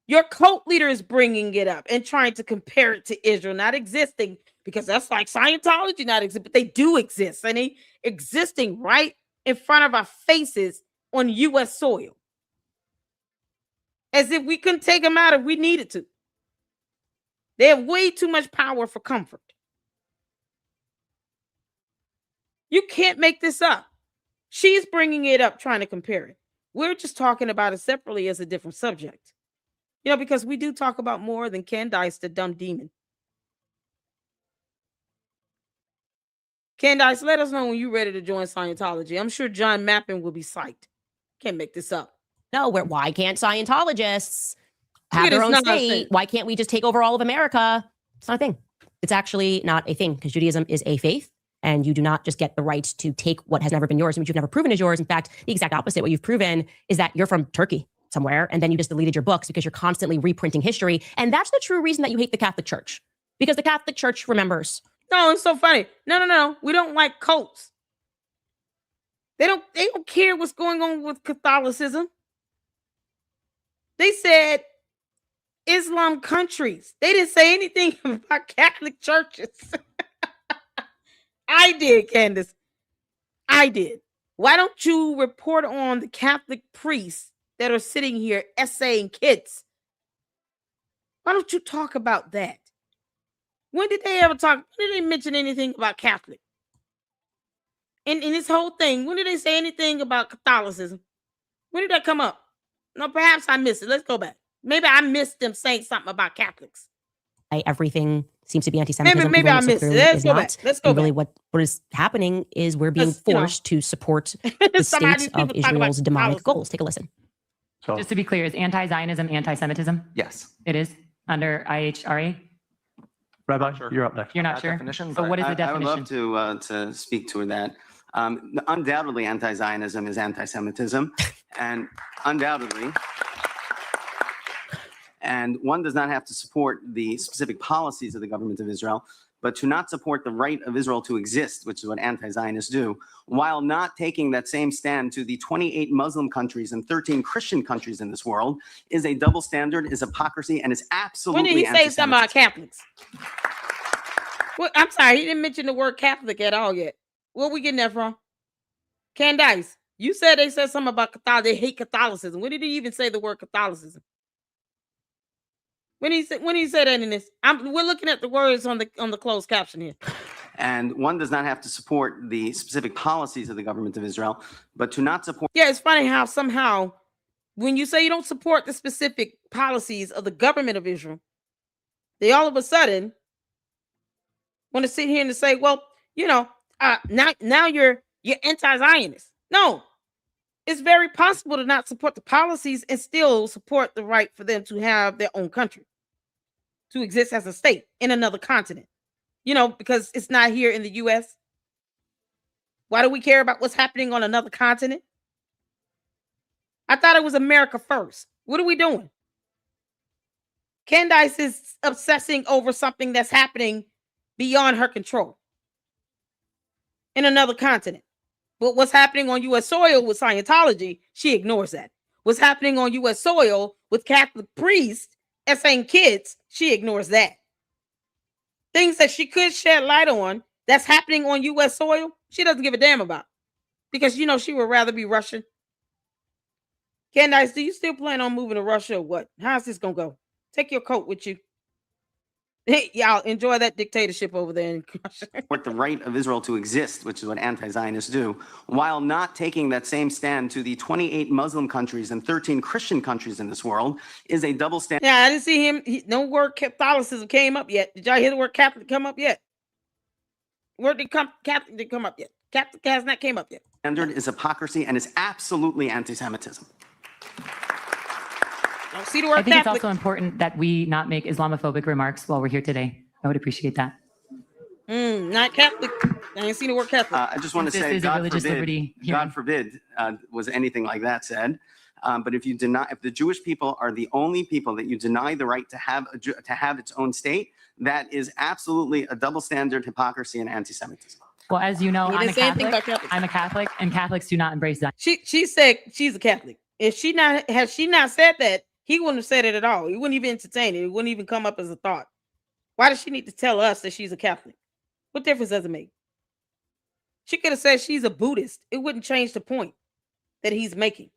Speaker 1: Your cult leader is bringing it up and trying to compare it to Israel not existing, because that's like Scientology not exist, but they do exist, and they existing right in front of our faces on U.S. soil. As if we couldn't take them out if we needed to. They have way too much power for comfort. You can't make this up. She's bringing it up, trying to compare it. We're just talking about it separately as a different subject. You know, because we do talk about more than Candace, the dumb demon. Candace, let us know when you're ready to join Scientology. I'm sure John Mappin will be psyched. Can't make this up.
Speaker 2: No, why can't Scientologists have their own state? Why can't we just take over all of America? It's not a thing. It's actually not a thing, because Judaism is a faith, and you do not just get the right to take what has never been yours and which you've never proven is yours. In fact, the exact opposite. What you've proven is that you're from Turkey somewhere, and then you just deleted your books because you're constantly reprinting history. And that's the true reason that you hate the Catholic Church, because the Catholic Church remembers.
Speaker 1: No, it's so funny. No. We don't like cults. They don't care what's going on with Catholicism. They said Islam countries. They didn't say anything about Catholic churches. I did, Candace. I did. Why don't you report on the Catholic priests that are sitting here essaying kids? Why don't you talk about that? When did they ever talk? When did they mention anything about Catholic? In this whole thing, when did they say anything about Catholicism? When did that come up? No, perhaps I missed it. Let's go back. Maybe I missed them saying something about Catholics.
Speaker 2: Everything seems to be anti-Semitism.
Speaker 1: Maybe I missed it. Let's go back. Let's go back.
Speaker 2: Really, what is happening is we're being forced to support the state of Israel's demonic goals. Take a listen.
Speaker 8: So, just to be clear, is anti-Zionism anti-Semitism?
Speaker 9: Yes.
Speaker 8: It is under IHRA?
Speaker 10: Rabbi, you're up next.
Speaker 8: You're not sure? So what is the definition?
Speaker 9: I would love to speak to that. Undoubtedly, anti-Zionism is anti-Semitism, and undoubtedly, and one does not have to support the specific policies of the government of Israel, but to not support the right of Israel to exist, which is what anti-Zionists do, while not taking that same stand to the 28 Muslim countries and 13 Christian countries in this world, is a double standard, is hypocrisy, and is absolutely
Speaker 1: When did he say something about Catholics? Well, I'm sorry, he didn't mention the word Catholic at all yet. Where we getting that from? Candace, you said they said something about Catholic. They hate Catholicism. When did he even say the word Catholicism? When he said that in this, we're looking at the words on the closed caption here.
Speaker 9: And one does not have to support the specific policies of the government of Israel, but to not support.
Speaker 1: Yeah, it's funny how somehow when you say you don't support the specific policies of the government of Israel, they all of a sudden want to sit here and to say, well, you know, now you're anti-Zionist. No, it's very possible to not support the policies and still support the right for them to have their own country, to exist as a state in another continent. You know, because it's not here in the U.S. Why do we care about what's happening on another continent? I thought it was America first. What are we doing? Candace is obsessing over something that's happening beyond her control in another continent. But what's happening on U.S. soil with Scientology, she ignores that. What's happening on U.S. soil with Catholic priests essaying kids, she ignores that. Things that she could shed light on that's happening on U.S. soil, she doesn't give a damn about. Because, you know, she would rather be Russian. Candace, do you still plan on moving to Russia or what? How's this going to go? Take your coat with you. Hey, y'all enjoy that dictatorship over there in
Speaker 9: support the right of Israel to exist, which is what anti-Zionists do, while not taking that same stand to the 28 Muslim countries and 13 Christian countries in this world, is a double standard.
Speaker 1: Yeah, I didn't see him. No word Catholicism came up yet. Did y'all hear the word Catholic come up yet? Word did Catholic didn't come up yet. Catholic has not came up yet.
Speaker 9: Standard is hypocrisy and is absolutely anti-Semitism.
Speaker 1: Don't see the word
Speaker 8: I think
Speaker 1: Catholic.
Speaker 8: it's also important that we not make Islamophobic remarks while we're here today. I would appreciate that.
Speaker 1: Not Catholic. I ain't seen the word Catholic.
Speaker 9: I just want to
Speaker 8: This
Speaker 9: say,
Speaker 8: is a religious liberty hearing.
Speaker 9: God forbid, was anything like that said. But if the Jewish people are the only people that you deny the right to have its own state, that is absolutely a double standard, hypocrisy, and anti-Semitism.
Speaker 8: Well, as you know,
Speaker 1: He
Speaker 8: I'm
Speaker 1: didn't
Speaker 8: a
Speaker 1: say anything
Speaker 8: Catholic.
Speaker 1: about Catholic.
Speaker 8: I'm a Catholic, and Catholics do not embrace Zionism.
Speaker 1: She said she's a Catholic. If she not said that, he wouldn't have said it at all. He wouldn't even entertain it. It wouldn't even come up as a thought. Why does she need to tell us that she's a Catholic? What difference does it make? She could have said she's a Buddhist. It wouldn't change the point that he's making.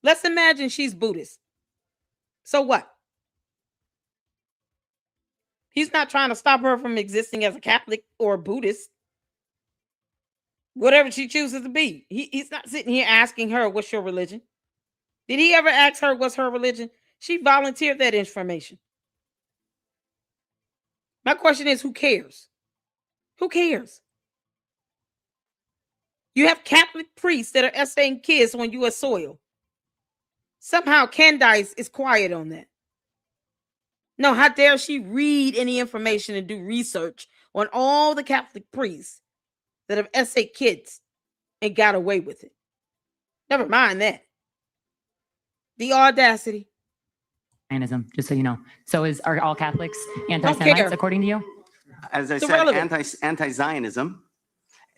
Speaker 1: Let's imagine she's Buddhist. So what? He's not trying to stop her from existing as a Catholic or a Buddhist. Whatever she chooses to be. He's not sitting here asking her, what's your religion? Did he ever ask her what's her religion? She volunteered that information. My question is, who cares? Who cares? You have Catholic priests that are essaying kids on U.S. soil. Somehow Candace is quiet on that. No, how dare she read any information and do research on all the Catholic priests that have essayed kids and got away with it. Never mind that. The audacity.
Speaker 8: Zionism, just so you know. So are all Catholics
Speaker 1: care.
Speaker 8: anti-Semites, according to you?
Speaker 9: As I
Speaker 1: It's
Speaker 9: said,
Speaker 1: irrelevant.
Speaker 9: anti-Zionism,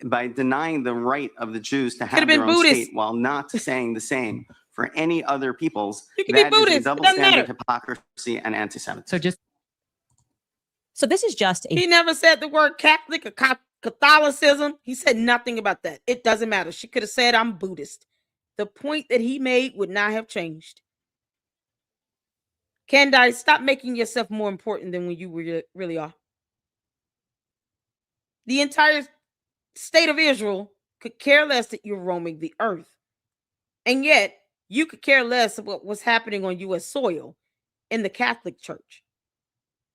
Speaker 9: by denying the right of the Jews to have
Speaker 1: Could've
Speaker 9: their
Speaker 1: been
Speaker 9: own
Speaker 1: Buddhist.
Speaker 9: state while not saying the same for any other peoples,
Speaker 1: You can be
Speaker 9: that is
Speaker 1: Buddhist.
Speaker 9: a
Speaker 1: It
Speaker 9: double
Speaker 1: doesn't
Speaker 9: standard,
Speaker 1: matter.
Speaker 9: hypocrisy, and anti-Semitism.
Speaker 2: So this is just a
Speaker 1: He never said the word Catholic or Catholicism. He said nothing about that. It doesn't matter. She could have said, I'm Buddhist. The point that he made would not have changed. Candace, stop making yourself more important than when you really are. The entire state of Israel could care less that you're roaming the earth. And yet, you could care less about what's happening on U.S. soil in the Catholic Church.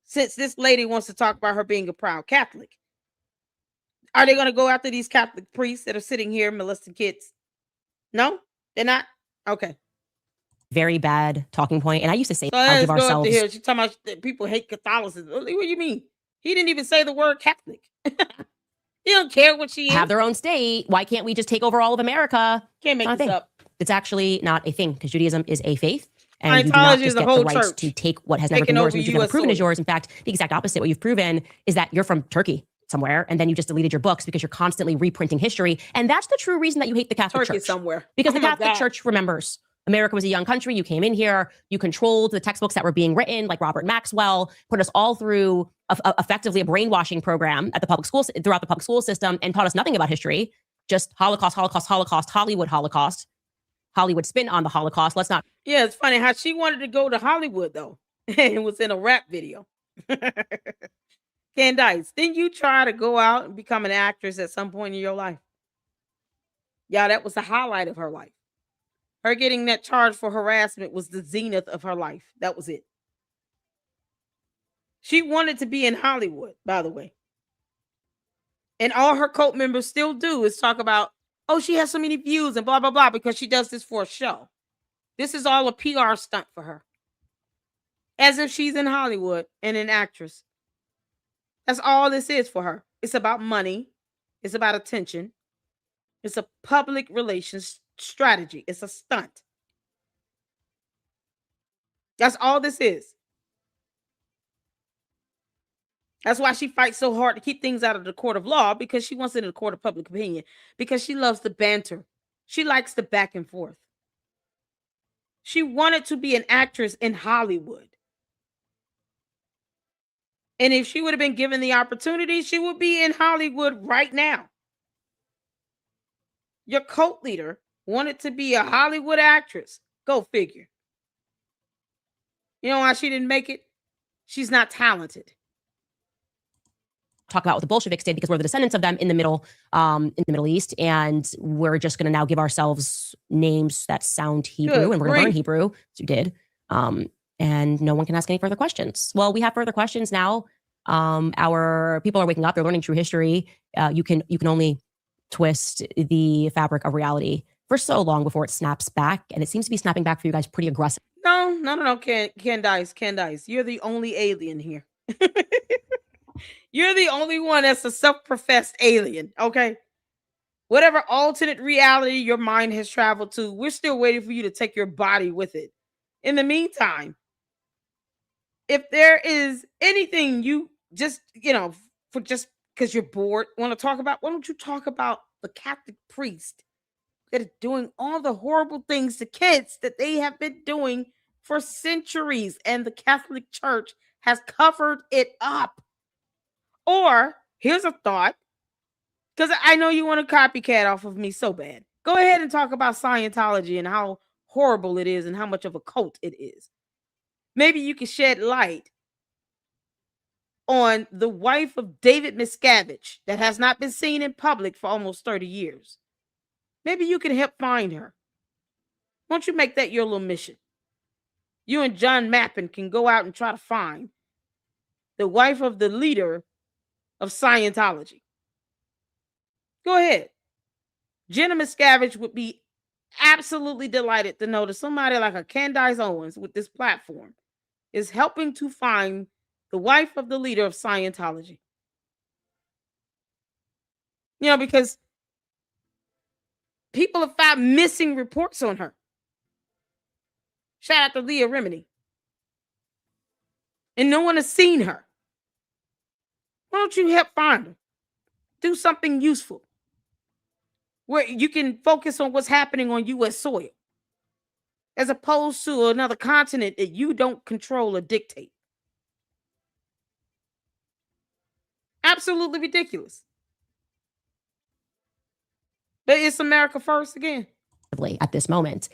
Speaker 1: Since this lady wants to talk about her being a proud Catholic. Are they going to go after these Catholic priests that are sitting here molesting kids? No, they're not? Okay.
Speaker 2: very bad talking point. And I used to say,
Speaker 1: So
Speaker 2: I'll
Speaker 1: let's
Speaker 2: give
Speaker 1: go up to
Speaker 2: ourselves
Speaker 1: here. She's talking about that people hate Catholicism. What do you mean? He didn't even say the word Catholic. He don't care what she is.
Speaker 2: have their own state. Why can't we just take over all of America?
Speaker 1: Can't make
Speaker 2: Not a
Speaker 1: this
Speaker 2: thing.
Speaker 1: up.
Speaker 2: It's actually not a thing because Judaism is a faith. And you do not
Speaker 1: Scientology is
Speaker 2: just
Speaker 1: the
Speaker 2: get the
Speaker 1: whole
Speaker 2: right
Speaker 1: church
Speaker 2: to take what has never
Speaker 1: taking
Speaker 2: been yours
Speaker 1: over
Speaker 2: and you've never
Speaker 1: US
Speaker 2: proven is
Speaker 1: soil.
Speaker 2: yours. In fact, the exact opposite. What you've proven is that you're from Turkey somewhere, and then you just deleted your books because you're constantly reprinting history. And that's the true reason that you hate the Catholic
Speaker 1: Turkey
Speaker 2: Church.
Speaker 1: somewhere.
Speaker 2: Because
Speaker 1: Oh
Speaker 2: the
Speaker 1: my
Speaker 2: Catholic
Speaker 1: God.
Speaker 2: Church remembers. America was a young country. You came in here. You controlled the textbooks that were being written, like Robert Maxwell, put us all through effectively a brainwashing program at the public schools, throughout the public school system, and taught us nothing about history. Just Holocaust, Holocaust, Holocaust, Hollywood, Holocaust, Hollywood spin on the Holocaust. Let's not.
Speaker 1: Yeah, it's funny how she wanted to go to Hollywood though. It was in a rap video. Candace, didn't you try to go out and become an actress at some point in your life? Yeah, that was the highlight of her life. Her getting that charge for harassment was the zenith of her life. That was it. She wanted to be in Hollywood, by the way. And all her cult members still do is talk about, oh, she has so many views and blah, blah, blah, because she does this for a show. This is all a PR stunt for her. As if she's in Hollywood and an actress. That's all this is for her. It's about money. It's about attention. It's a public relations strategy. It's a stunt. That's all this is. That's why she fights so hard to keep things out of the court of law, because she wants it in the court of public opinion, because she loves the banter. She likes the back and forth. She wanted to be an actress in Hollywood. And if she would have been given the opportunity, she would be in Hollywood right now. Your cult leader wanted to be a Hollywood actress. Go figure. You know why she didn't make it? she's not talented.
Speaker 2: Talk about what the Bolsheviks did because we're the descendants of them in the Middle East, and we're just going to now give ourselves names that sound Hebrew,
Speaker 1: Good
Speaker 2: and we're going to learn
Speaker 1: grief.
Speaker 2: Hebrew, as you did, and no one can ask any further questions. Well, we have further questions now. Our people are waking up; they're learning true history. You can only twist the fabric of reality for so long before it snaps back, and it seems to be snapping back for you guys pretty aggressive.
Speaker 1: No, Candace, you're the only alien here. You're the only one that's a self-professed alien, okay? Whatever alternate reality your mind has traveled to, we're still waiting for you to take your body with it. In the meantime, if there is anything you just, for just because you're bored, want to talk about, why don't you talk about the Catholic priest that is doing all the horrible things to kids that they have been doing for centuries, and the Catholic Church has covered it up? Or here's a thought, because I know you want to copycat off of me so bad. Go ahead and talk about Scientology and how horrible it is and how much of a cult it is. Maybe you can shed light on the wife of David Miscavige that has not been seen in public for almost 30 years. Maybe you can help find her. Why don't you make that your little mission? You and John Mappin can go out and try to find the wife of the leader of Scientology. Go ahead. Jenna Miscavige would be absolutely delighted to know that somebody like a Candace Owens with this platform is helping to find the wife of the leader of Scientology. Because people have found missing reports on her. Shout out to Leah Remini. And no one has seen her. Why don't you help find her? Do something useful where you can focus on what's happening on U.S. soil as opposed to another continent that you don't control or dictate. Absolutely ridiculous. But it's America first again.
Speaker 2: At this moment.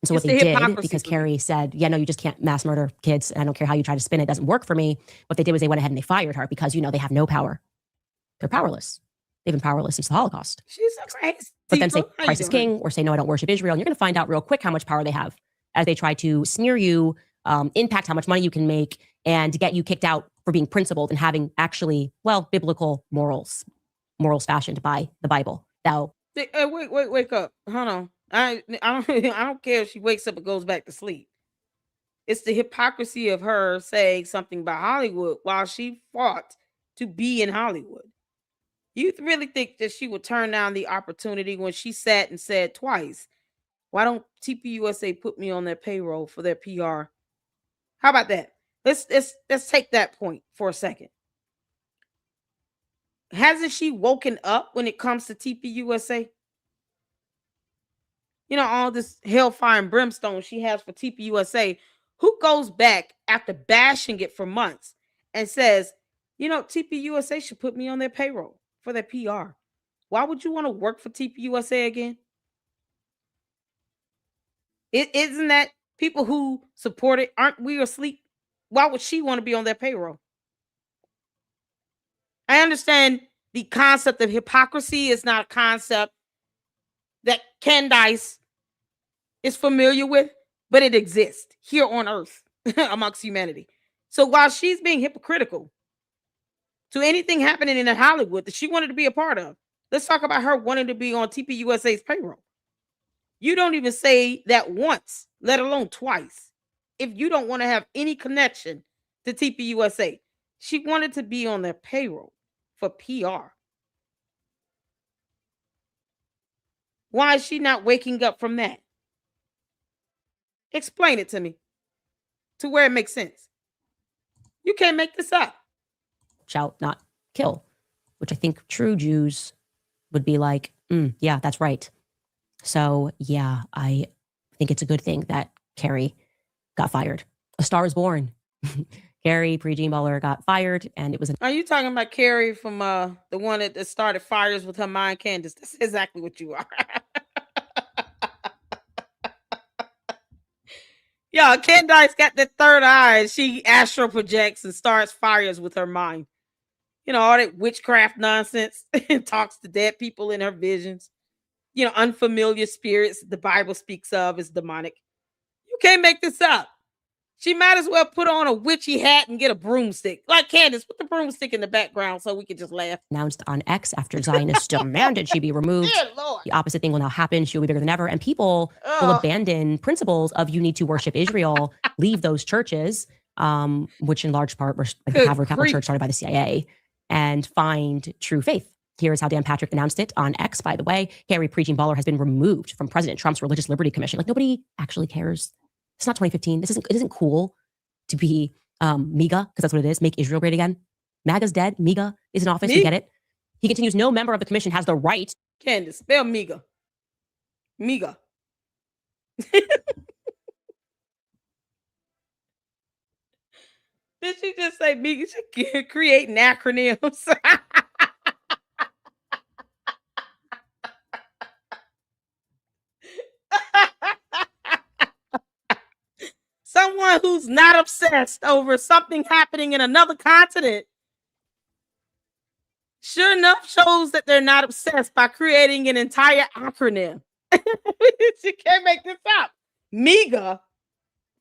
Speaker 2: And so
Speaker 1: It's
Speaker 2: what they
Speaker 1: the
Speaker 2: did,
Speaker 1: hypocrisy
Speaker 2: because
Speaker 1: for me.
Speaker 2: Carrie said, yeah, no, you just can't mass murder kids. And I don't care how you try to spin it, doesn't work for me. What they did was they went ahead and they fired her because, they have no power. They're powerless. They've been powerless since the Holocaust.
Speaker 1: She's a crazy.
Speaker 2: But then say
Speaker 1: How you
Speaker 2: Christ is
Speaker 1: doing?
Speaker 2: king or say, no, I don't worship Israel. And you're going to find out real quick how much power they have as they try to smear you, impact how much money you can make, and get you kicked out for being principled and having actually, biblical morals fashioned by the Bible. Now,
Speaker 1: Hey, wake up. Hold on. I don't care if she wakes up and goes back to sleep. It's the hypocrisy of her saying something about Hollywood while she fought to be in Hollywood. You really think that she would turn down the opportunity when she sat and said twice, why don't TPUSA put me on their payroll for their PR? How about that? Let's take that point for a second. Hasn't she woken up when it comes to TPUSA? All this hellfire and brimstone she has for TPUSA. Who goes back after bashing it for months and says, TPUSA should put me on their payroll for their PR? Why would you want to work for TPUSA again? Isn't that people who support it? Aren't we asleep? Why would she want to be on their payroll? I understand the concept of hypocrisy is not a concept that Candace is familiar with, but it exists here on earth amongst humanity. So while she's being hypocritical to anything happening in Hollywood that she wanted to be a part of, let's talk about her wanting to be on TPUSA's payroll. You don't even say that once, let alone twice, if you don't want to have any connection to TPUSA. She wanted to be on their payroll for PR. Why is she not waking up from that? Explain it to me to where it makes sense. You can't make this up.
Speaker 2: shall not kill, which I think true Jews would be like, yeah, that's right. So yeah, I think it's a good thing that Carrie got fired. A Star is Born. Carrie Pre-Jean Butler got fired, and it was.
Speaker 1: Are you talking about Carrie from the one that started fires with her mind, Candace? That's exactly what you are. Yeah, Candace got the third eye, and she astral projects and starts fires with her mind. You know, all that witchcraft nonsense and talks to dead people in her visions. You know, unfamiliar spirits the Bible speaks of as demonic. You can't make this up. She might as well put on a witchy hat and get a broomstick. Like Candace, put the broomstick in the background so we can just laugh.
Speaker 2: Announced on X after Zionists demanded she be removed.
Speaker 1: Dear Lord.
Speaker 2: The opposite thing will now happen. She will be bigger than ever. And people will abandon principles of you need to worship Israel, leave those churches, which in large part were like the Catholic Church started by the CIA, and find true faith. Here is how Dan Patrick announced it on X, by the way. Harry Preaching Baller has been removed from President Trump's Religious Liberty Commission. Like, nobody actually cares. It's not 2015. It isn't cool to be MAGA, because that's what it is. Make Israel great again. MAGA's dead. MAGA is in office. We get it. He continues, no member of the commission has the right.
Speaker 1: Candace, spell MAGA. MAGA. Did she just say MAGA? She creating acronyms. Someone who's not obsessed over something happening in another continent, sure enough, shows that they're not obsessed by creating an entire acronym. She can't make this up. MEGA,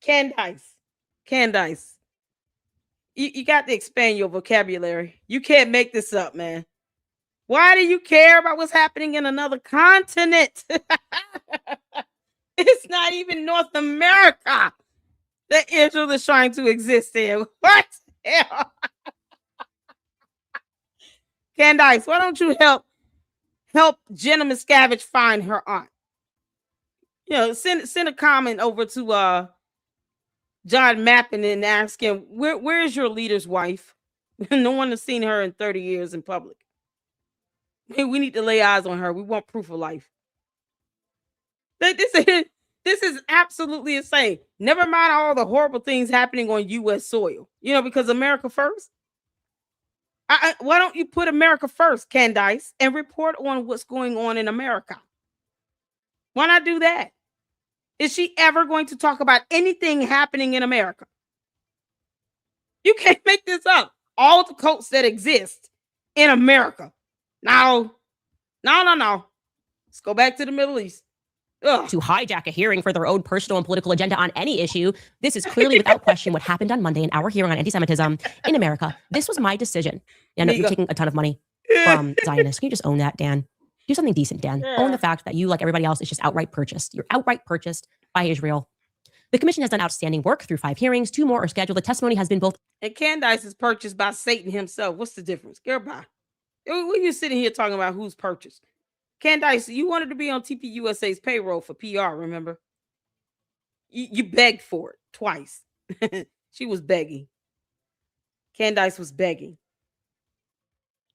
Speaker 1: Candace. You got to expand your vocabulary. You can't make this up, man. Why do you care about what's happening in another continent? It's not even North America that Israel is trying to exist in. What the hell? Candace, why don't you help Jenna Miscavige find her aunt? You know, send a comment over to John Mappin and ask him, where is your leader's wife? No one has seen her in 30 years in public. Hey, we need to lay eyes on her. We want proof of life. This is absolutely insane. Never mind all the horrible things happening on U.S. soil. You know, because America first. Why don't you put America first, Candace, and report on what's going on in America? Why not do that? Is she ever going to talk about anything happening in America? You can't make this up. All the cults that exist in America. No. Let's go back to the Middle East. Ugh.
Speaker 2: To hijack a hearing for their own personal and political agenda on any issue. This is clearly without question what happened on Monday in our hearing on anti-Semitism in America. This was my decision. I know you're taking a ton of money from Zionists. Can you just own that, Dan? Do something decent, Dan.
Speaker 1: Yeah.
Speaker 2: Own the fact that you, like everybody else, is just outright purchased. You're outright purchased by Israel. The commission has done outstanding work through 5 hearings. 2 more are scheduled. The testimony has been both.
Speaker 1: And Candace is purchased by Satan himself. What's the difference? Girl, bye. What are you sitting here talking about who's purchased? Candace, you wanted to be on TPUSA's payroll for PR, remember? You begged for it twice. She was begging. Candace was begging.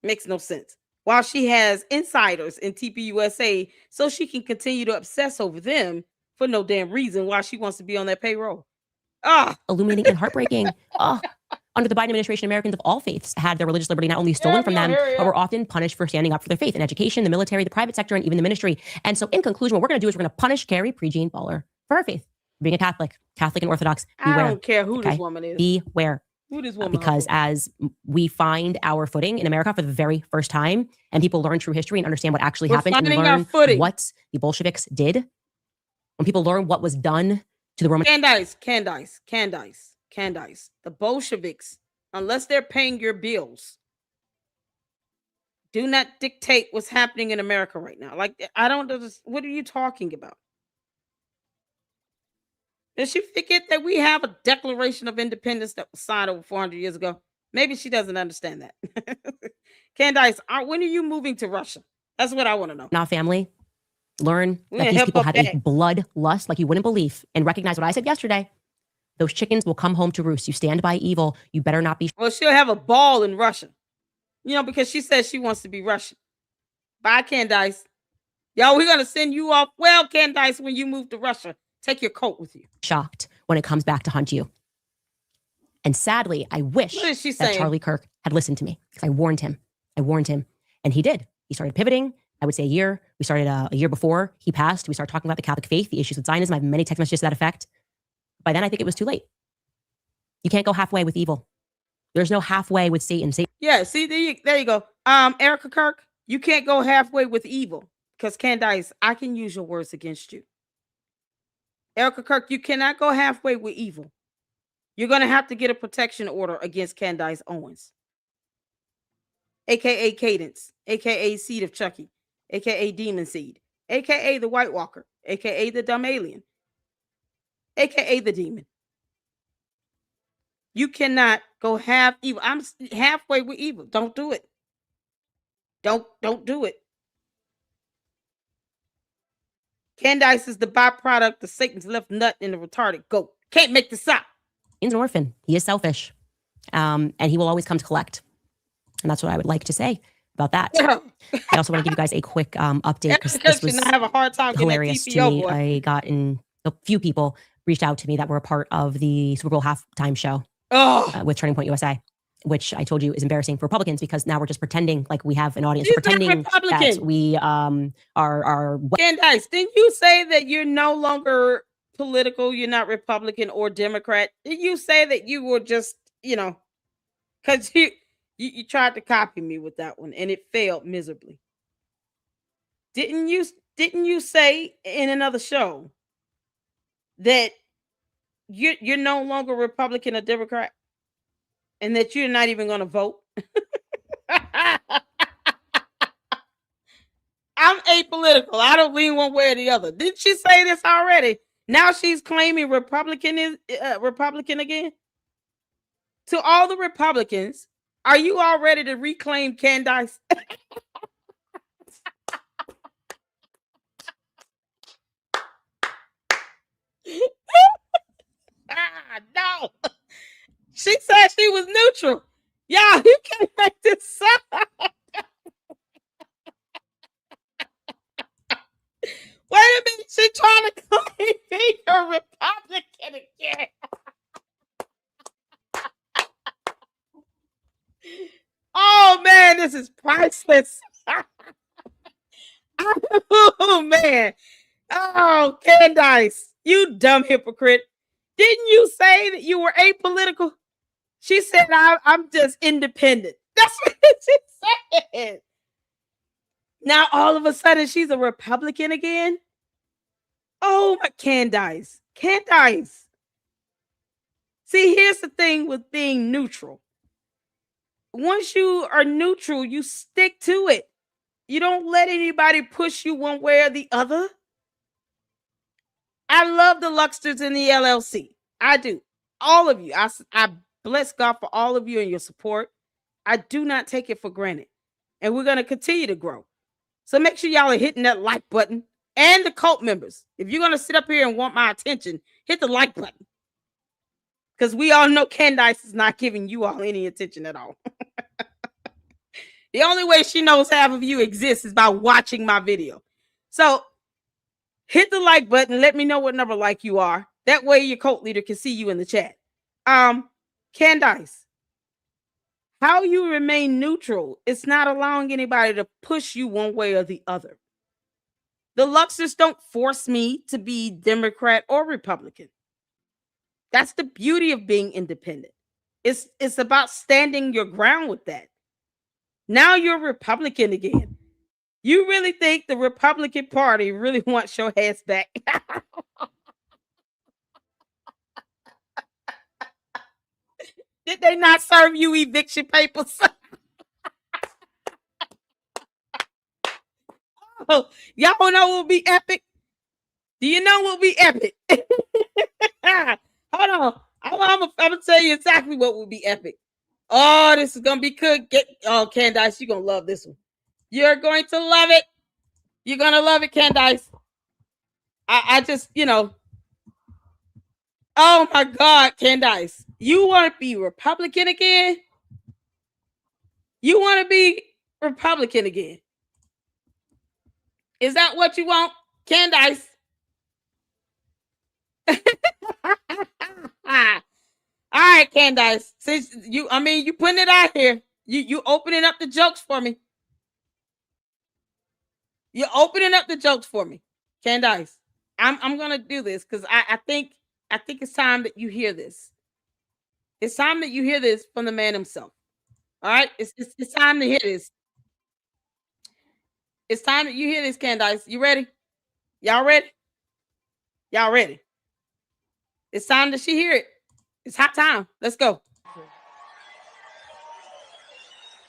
Speaker 1: Makes no sense. While she has insiders in TPUSA, so she can continue to obsess over them for no damn reason while she wants to be on that payroll.
Speaker 2: Illuminating and heartbreaking. Under the Biden administration, Americans of all faiths had their religious liberty not only stolen from them, but were often punished for standing up for their faith in education, the military, the private sector, and even the ministry. And so in conclusion, what we're going to do is we're going to punish Carrie Prejean Baller for her faith, being a Catholic and Orthodox. Beware.
Speaker 1: I don't care who this woman is.
Speaker 2: Beware.
Speaker 1: Who this woman
Speaker 2: because as we find our footing in America for the very first time, and people learn true history and understand what actually happened and learn what the Bolsheviks did, when people learn what was done to the Roman...
Speaker 1: Candace, the Bolsheviks, unless they're paying your bills, do not dictate what's happening in America right now. Like, I don't know, what are you talking about? Does she forget that we have a Declaration of Independence that was signed over 400 years ago? Maybe she doesn't understand that. Candace, when are you moving to Russia? That's what I want to know.
Speaker 2: Not family. Learn that these people had a bloodlust like you wouldn't believe, and recognize what I said yesterday. Those chickens will come home to roost. You stand by evil. You better not be.
Speaker 1: Well, she'll have a ball in Russia. You know, because she says she wants to be Russian. Bye, Candace. Yo, we're going to send you off. Well, Candace, when you move to Russia, take your coat with you.
Speaker 2: Shocked when it comes back to hunt you. And sadly, I wish that Charlie Kirk had listened to me, because I warned him. And he did. He started pivoting. I would say a year. We started a year before he passed. We started talking about the Catholic faith, the issues with Zionism. I have many text messages to that effect. By then, I think it was too late. You can't go halfway with evil. There's no halfway with Satan.
Speaker 1: Yeah, see, there you go. Erica Kirk, you can't go halfway with evil because Candace, I can use your words against you. Erica Kirk, you cannot go halfway with evil. You're going to have to get a protection order against Candace Owens, aka Cadence, aka Seed of Chucky, aka Demon Seed, aka the White Walker, aka the Dumb Alien, aka the Demon. You cannot go half evil. I'm halfway with evil. Don't do it. Don't do it. Candace is the byproduct of Satan's left nut in the retarded goat. Can't make this up.
Speaker 2: He's an orphan. He is selfish. And he will always come to collect. And that's what I would like to say about that. I also want to give you guys a quick update because this was
Speaker 1: have a hard time
Speaker 2: hilarious to me. I got in a few people reached out to me that were a part of the Super Bowl halftime show with Turning Point USA, which I told you is embarrassing for Republicans because now we're just pretending like we have an audience. We're pretending that we are.
Speaker 1: Candace, didn't you say that you're no longer political? You're not Republican or Democrat. Did you say that you were just, because you tried to copy me with that one and it failed miserably? Didn't you say in another show that you're no longer Republican or Democrat and that you're not even going to vote? I'm apolitical. I don't lean one way or the other. Didn't she say this already? Now she's claiming Republican again. To all the Republicans, are you all ready to reclaim Candace? No. She said she was neutral. Y'all, you can't make this up. Wait a minute. She trying to claim me a Republican again. Oh, man, this is priceless. Oh, man. Oh, Candace, you dumb hypocrite. Didn't you say that you were apolitical? She said, I'm just independent. That's what she said. Now, all of a sudden, she's a Republican again? Oh, my Candace. Candace. See, here's the thing with being neutral. Once you are neutral, you stick to it. You don't let anybody push you one way or the other. I love the Luxters in the LLC. I do. All of you. I bless God for all of you and your support. I do not take it for granted. And we're going to continue to grow. So make sure y'all are hitting that like button. And the cult members. If you're going to sit up here and want my attention, hit the like button. Because we all know Candace is not giving you all any attention at all. The only way she knows half of you exist is by watching my video. So hit the like button. Let me know what number like you are. That way your cult leader can see you in the chat. Candace, how you remain neutral is not allowing anybody to push you one way or the other. The Luxers don't force me to be Democrat or Republican. That's the beauty of being independent. It's about standing your ground with that. Now you're Republican again. You really think the Republican Party really wants your ass back? Did they not serve you eviction papers? Oh, y'all know what will be epic? Do you know what will be epic? Hold on. I'm going to tell you exactly what will be epic. Oh, this is going to be good. Candace, you're going to love this one. You're going to love it. You're going to love it, Candace. I just, oh my God, Candace. You want to be Republican again? You want to be Republican again? Is that what you want, Candace? All right, Candace. Since you putting it out here. You opening up the jokes for me. You're opening up the jokes for me, Candace. I'm gonna do this because I think I think it's time that you hear this. It's time that you hear this from the man himself. All right? It's time to hear this. It's time that you hear this, Candace. You ready? Y'all ready? Y'all ready? It's time that she hear it. It's hot time. Let's go.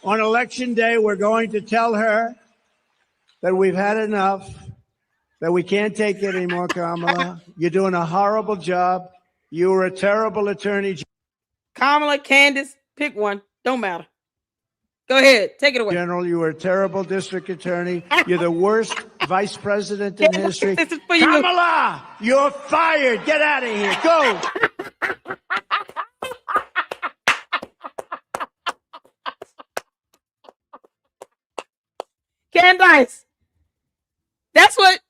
Speaker 11: On election day, we're going to tell her that we've had enough, that we can't take it anymore, Kamala. You're doing a horrible job. You were a terrible attorney.
Speaker 1: Kamala, Candace, pick one. Don't matter. Go ahead. Take it away.
Speaker 11: General, you were a terrible district attorney. You're the worst vice president in history.
Speaker 1: This is for you.
Speaker 11: Kamala, you're fired. Get out of here. Go.
Speaker 1: Candace. That's what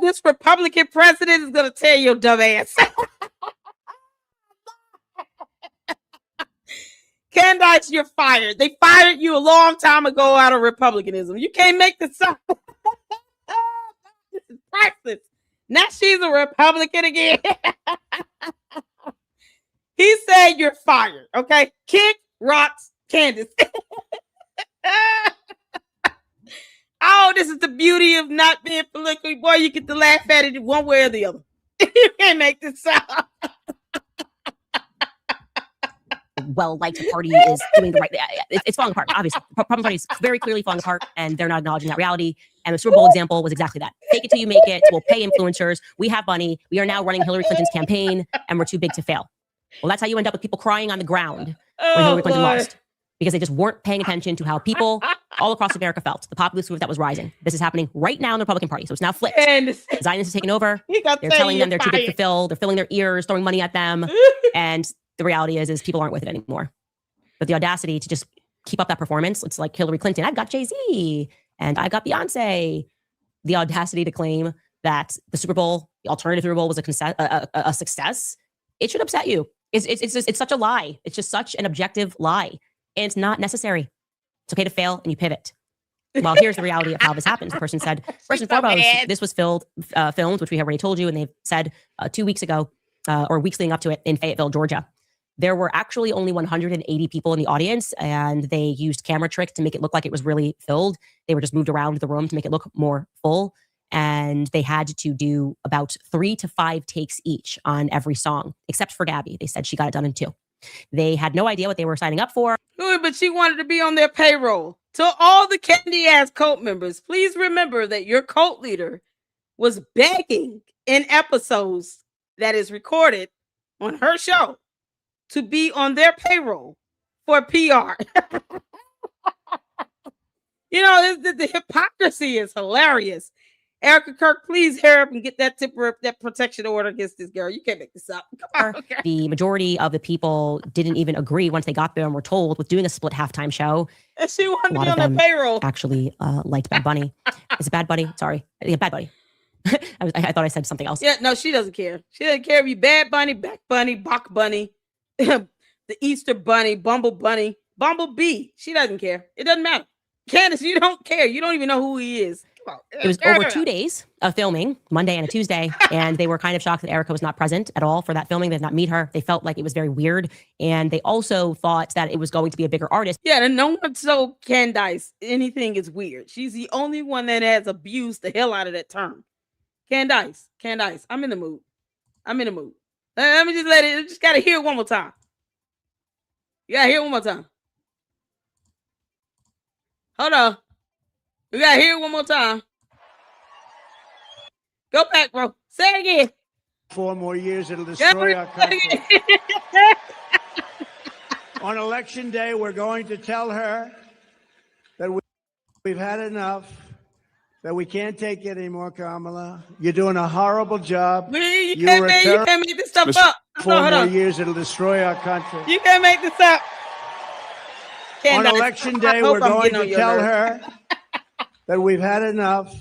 Speaker 1: this Republican president is gonna tell your dumb ass. Candace, you're fired. They fired you a long time ago out of Republicanism. You can't make this up. This is practice. Now she's a Republican again. He said you're fired. Okay, kick rocks, Candace. Oh, this is the beauty of not being politically. Boy, you get to laugh at it one way or the other. You can't make this up.
Speaker 2: Well-liked party is doing the right. It's falling apart. Obviously, Republican Party is very clearly falling apart, and they're not acknowledging that reality. And the Super Bowl example was exactly that. Fake it till you make it. We'll pay influencers. We have money. We are now running Hillary Clinton's campaign, and we're too big to fail. Well, that's how you end up with people crying on the ground when Hillary Clinton lost, because they just weren't paying attention to how people all across America felt. The populist movement that was rising. This is happening right now in the Republican Party, so it's now flipped. Zionists is taking over. They're telling them they're too big to fill. They're filling their ears, throwing money at them, and the reality is people aren't with it anymore. But the audacity to just keep up that performance, it's like Hillary Clinton. I've got Jay-Z and I got Beyonce. The audacity to claim that the Super Bowl, the alternative Super Bowl, was a success. It should upset you. It's such a lie. It's just such an objective lie, and it's not necessary. It's okay to fail and you pivot. Well, here's the reality of how this happens. The person said, first and foremost, this was filmed, which we have already told you, and they've said 2 weeks ago or weeks leading up to it in Fayetteville, Georgia. There were actually only 180 people in the audience, and they used camera tricks to make it look like it was really filled. They were just moved around the room to make it look more full. And they had to do about 3 to 5 takes each on every song, except for Gabby. They said she got it done in 2. They had no idea what they were signing up for.
Speaker 1: But she wanted to be on their payroll. To all the candy ass cult members, please remember that your cult leader was begging in episodes that is recorded on her show to be on their payroll for PR. You know, the hypocrisy is hilarious. Erica Kirk, please hurry up and get that that protection order against this girl. You can't make this up. Come on, okay.
Speaker 2: The majority of the people didn't even agree once they got there and were told with doing a split halftime show.
Speaker 1: And she wanted to be on their payroll.
Speaker 2: Actually liked Bad Bunny. Is it Bad Bunny? Sorry. Yeah, Bad Bunny. I thought I said something else.
Speaker 1: Yeah, no, she doesn't care. She doesn't care if you Bad Bunny, Back Bunny, Bach Bunny, the Easter Bunny, Bumble Bunny, Bumblebee. She doesn't care. It doesn't matter. Candace, you don't care. You don't even know who he is.
Speaker 2: It was over 2 days of filming, Monday and a Tuesday, and they were kind of shocked that Erica was not present at all for that filming. They did not meet her. They felt like it was very weird, and they also thought that it was going to be a bigger artist.
Speaker 1: Yeah, and no one told Candace anything is weird. She's the only one that has abused the hell out of that term. Candace, I'm in the mood. Let me just I just gotta hear it one more time. You gotta hear it one more time. Hold on. We gotta hear it one more time. Go back, bro. Say it again.
Speaker 11: 4 more years, it'll destroy our country. On election day, we're going to tell her that we've had enough, that we can't take it anymore, Kamala. You're doing a horrible job.
Speaker 1: You can't make this stuff up.
Speaker 11: 4 more years, it'll destroy our country.
Speaker 1: You can't make this up. Candace,
Speaker 11: on election day, we're going to tell her that we've had enough,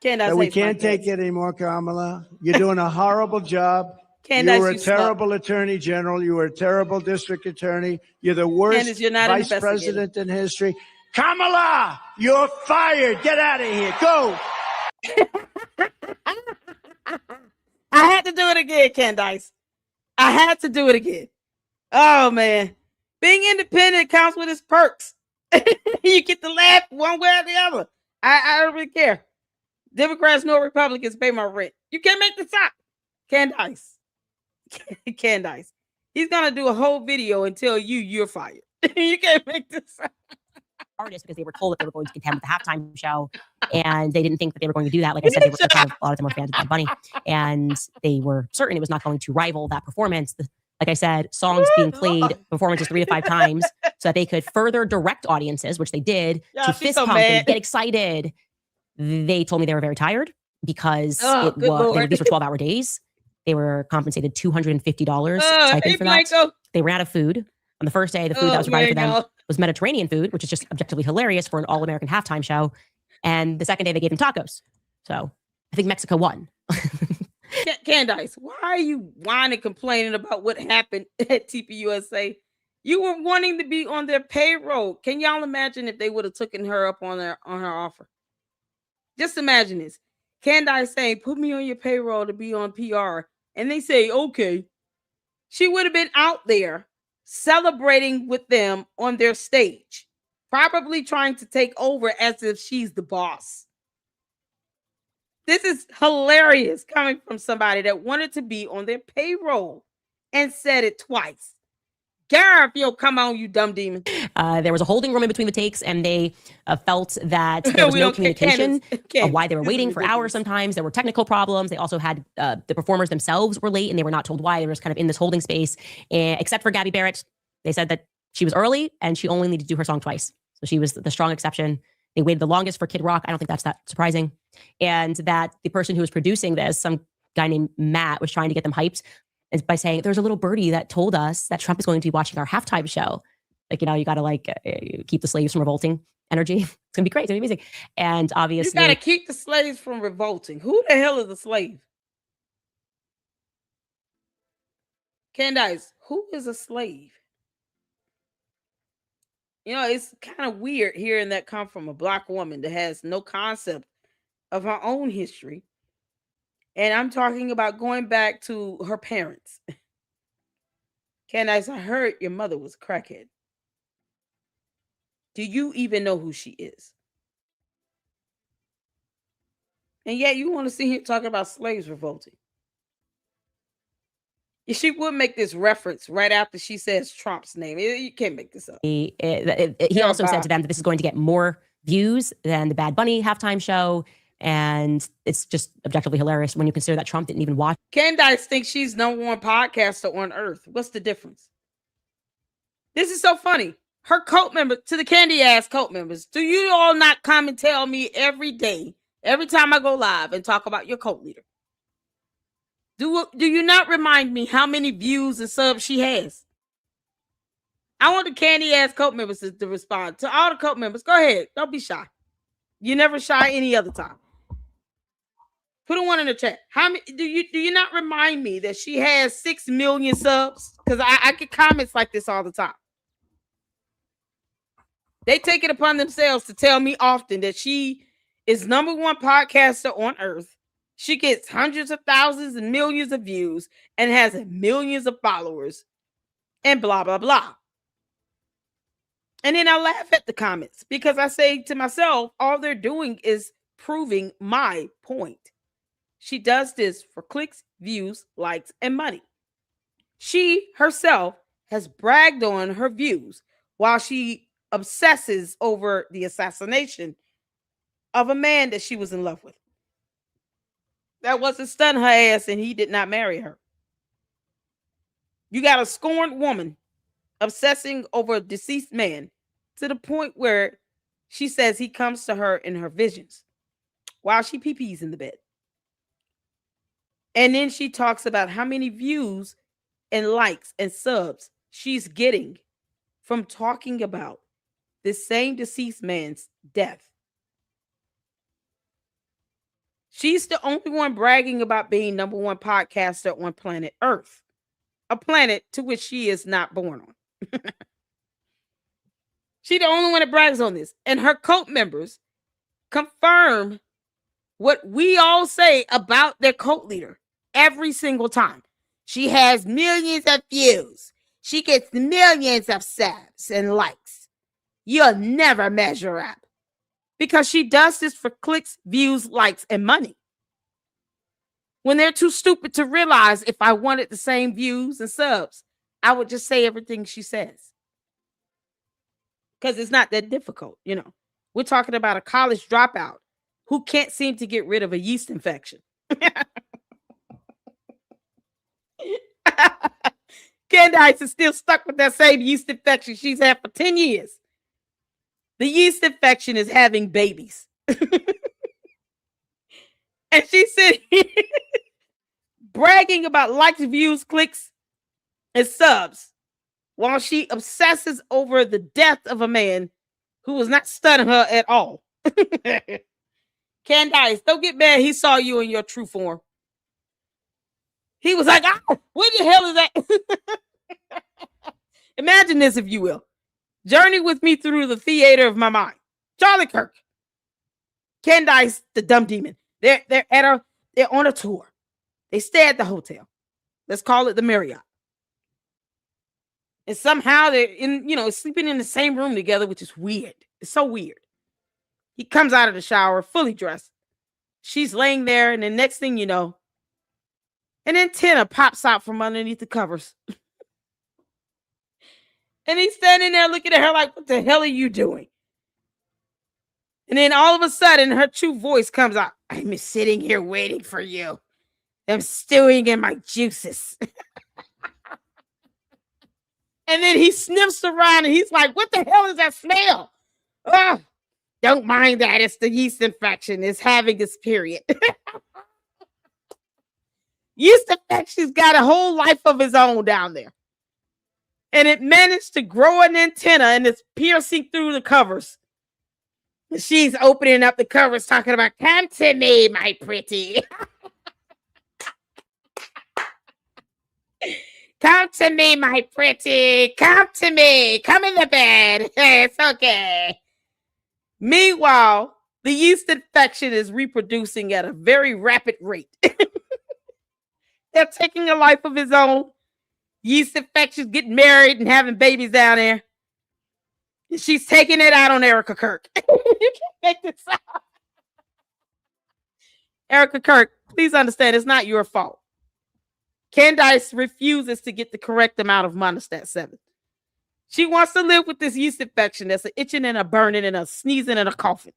Speaker 11: that we can't take it anymore, Kamala. You're doing a horrible job.
Speaker 1: Candace,
Speaker 11: you were a terrible attorney general. You were a terrible district attorney. You're the worst vice president in history. Kamala, you're fired. Get out of here. Go.
Speaker 1: I had to do it again, Candace. I had to do it again. Oh man, being independent counts with its perks. You get to laugh one way or the other. I don't really care. Democrats nor Republicans pay my rent. You can't make this up. Candace. Candace. He's gonna do a whole video and tell you you're fired. You can't make this up.
Speaker 2: Artists because they were told that they were going to contend with the halftime show, and they didn't think that they were going to do that. Like I said, they were kind of, a lot of them were fans of Bad Bunny, and they were certain it was not going to rival that performance. Like I said, songs being played performances 3 to 5 times so that they could further direct audiences, which they did, to fist pump and get excited. They told me they were very tired because these were 12-hour days. They were compensated $250 stipend for that. They ran out of food. On the first day, the food that was provided for them was Mediterranean food, which is just objectively hilarious for an all-American halftime show. And the second day, they gave them tacos. So I think Mexico won.
Speaker 1: Candace, why are you whining, complaining about what happened at TPUSA? You were wanting to be on their payroll. Can y'all imagine if they would have taken her up on her offer? Just imagine this. Candace saying, put me on your payroll to be on PR. And they say, okay. She would have been out there celebrating with them on their stage, probably trying to take over as if she's the boss. This is hilarious coming from somebody that wanted to be on their payroll and said it twice. Gareth, you'll come on, you dumb demon.
Speaker 2: There was a holding room in between the takes, and they felt that there was no communication of why they were waiting for hours sometimes. There were technical problems. They also had the performers themselves were late, and they were not told why. They were just kind of in this holding space, except for Gabby Barrett. They said that she was early, and she only needed to do her song twice. So she was the strong exception. They waited the longest for Kid Rock. I don't think that's that surprising. And that the person who was producing this, some guy named Matt, was trying to get them hyped by saying, there's a little birdie that told us that Trump is going to be watching our halftime show. Like, you got to keep the slaves from revolting energy. It's going to be great. It's going to be amazing. And obviously,
Speaker 1: you got to keep the slaves from revolting. Who the hell is a slave? Candace, who is a slave? It's kind of weird hearing that come from a Black woman that has no concept of her own history. And I'm talking about going back to her parents. Candace, I heard your mother was a crackhead. Do you even know who she is? And yet you want to see her talk about slaves revolting. She would make this reference right after she says Trump's name. You can't make this up.
Speaker 2: He also said to them that this is going to get more views than the Bad Bunny halftime show. And it's just objectively hilarious when you consider that Trump didn't even watch.
Speaker 1: Candace thinks she's #1 podcaster on earth. What's the difference? This is so funny. Her cult member, to the candy ass cult members, do you all not come and tell me every day, every time I go live and talk about your cult leader? Do you not remind me how many views and subs she has? I want the candy ass cult members to respond. To all the cult members, go ahead. Don't be shy. You're never shy any other time. Put a 1 in the chat. How many do you not remind me that she has 6 million subs? Because I get comments like this all the time. They take it upon themselves to tell me often that she is #1 podcaster on earth. She gets hundreds of thousands and millions of views and has millions of followers and blah, blah, blah. And then I laugh at the comments because I say to myself, all they're doing is proving my point. She does this for clicks, views, likes, and money. She herself has bragged on her views while she obsesses over the assassination of a man that she was in love with. That wasn't stun her ass and he did not marry her. You got a scorned woman obsessing over a deceased man to the point where she says he comes to her in her visions while she pee-pees in the bed. And then she talks about how many views and likes and subs she's getting from talking about this same deceased man's death. She's the only one bragging about being #1 podcaster on planet Earth, a planet to which she is not born on. She's the only one that brags on this. And her cult members confirm what we all say about their cult leader every single time. She has millions of views. She gets millions of subs and likes. You'll never measure up because she does this for clicks, views, likes, and money. When they're too stupid to realize if I wanted the same views and subs, I would just say everything she says. Because it's not that difficult, you know. We're talking about a college dropout who can't seem to get rid of a yeast infection. Candace is still stuck with that same yeast infection she's had for 10 years. The yeast infection is having babies. And she's sitting bragging about likes, views, clicks, and subs while she obsesses over the death of a man who was not stunning her at all. Candace, don't get mad. He saw you in your true form. He was like, oh, what the hell is that? Imagine this, if you will. Journey with me through the theater of my mind. Charlie Kirk. Candace, the dumb demon. They're on a tour. They stay at the hotel. Let's call it the Marriott. And somehow they're sleeping in the same room together, which is weird. It's so weird. He comes out of the shower, fully dressed. She's laying there, and the next thing you know, an antenna pops out from underneath the covers. And he's standing there looking at her like, what the hell are you doing? And then all of a sudden, her true voice comes out. I'm sitting here waiting for you. I'm stewing in my juices. And then he sniffs around and he's like, what the hell is that smell? Oh, don't mind that. It's the yeast infection. It's having its period. Yeast infection's got a whole life of its own down there. And it managed to grow an antenna and it's piercing through the covers. And she's opening up the covers talking about, come to me, my pretty. Come to me, my pretty. Come to me. Come in the bed. It's okay. Meanwhile, the yeast infection is reproducing at a very rapid rate. They're taking a life of its own. Yeast infections getting married and having babies down there. And she's taking it out on Erica Kirk. You can't make this up. Erica Kirk, please understand, it's not your fault. Candace refuses to get the correct amount of Monostat 7. She wants to live with this yeast infection that's an itching and a burning and a sneezing and a coughing.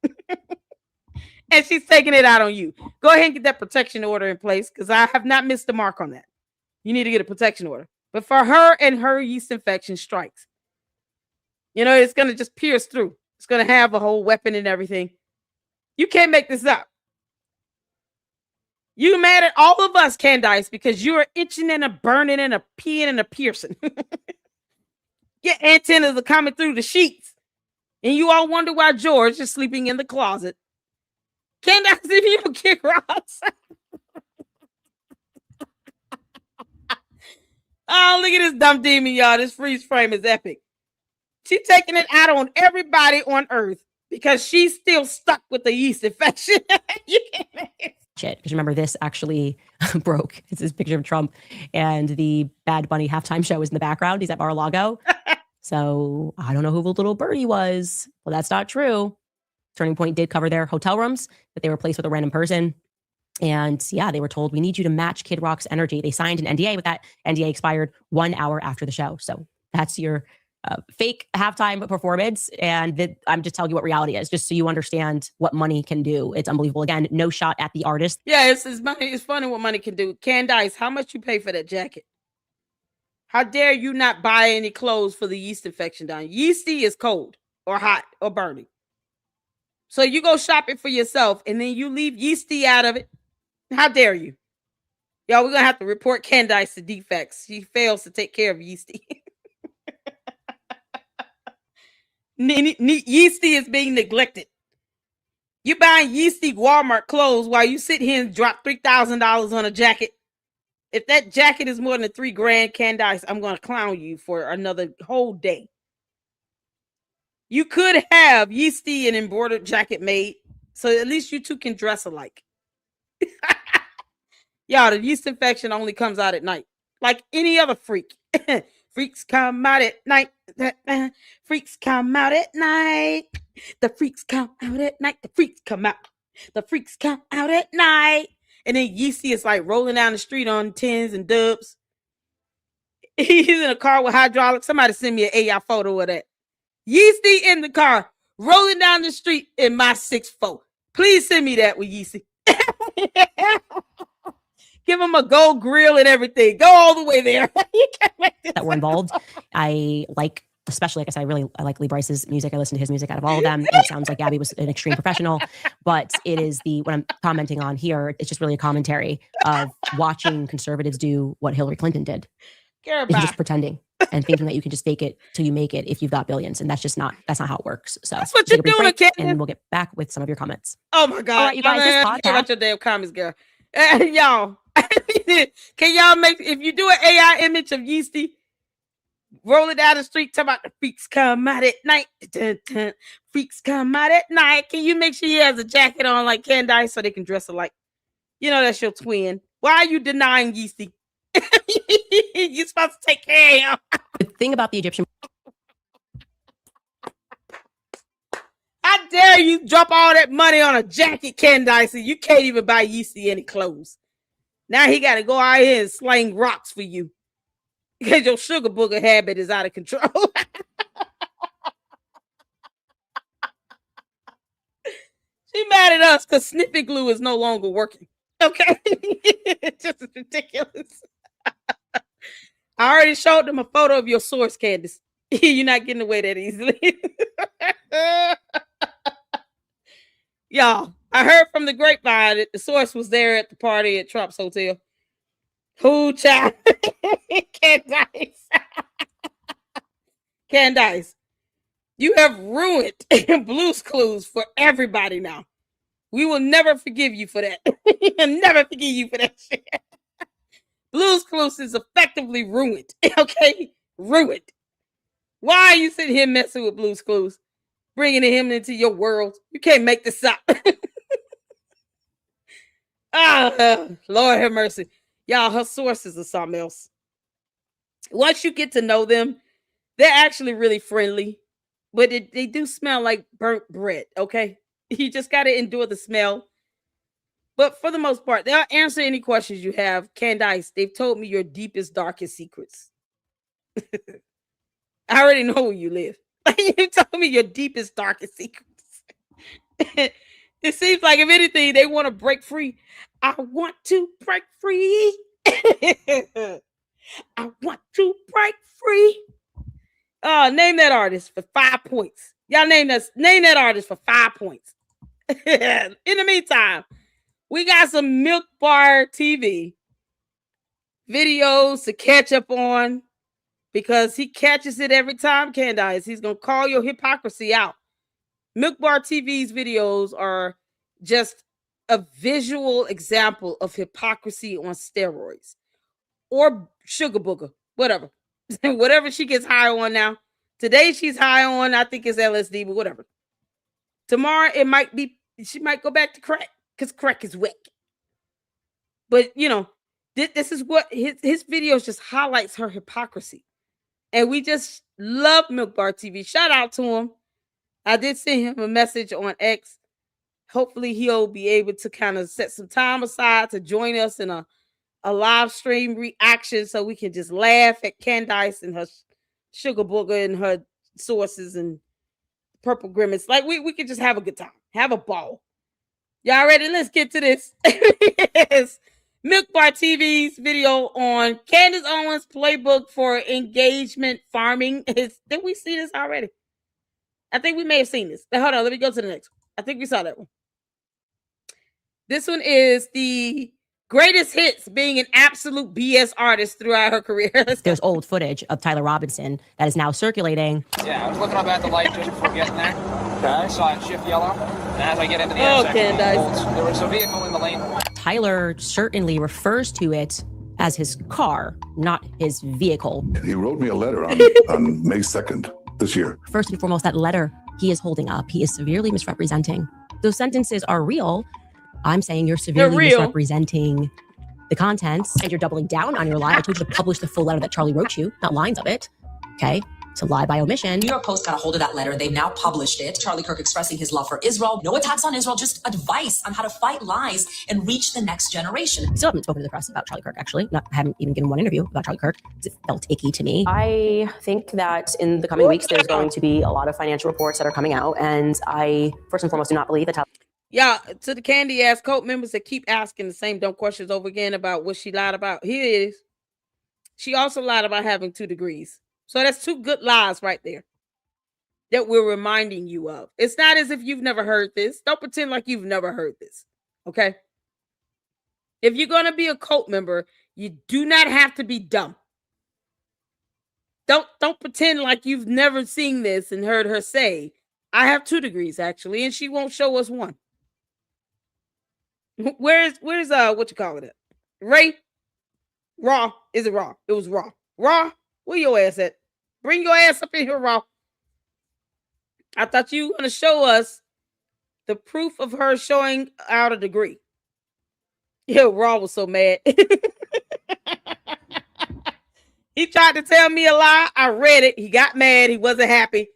Speaker 1: And she's taking it out on you. Go ahead and get that protection order in place because I have not missed the mark on that. You need to get a protection order. But for her and her yeast infection strikes, it's going to just pierce through. It's going to have a whole weapon and everything. You can't make this up. You mad at all of us, Candace, because you're itching and a burning and a peeing and a piercing. Your antennas are coming through the sheets. And you all wonder why George is sleeping in the closet. Candace, if you don't kick her outside. Oh, look at this dumb demon, y'all. This freeze frame is epic. She's taking it out on everybody on Earth because she's still stuck with the yeast infection. You can't make it.
Speaker 2: Shit, because remember, this actually broke. It's this picture of Trump, and the Bad Bunny halftime show is in the background. He's at Mar-a-Lago. So I don't know who the little birdie was. Well, that's not true. Turning Point did cover their hotel rooms, but they were placed with a random person. And yeah, they were told, we need you to match Kid Rock's energy. They signed an NDA, but that NDA expired 1 hour after the show. So that's your fake halftime performance. And I'm just telling you what reality is, just so you understand what money can do. It's unbelievable. Again, no shot at the artist.
Speaker 1: Yeah, it's money. It's funny what money can do. Candace, how much you pay for that jacket? How dare you not buy any clothes for the yeast infection down? Yeasty is cold or hot or burning. So you go shopping for yourself and then you leave yeasty out of it. How dare you? Y'all, we're going to have to report Candace to defects. She fails to take care of yeasty. Yeasty is being neglected. You buying yeasty Walmart clothes while you sit here and drop $3,000 on a jacket. If that jacket is more than $3,000, Candace, I'm going to clown you for another whole day. You could have yeasty and embroidered jacket made, so at least you two can dress alike. Y'all, the yeast infection only comes out at night. like any other freak. Freaks come out at night. Freaks come out at night. The freaks come out at night. The freaks come out. The freaks come out at night. And then Yeezy is like rolling down the street on tens and dubs. He's in a car with hydraulics. Somebody send me an AI photo of that. Yeezy in the car, rolling down the street in my 6'4". Please send me that with Yeezy. Give him a gold grill and everything. Go all the way there.
Speaker 2: That were involved. I like, especially, like I said, I like Lee Bryce's music. I listen to his music out of all of them. And it sounds like Gabby was an extreme professional, but it is what I'm commenting on here. It's just really a commentary of watching conservatives do what Hillary Clinton did. It's just pretending and thinking that you can just fake it till you make it if you've got billions. And that's not how it works. So
Speaker 1: that's what you're doing, Candace.
Speaker 2: And we'll get back with some of your comments.
Speaker 1: Oh my God.
Speaker 2: All right, you guys, this
Speaker 1: Get
Speaker 2: podcast.
Speaker 1: out your damn comments, girl. Y'all, can y'all make, if you do an AI image of Yeasty rolling down the street, talking about the freaks come out at night. Dun, dun, freaks come out at night. Can you make sure he has a jacket on like Candace so they can dress alike? You know that's your twin. Why are you denying Yeasty? You're supposed to take care of him.
Speaker 2: The thing about the Egyptian.
Speaker 1: How dare you drop all that money on a jacket, Candace, and you can't even buy Yeasty any clothes. Now he got to go out here and sling rocks for you because your sugar booger habit is out of control. She mad at us because sniffing glue is no longer working. Okay? It's just ridiculous. I already showed them a photo of your source, Candace. You're not getting away that easily. Y'all, I heard from the grapevine that the source was there at the party at Trump's hotel. Who child? Candace. Candace, you have ruined Blue's Clues for everybody now. We will never forgive you for that. We'll never forgive you for that shit. Blue's Clues is effectively ruined. Okay? Ruined. Why are you sitting here messing with Blue's Clues? Bringing him into your world. You can't make this up. Lord have mercy. Y'all, her sources are something else. Once you get to know them, they're actually really friendly. But they do smell like burnt bread, okay? You just got to endure the smell. But for the most part, they'll answer any questions you have. Candace, they've told me your deepest, darkest secrets. I already know where you live. You told me your deepest, darkest secrets. It seems like, if anything, they want to break free. I want to break free. I want to break free. Name that artist for 5 points. Y'all name that artist for 5 points. In the meantime, we got some Milk Bar TV videos to catch up on because he catches it every time, Candace. He's going to call your hypocrisy out. Milk Bar TV's videos are just a visual example of hypocrisy on steroids or sugar booger, whatever. Whatever she gets high on now. Today she's high on, I think it's LSD, but whatever. Tomorrow it might be, she might go back to crack because crack is whack. But you know, this is what his videos just highlights her hypocrisy. And we just love Milk Bar TV. Shout out to him. I did send him a message on X. Hopefully he'll be able to kind of set some time aside to join us in a live stream reaction so we can just laugh at Candace and her sugar booger and her sources and purple grimace. Like we could just have a good time, have a ball. Y'all ready? Let's get to this. Yes. Milk Bar TV's video on Candace Owens' playbook for engagement farming. Did we see this already? I think we may have seen this. Hold on, let me go to the next one. I think we saw that one. This one is the greatest hits, being an absolute BS artist throughout her career.
Speaker 2: There's old footage of Tyler Robinson that is now circulating.
Speaker 12: Yeah, I was looking up at the light just before getting there. Okay. I saw it shift yellow. And as I get into the intersection, there was a vehicle in the lane.
Speaker 2: Tyler certainly refers to it as his car, not his vehicle.
Speaker 13: He wrote me a letter on May 2nd this year.
Speaker 2: First and foremost, that letter he is holding up, he is severely misrepresenting. Those sentences are real. I'm saying you're severely misrepresenting the contents, and you're doubling down on your lie. I told you to publish the full letter that Charlie wrote you, not lines of it. Okay? So lie by omission.
Speaker 14: New York Post got a hold of that letter. They've now published it. Charlie Kirk expressing his love for Israel. No attacks on Israel, just advice on how to fight lies and reach the next generation.
Speaker 2: I still haven't spoken to the press about Charlie Kirk, actually. I haven't even given one interview about Charlie Kirk. It felt icky to me. I think that in the coming weeks, there's going to be a lot of financial reports that are coming out. And I, first and foremost, do not believe that.
Speaker 1: Yeah, to the candy ass cult members that keep asking the same dumb questions over again about what she lied about. Here it is. She also lied about having 2 degrees. So that's 2 good lies right there that we're reminding you of. It's not as if you've never heard this. Don't pretend like you've never heard this. Okay? If you're going to be a cult member, you do not have to be dumb. Don't pretend like you've never seen this and heard her say, I have 2 degrees actually, and she won't show us 1. Where's what you call it? Ray? Raw. Is it Raw? It was Raw. Raw? Where your ass at? Bring your ass up in here, Raw. I thought you were going to show us the proof of her showing out a degree. Yo, Raw was so mad. He tried to tell me a lie. I read it. He got mad. He wasn't happy.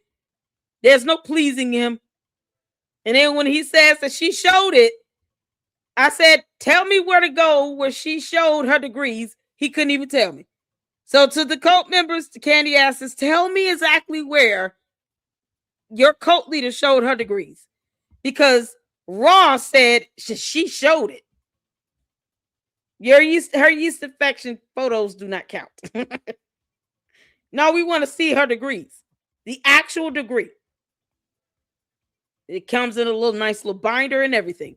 Speaker 1: There's no pleasing him. And then when he says that she showed it, I said, tell me where to go where she showed her degrees. He couldn't even tell me. So to the cult members, the candy asses, tell me exactly where your cult leader showed her degrees. Because Raw said she showed it. Her yeast infection photos do not count. No, we want to see her degrees. The actual degree. It comes in a nice little binder and everything.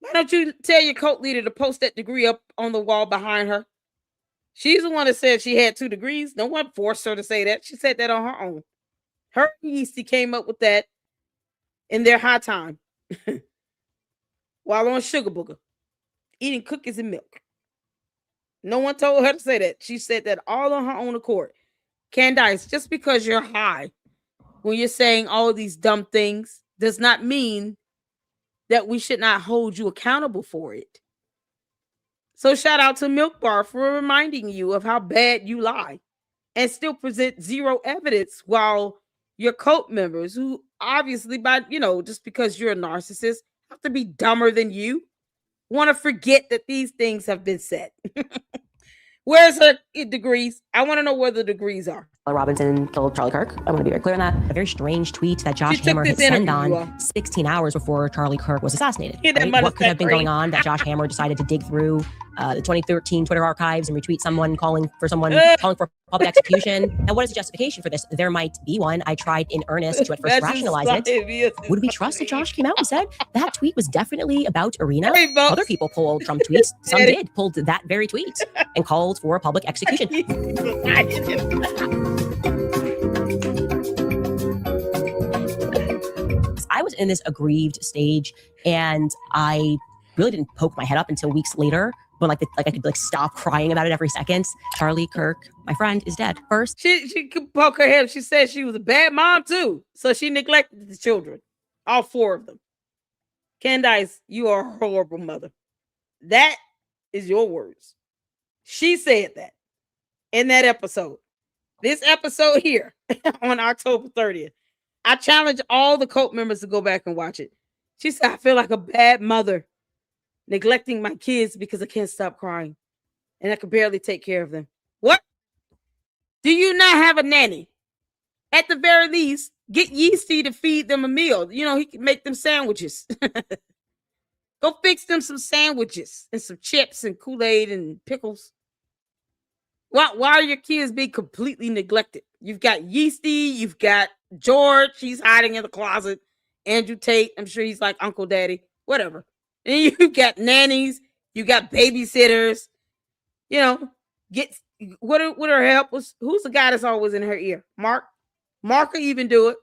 Speaker 1: Why don't you tell your cult leader to post that degree up on the wall behind her? She's the one that said she had 2 degrees. No one forced her to say that. She said that on her own. Her yeasty came up with that in their high time while on Sugar Booger, eating cookies and milk. No one told her to say that. She said that all on her own accord. Candace, just because you're high when you're saying all these dumb things does not mean that we should not hold you accountable for it. So shout out to Milk Bar for reminding you of how bad you lie and still present 0 evidence, while your cult members, who obviously just because you're a narcissist have to be dumber than you, want to forget that these things have been said. Where's her degrees? I want to know where the degrees are.
Speaker 2: Robinson killed Charlie Kirk. I want to be very clear on that. A very strange tweet that Josh Hammer hit send on 16 hours before Charlie Kirk was assassinated. Right? What could have been going on that Josh Hammer decided to dig through the 2013 Twitter archives and retweet someone calling for public execution? And what is the justification for this? There might be one. I tried in earnest to at first rationalize it. Would we trust that Josh came out and said that tweet was definitely about Arena? Other people pulled Trump tweets. Some did pulled that very tweet and called for a public execution. I was in this aggrieved stage, and I really didn't poke my head up until weeks later, when I could stop crying about it every second. Charlie Kirk, my friend, is dead. First,
Speaker 1: she could poke her head. She said she was a bad mom too, so she neglected the children, all 4 of them. Candace, you are a horrible mother. That is your words. She said that in that episode. This episode here on October 30th. I challenge all the cult members to go back and watch it. She said, I feel like a bad mother, neglecting my kids because I can't stop crying and I can barely take care of them. What? Do you not have a nanny? At the very least, get Yeasty to feed them a meal. He can make them sandwiches. Go fix them some sandwiches and some chips and Kool-Aid and pickles. Why are your kids being completely neglected? You've got Yeasty, you've got George, he's hiding in the closet. Andrew Tate, I'm sure he's like Uncle Daddy, whatever. And you've got nannies, you got babysitters. Get what are helpers? Who's the guy that's always in her ear? Mark will even do it.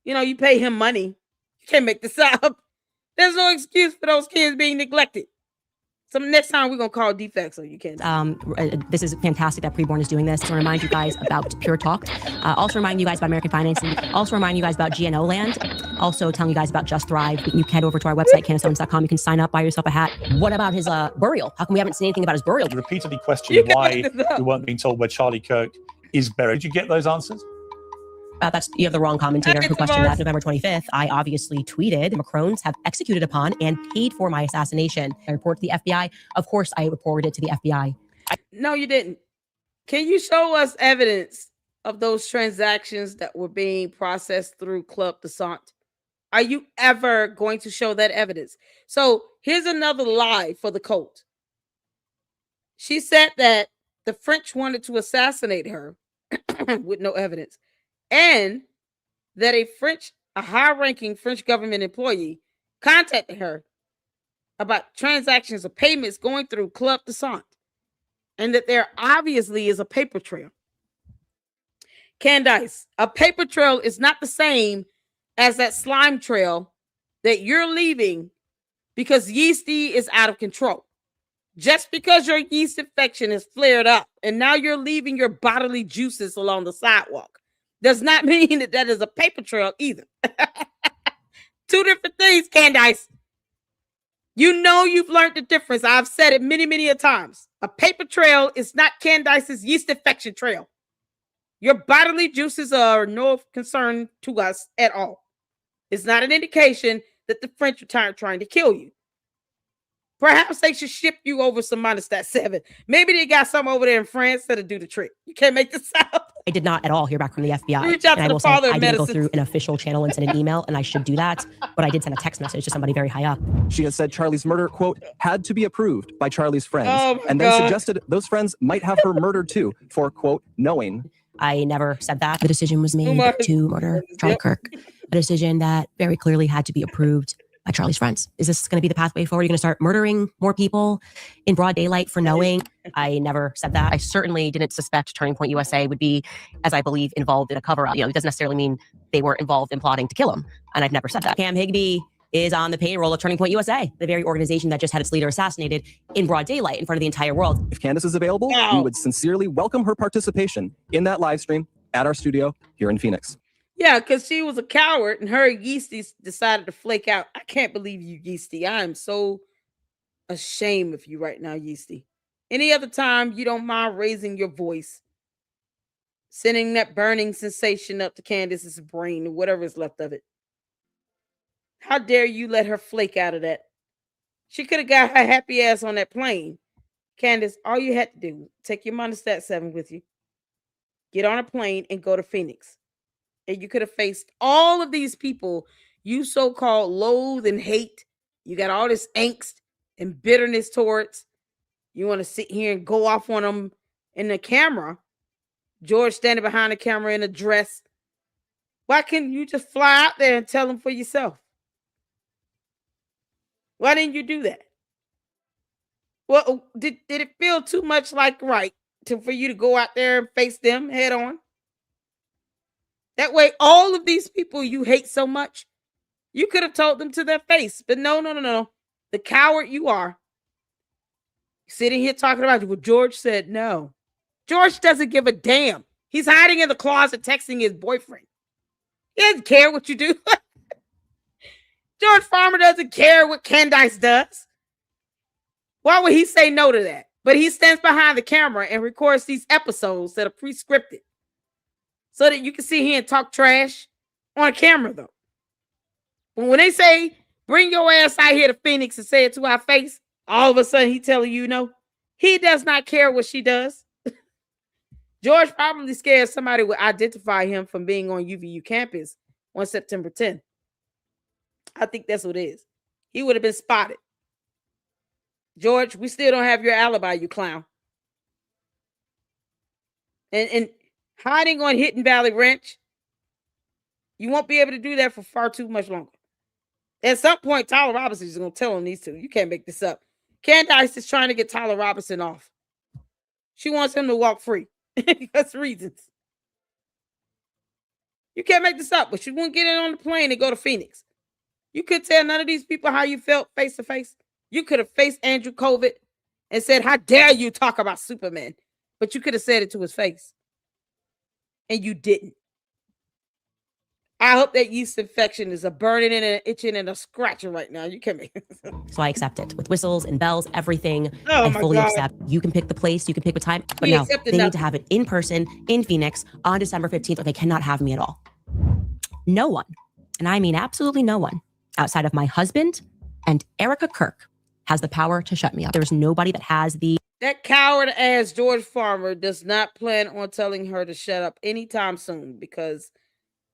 Speaker 1: You pay him money. You can't make this up. There's no excuse for those kids being neglected. So next time we're gonna call defects on you, Candace.
Speaker 2: This is fantastic that Preborn is doing this. To remind you guys about Pure Talk. Also remind you guys about American Financing. Also remind you guys about GNO Land. Also telling you guys about Just Thrive. You can head over to our website, CandaceOwens.com. You can sign up, buy yourself a hat. What about his burial? How come we haven't seen anything about his burial?
Speaker 15: You repeatedly questioned why we weren't being told where Charlie Kirk is buried. Did you get those answers?
Speaker 2: You have the wrong commentator who questioned that. November 25th, I obviously tweeted, Macrones have executed upon and paid for my assassination. I report to the FBI. Of course, I reported it to the FBI.
Speaker 1: No, you didn't. Can you show us evidence of those transactions that were being processed through Club Descent? Are you ever going to show that evidence? So here's another lie for the cult. She said that the French wanted to assassinate her with no evidence, and that a high-ranking French government employee contacted her about transactions of payments going through Club Descent, and that there obviously is a paper trail. Candace, a paper trail is not the same as that slime trail that you're leaving because yeasty is out of control. Just because your yeast infection is flared up and now you're leaving your bodily juices along the sidewalk does not mean that that is a paper trail either. Two different things, Candace. You know you've learned the difference. I've said it many, many a times. A paper trail is not Candace's yeast infection trail. Your bodily juices are no concern to us at all. It's not an indication that the French are trying to kill you. Perhaps they should ship you over some Monistat 7. Maybe they got some over there in France that'll do the trick. You can't make this up.
Speaker 2: I did not at all hear back from the FBI.
Speaker 1: Reach out
Speaker 2: and
Speaker 1: to
Speaker 2: I will
Speaker 1: the father
Speaker 2: say
Speaker 1: of
Speaker 2: I didn't go
Speaker 1: medicine.
Speaker 2: through an official channel and send an email, and I should do that. But I did send a text message to somebody very high up.
Speaker 6: She has said Charlie's murder, quote, had to be approved by Charlie's friends,
Speaker 1: Oh
Speaker 6: and then suggested those friends might have her murdered too for, quote, knowing.
Speaker 2: I never said that. The decision was made to murder Charlie Kirk. A decision that very clearly had to be approved by Charlie's friends. Is this going to be the pathway forward? You're going to start murdering more people in broad daylight for knowing? I never said that. I certainly didn't suspect Turning Point USA would be, as I believe, involved in a cover-up. It doesn't necessarily mean they weren't involved in plotting to kill him. And I've never said that. Cam Higbee is on the payroll of Turning Point USA, the very organization that just had its leader assassinated in broad daylight in front of the entire world.
Speaker 6: If Candace is available, we would sincerely welcome her participation in that live stream at our studio here in Phoenix.
Speaker 1: Yeah, because she was a coward and her Yeasty decided to flake out. I can't believe you, Yeasty. I am so ashamed of you right now, Yeasty. Any other time you don't mind raising your voice, sending that burning sensation up to Candace's brain or whatever is left of it. How dare you let her flake out of that? She could have got her happy ass on that plane. Candace, all you had to do, take your Monistat 7 with you, get on a plane and go to Phoenix. And you could have faced all of these people you so-called loathe and hate. You got all this angst and bitterness towards. You want to sit here and go off on them in the camera. George standing behind the camera in a dress. Why can't you just fly out there and tell them for yourself? Why didn't you do that? Well, did it feel too much like right for you to go out there and face them head on? That way, all of these people you hate so much, you could have told them to their face. But no. The coward you are, sitting here talking about you. Well, George said no. George doesn't give a damn. He's hiding in the closet texting his boyfriend. He doesn't care what you do. George Farmer doesn't care what Candace does. Why would he say no to that? But he stands behind the camera and records these episodes that are pre-scripted, so that you can sit here and talk trash on camera, though. But when they say, bring your ass out here to Phoenix and say it to our face, all of a sudden he telling you no. He does not care what she does. George probably scared somebody would identify him from being on UVU campus on September 10th. I think that's what it is. He would have been spotted. George, we still don't have your alibi, you clown. And hiding on Hidden Valley Ranch, you won't be able to do that for far too much longer. At some point, Tyler Robinson is going to tell him these two. You can't make this up. Candace is trying to get Tyler Robinson off. She wants him to walk free. That's reasons. You can't make this up, but she won't get in on the plane and go to Phoenix. You could tell none of these people how you felt face to face. You could have faced Andrew COVID and said, how dare you talk about Superman? But you could have said it to his face. And you didn't. I hope that yeast infection is a burning and an itching and a scratching right now. You can't make it.
Speaker 2: So I accept it with whistles and bells, everything.
Speaker 1: Oh
Speaker 2: I
Speaker 1: my
Speaker 2: fully
Speaker 1: God.
Speaker 2: accept. You can pick the place, you can pick the time, but
Speaker 1: We
Speaker 2: no,
Speaker 1: accepted
Speaker 2: they need
Speaker 1: nothing.
Speaker 2: to have it in person in Phoenix on December 15th, or they cannot have me at all. No one, and I mean absolutely no one, outside of my husband and Erica Kirk has the power to shut me up. There's nobody that has the
Speaker 1: That coward ass George Farmer does not plan on telling her to shut up anytime soon because,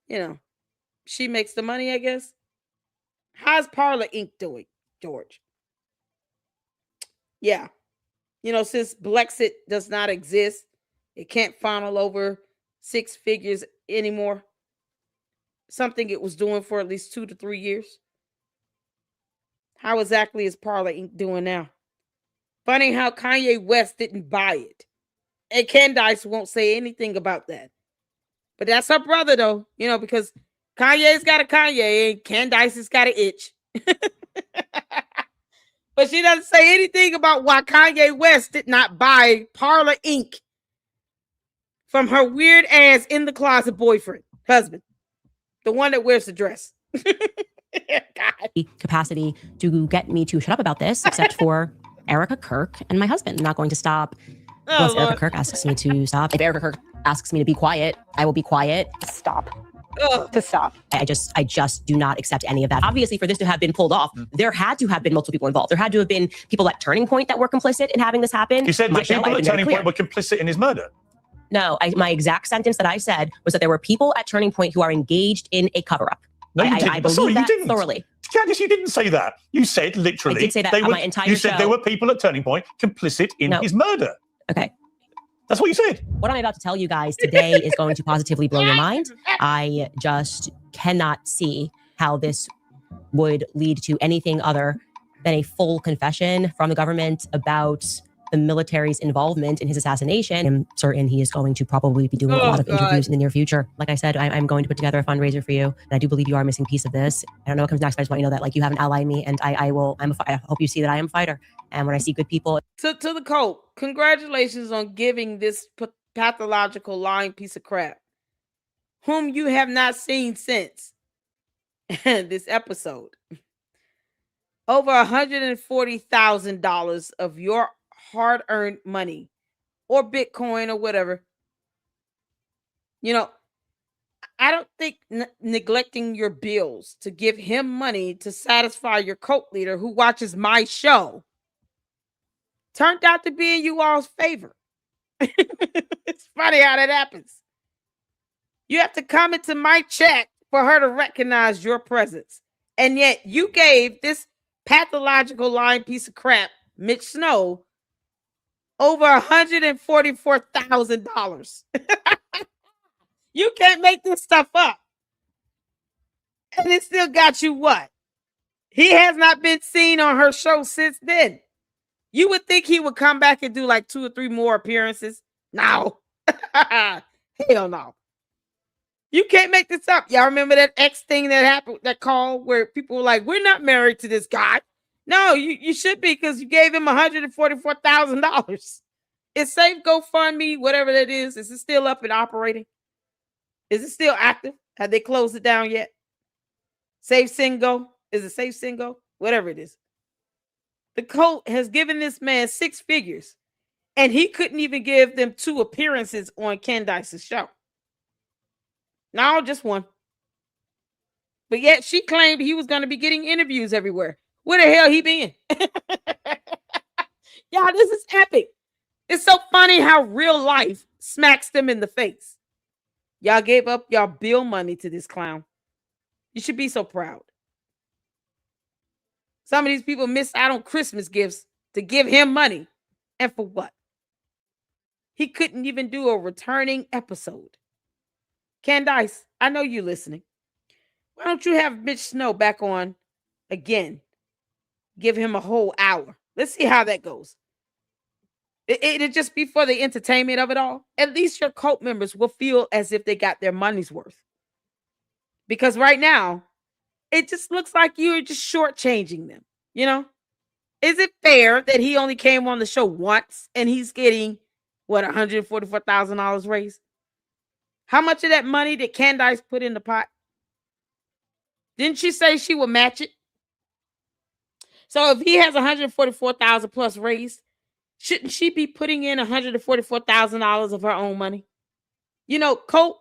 Speaker 1: you know, she makes the money, I guess. How's Parlor Inc. doing, George? Yeah. You know, since Blexit does not exist, it can't funnel over 6 figures anymore. Something it was doing for at least 2 to 3 years. How exactly is Parlor Inc. doing now? Funny how Kanye West didn't buy it. And Candace won't say anything about that. But that's her brother, though, you know, because Kanye's got a Kanye and Candace has got an itch. But she doesn't say anything about why Kanye West did not buy Parlor Inc. from her weird ass in the closet boyfriend, husband, the one that wears the dress.
Speaker 2: capacity to get me to shut up about this, except for Erica Kirk and my husband. I'm not going to stop unless Erica Kirk asks me to stop. If Erica Kirk asks me to be quiet, I will be quiet. Stop. To stop. I just do not accept any of that. Obviously, for this to have been pulled off, there had to have been multiple people involved. There had to have been people at Turning Point that were complicit in having this happen.
Speaker 15: You said that
Speaker 2: Michelle,
Speaker 15: people
Speaker 2: I've
Speaker 15: at
Speaker 2: been very
Speaker 15: Turning
Speaker 2: clear.
Speaker 15: Point were complicit in his murder.
Speaker 2: No, my exact sentence that I said was that there were people at Turning Point who are engaged in a cover-up.
Speaker 15: No, you didn't.
Speaker 2: I believe
Speaker 15: Sorry, you
Speaker 2: that
Speaker 15: didn't.
Speaker 2: thoroughly.
Speaker 15: Candace, you didn't say that. You said literally.
Speaker 2: I did say that
Speaker 15: they
Speaker 2: on
Speaker 15: were,
Speaker 2: my entire
Speaker 15: You said
Speaker 2: show.
Speaker 15: there were people at Turning Point complicit in
Speaker 2: No.
Speaker 15: his murder.
Speaker 2: Okay.
Speaker 15: That's what you said.
Speaker 2: What I'm about to tell you guys today is going to positively blow your mind. I just cannot see how this would lead to anything other than a full confession from the government about the military's involvement in his assassination. I'm certain he is going to probably be doing a lot of interviews in the near future. Like I said, I'm going to put together a fundraiser for you. And I do believe you are a missing piece of this. I don't know what comes next, but I just want you to know that like you have an ally in me, and I hope you see that I am a fighter. And when I see good people.
Speaker 1: To the cult, congratulations on giving this pathological lying piece of crap, whom you have not seen since this episode, over $140,000 of your hard-earned money or Bitcoin or whatever. You know, I don't think neglecting your bills to give him money to satisfy your cult leader who watches my show turned out to be in you all's favor. It's funny how that happens. You have to come into my chat for her to recognize your presence. And yet you gave this pathological lying piece of crap, Mitch Snow, over $144,000. You can't make this stuff up. And it still got you what? He has not been seen on her show since then. You would think he would come back and do like 2 or 3 more appearances. No. Hell no. You can't make this up. Y'all remember that X thing that happened, that call where people were like, we're not married to this guy. No, you should be, because you gave him $144,000. Is Safe GoFundMe, whatever that is it still up and operating? Is it still active? Have they closed it down yet? Safe Singo? Is it Safe Singo? Whatever it is. The cult has given this man 6 figures, and he couldn't even give them 2 appearances on Candace's show. No, just 1. But yet she claimed he was going to be getting interviews everywhere. Where the hell he been? Y'all, this is epic. It's so funny how real life smacks them in the face. Y'all gave up y'all bill money to this clown. You should be so proud. Some of these people missed out on Christmas gifts to give him money. And for what? He couldn't even do a returning episode. Candace, I know you're listening. Why don't you have Mitch Snow back on again? Give him a whole hour. Let's see how that goes. It'll just be for the entertainment of it all. At least your cult members will feel as if they got their money's worth. Because right now, it just looks like you're just shortchanging them. You know, Is it fair that he only came on the show once and he's getting what, $144,000 raised? How much of that money did Candace put in the pot? Didn't she say she would match it? So if he has 144,000 plus raised, shouldn't she be putting in $144,000 of her own money? You know, cult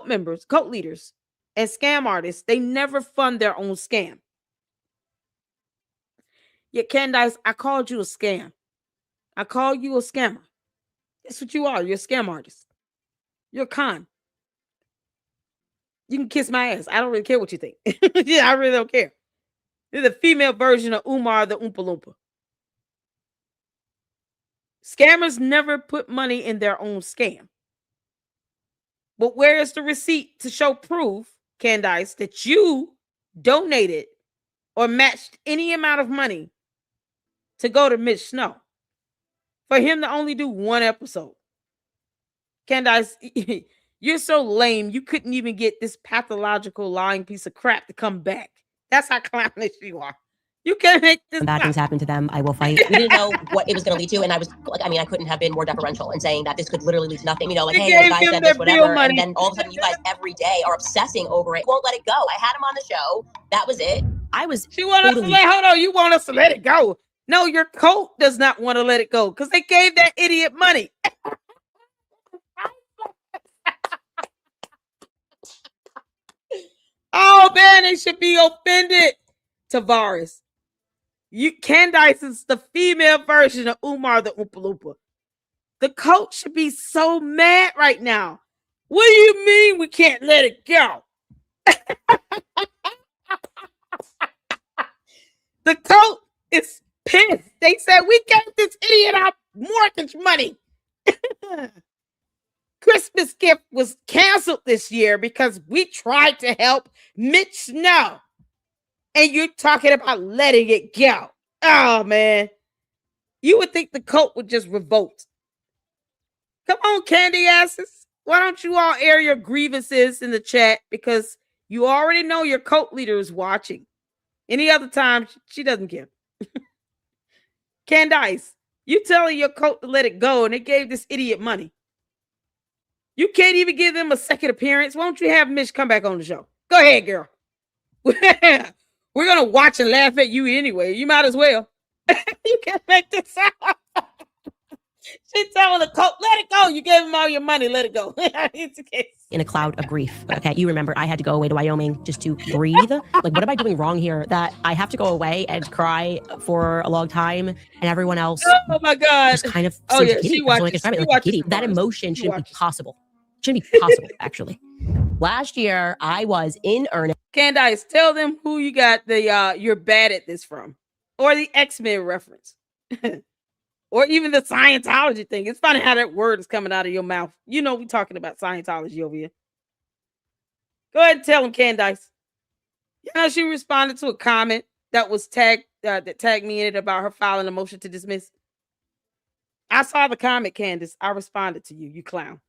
Speaker 1: members, cult leaders, and scam artists, they never fund their own scam. Yet, Candace, I called you a scam. I call you a scammer. That's what you are. You're a scam artist. You're a con. You can kiss my ass. I don't really care what you think. Yeah, I really don't care. You're the female version of Umar the Oompa Loompa. Scammers never put money in their own scam. But where is the receipt to show proof, Candace, that you donated or matched any amount of money to go to Mitch Snow for him to only do one episode? Candace, you're so lame, you couldn't even get this pathological lying piece of crap to come back. That's how clownish you are. You can't make this.
Speaker 2: When bad things happen to them, I will fight. We didn't know what it was going to lead to, and I was like, I mean, I couldn't have been more deferential in saying that this could literally lead to nothing. You know, like, hey, the guy said this, whatever, and then all of a sudden, you guys every day are obsessing over it. Won't let it go. I had him on the show. That was it.
Speaker 1: She want us to hold on. You want us to let it go? No, your cult does not want to let it go because they gave that idiot money. Oh man, they should be offended. Tavares, Candace is the female version of Umar the Oompa Loompa. The cult should be so mad right now. What do you mean we can't let it go? The cult is pissed. They said we gave this idiot our mortgage money. Christmas gift was canceled this year because we tried to help Mitch Snow. And you're talking about letting it go. Oh, man. You would think the cult would just revolt. Come on, candy asses. Why don't you all air your grievances in the chat? Because you already know your cult leader is watching. Any other time, she doesn't care. Candace, you telling your cult to let it go, and they gave this idiot money. You can't even give them a second appearance. Why don't you have Mitch come back on the show? Go ahead, girl. We're going to watch and laugh at you anyway. You might as well. You can't make this up. She's telling the cult, let it go. You gave him all your money. Let it go. It's okay.
Speaker 2: In a cloud of grief. Okay, you remember I had to go away to Wyoming just to breathe. Like, what am I doing wrong here that I have to go away and cry for a long time, and everyone else?
Speaker 1: Oh my God!
Speaker 2: Just kind of.
Speaker 1: Oh yeah,
Speaker 2: she watches. Like giddy. That emotion shouldn't be possible. Shouldn't be possible, actually. Last year, I was in earnest.
Speaker 1: Candace, tell them who you got the you're bad at this from, or the X-Men reference. Or even the Scientology thing. It's funny how that word is coming out of your mouth. You know we're talking about Scientology over here. Go ahead and tell them, Candace. You know, she responded to a comment that was tagged me in it about her filing a motion to dismiss. I saw the comment, Candace. I responded to you, you clown.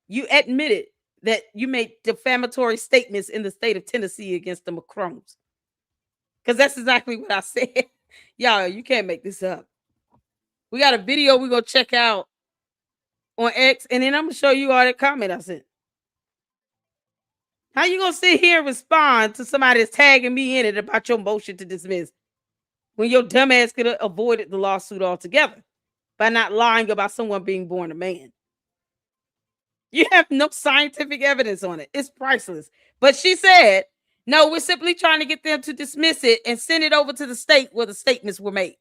Speaker 1: You admitted that you made defamatory statements in the state of Tennessee against the Macrones. Because that's exactly what I said. Y'all, you can't make this up. We got a video we're going to check out on X, and then I'm going to show you all that comment I sent. How you going to sit here and respond to somebody that's tagging me in it about your motion to dismiss when your dumb ass could have avoided the lawsuit altogether by not lying about someone being born a man? You have no scientific evidence on it. It's priceless. But she said, no, we're simply trying to get them to dismiss it and send it over to the state where the statements were made.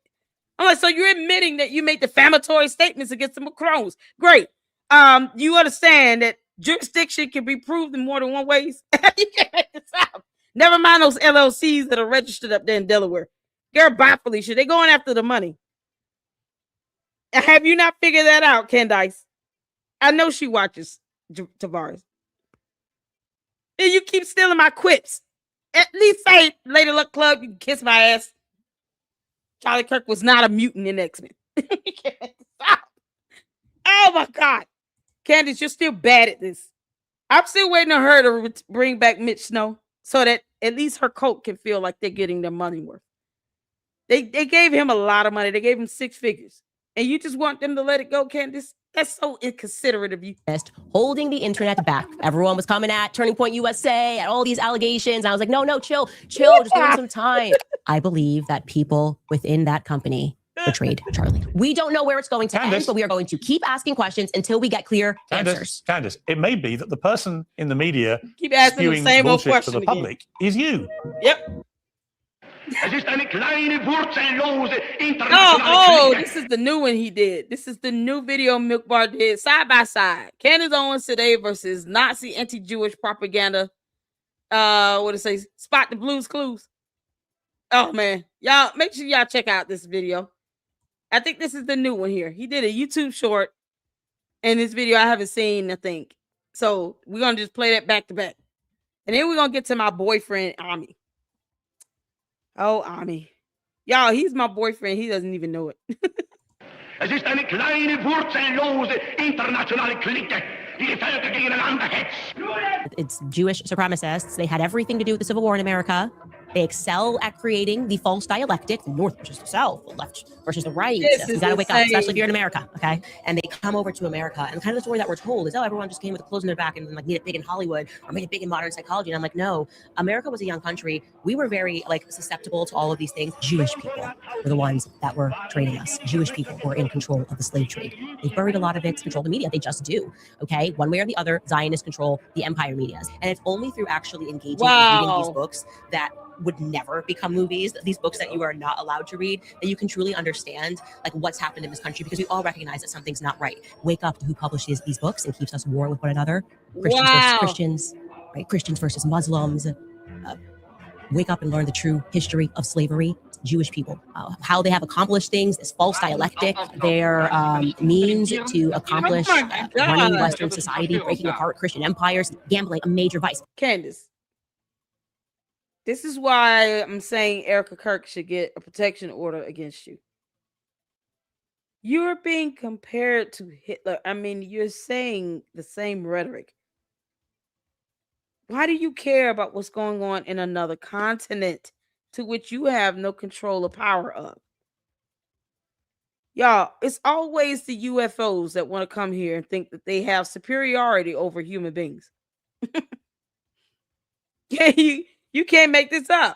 Speaker 1: I'm like, so you're admitting that you made defamatory statements against the Macrones. Great. You understand that jurisdiction can be proved in more than one ways? You can't make this out. Never mind those LLCs that are registered up there in Delaware. Girl, bye, Felicia. They're going after the money. Have you not figured that out, Candace? I know she watches Tavares. And you keep stealing my quips. At least say, Lady Luck Club, you can kiss my ass. Charlie Kirk was not a mutant in X-Men. Oh my God. Candace, you're still bad at this. I'm still waiting on her to bring back Mitch Snow so that at least her cult can feel like they're getting their money worth. They gave him a lot of money. They gave him 6 figures. And you just want them to let it go, Candace? That's so inconsiderate of you.
Speaker 2: Holding the internet back. Everyone was coming at Turning Point USA at all these allegations. I was like, no, chill, just give them some time. I believe that people within that company betrayed Charlie. We don't know where it's going to end, but we are going to keep asking questions until we get clear answers.
Speaker 15: Candace, it may be that the person in the media
Speaker 1: keep asking the same old
Speaker 15: bullshit
Speaker 1: question
Speaker 15: to the public is you.
Speaker 1: Yep. This is the new one he did. This is the new video Milk Bar did side by side. Candace Owens today versus Nazi anti-Jewish propaganda. What it say? Spot the Blues Clues. Oh man, y'all make sure y'all check out this video. I think this is the new one here. He did a YouTube short, and this video I haven't seen. I think so. We're gonna just play that back to back, and then we're gonna get to my boyfriend Ami. Oh, Ami. Y'all, he's my boyfriend. He doesn't even know it.
Speaker 16: Es ist eine kleine, wurzellose internationale Clique, die die Völker gegeneinander hetzt.
Speaker 2: It's Jewish supremacists. They had everything to do with the Civil War in America. They excel at creating the false dialectic, the North versus the South, the left versus the right. You got to wake up, especially if you're in America, okay? And they come over to America, and kind of the story that we're told is, oh, everyone just came with the clothes in their back and like made it big in Hollywood or made it big in modern psychology. And I'm like, no, America was a young country. We were very like susceptible to all of these things. Jewish people were the ones that were trading us. Jewish people were in control of the slave trade. They buried a lot of it, control the media. They just do, okay? One way or the other, Zionists control the empire medias. And it's only through actually engaging in reading these books that would never become movies, these books that you are not allowed to read, that you can truly understand like what's happened in this country, because we all recognize that something's not right. Wake up to who publishes these books and keeps us war with one another. Christians versus Christians, right? Christians versus Muslims. Wake up and learn the true history of slavery. Jewish people, how they have accomplished things, this false dialectic, their means to accomplish running Western society, breaking apart Christian empires, gambling, a major vice.
Speaker 1: Candace, this is why I'm saying Erica Kirk should get a protection order against you. You're being compared to Hitler. I mean, you're saying the same rhetoric. Why do you care about what's going on in another continent to which you have no control or power of? Y'all, it's always the UFOs that want to come here and think that they have superiority over human beings. Yeah, you can't make this up.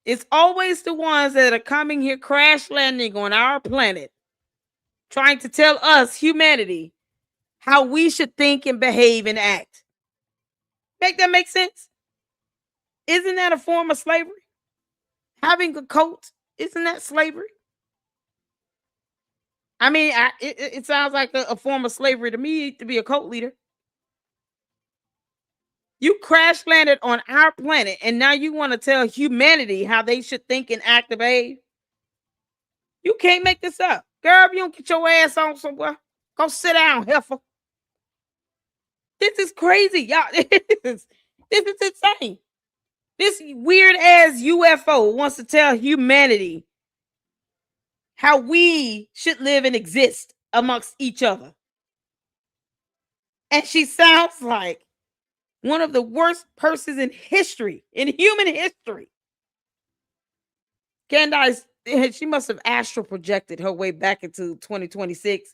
Speaker 1: It's always the ones that are coming here, crash landing on our planet, trying to tell us, humanity, how we should think and behave and act. Make that make sense? Isn't that a form of slavery? Having a cult, isn't that slavery? I mean, it sounds like a form of slavery to me to be a cult leader. You crash landed on our planet, and now you want to tell humanity how they should think and act and behave. You can't make this up. Girl, if you don't get your ass on somewhere, go sit down, heifer. This is crazy, y'all. This is insane. This weird ass UFO wants to tell humanity how we should live and exist amongst each other. And she sounds like one of the worst persons in history, in human history. Candace, she must have astral projected her way back into 2026.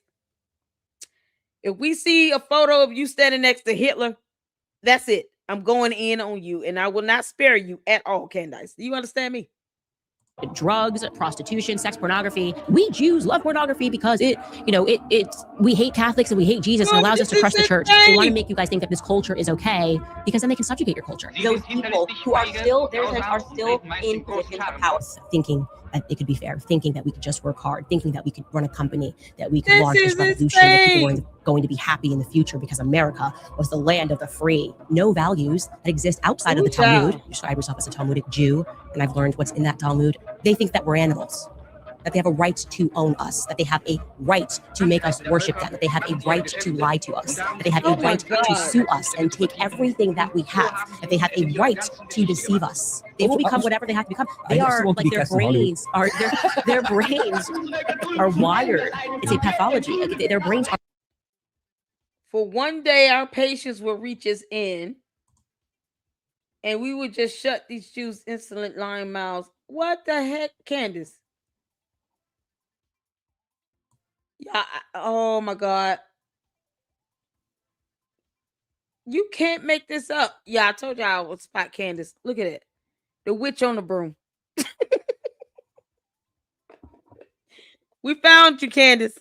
Speaker 1: If we see a photo of you standing next to Hitler, that's it. I'm going in on you, and I will not spare you at all, Candace. Do you understand me?
Speaker 2: Drugs, prostitution, sex, pornography. We Jews love pornography because we hate Catholics and we hate Jesus and allows us to crush the church. They want to make you guys think that this culture is okay because then they can subjugate your culture. Those people who are still in positions of power, thinking that it could be fair, thinking that we could just work hard, thinking that we could run a company, that we could launch this revolution, that people were going to be happy in the future because America was the land of the free. No values that exist outside of the Talmud. You describe yourself as a Talmudic Jew, and I've learned what's in that Talmud. They think that we're animals, that they have a right to own us, that they have a right to make us worship them, that they have a right to lie to us, that they have a right to sue us and take everything that we have, that they have a right to deceive us. They will become whatever they have to become. They are like their brains are wired. It's a pathology. Their brains are.
Speaker 1: For one day, our patience will reach its end, and we would just shut these Jews' insolent lying mouths. What the heck, Candace? Yeah. Oh my God. You can't make this up. Yeah, I told y'all I would spot Candace. Look at it. The witch on the broom. We found you, Candace.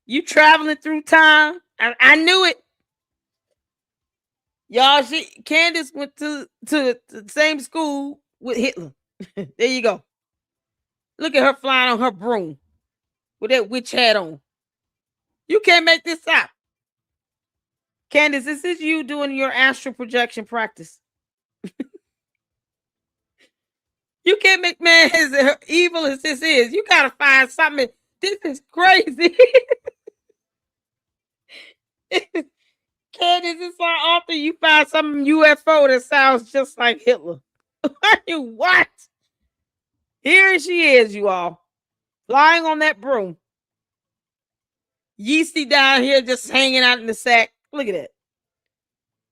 Speaker 1: You traveling through time. I knew it. Y'all, Candace went to the same school with Hitler. There you go. Look at her flying on her broom with that witch hat on. You can't make this up. Candace, this is you doing your astral projection practice. You can't make man as evil as this is. You gotta find something. This is crazy. Candace, it's so often you find some UFO that sounds just like Hitler. What? Here she is, you all, flying on that broom. Yeasty down here just hanging out in the sack. Look at it.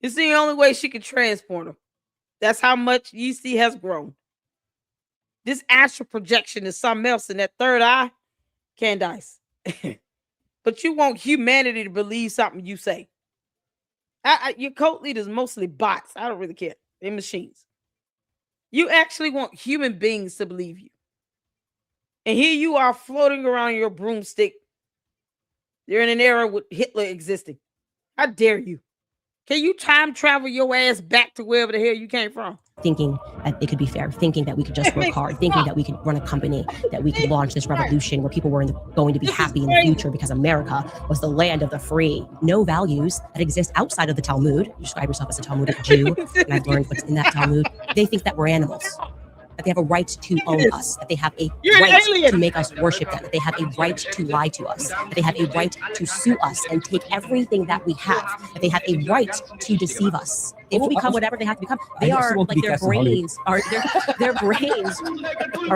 Speaker 1: It's the only way she could transport him. That's how much Yeasty has grown. This astral projection is something else in that third eye, Candace. But you want humanity to believe something you say. Your cult leaders mostly bots. I don't really care. They're machines. You actually want human beings to believe you. And here you are floating around your broomstick. You're in an era with Hitler existing. How dare you? Can you time travel your ass back to wherever the hell you came from?
Speaker 2: Thinking that it could be fair, thinking that we could just work hard, thinking that we could run a company, that we could launch this revolution where people were going to be happy in the future because America was the land of the free. No values that exist outside of the Talmud. You describe yourself as a Talmudic Jew, and I've learned what's in that Talmud. They think that we're animals, that they have a right to own us, that they have a right to make us worship them, that they have a right to lie to us, that they have a right to sue us and take everything that we have, that they have a right to deceive us. They will become whatever they have to become. They are like their brains are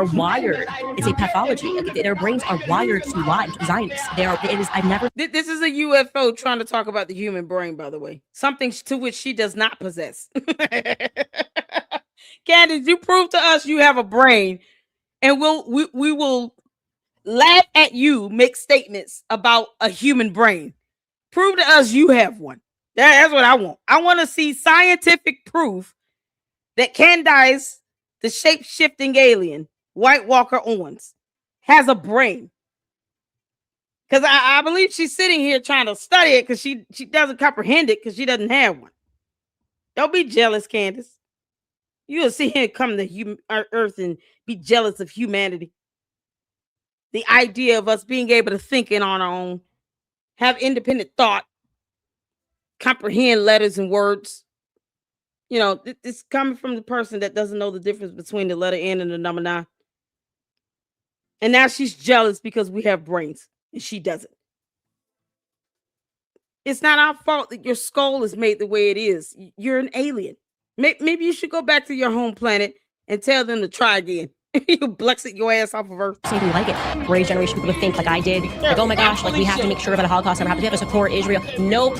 Speaker 2: wired. It's a pathology. Their brains are wired to lie to Zionists. I've never.
Speaker 1: This is a UFO trying to talk about the human brain, by the way. Something to which she does not possess. Candace, you prove to us you have a brain, and we will laugh at you make statements about a human brain. Prove to us you have one. That's what I want. I want to see scientific proof that Candace, the shape-shifting alien, White Walker Owens, has a brain. Because I believe she's sitting here trying to study it because she doesn't comprehend it because she doesn't have one. Don't be jealous, Candace. You'll see him come to Earth and be jealous of humanity. The idea of us being able to think in on our own, have independent thought, comprehend letters and words. You know, it's coming from the person that doesn't know the difference between the letter N and the number 9. And now she's jealous because we have brains and she doesn't. It's not our fault that your skull is made the way it is. You're an alien. Maybe you should go back to your home planet and tell them to try again. You Blexit your ass off of Earth.
Speaker 2: Something like it. Raise generation people to think like I did. Like, oh my gosh, like we have to make sure about the Holocaust and we have to support Israel. Nope.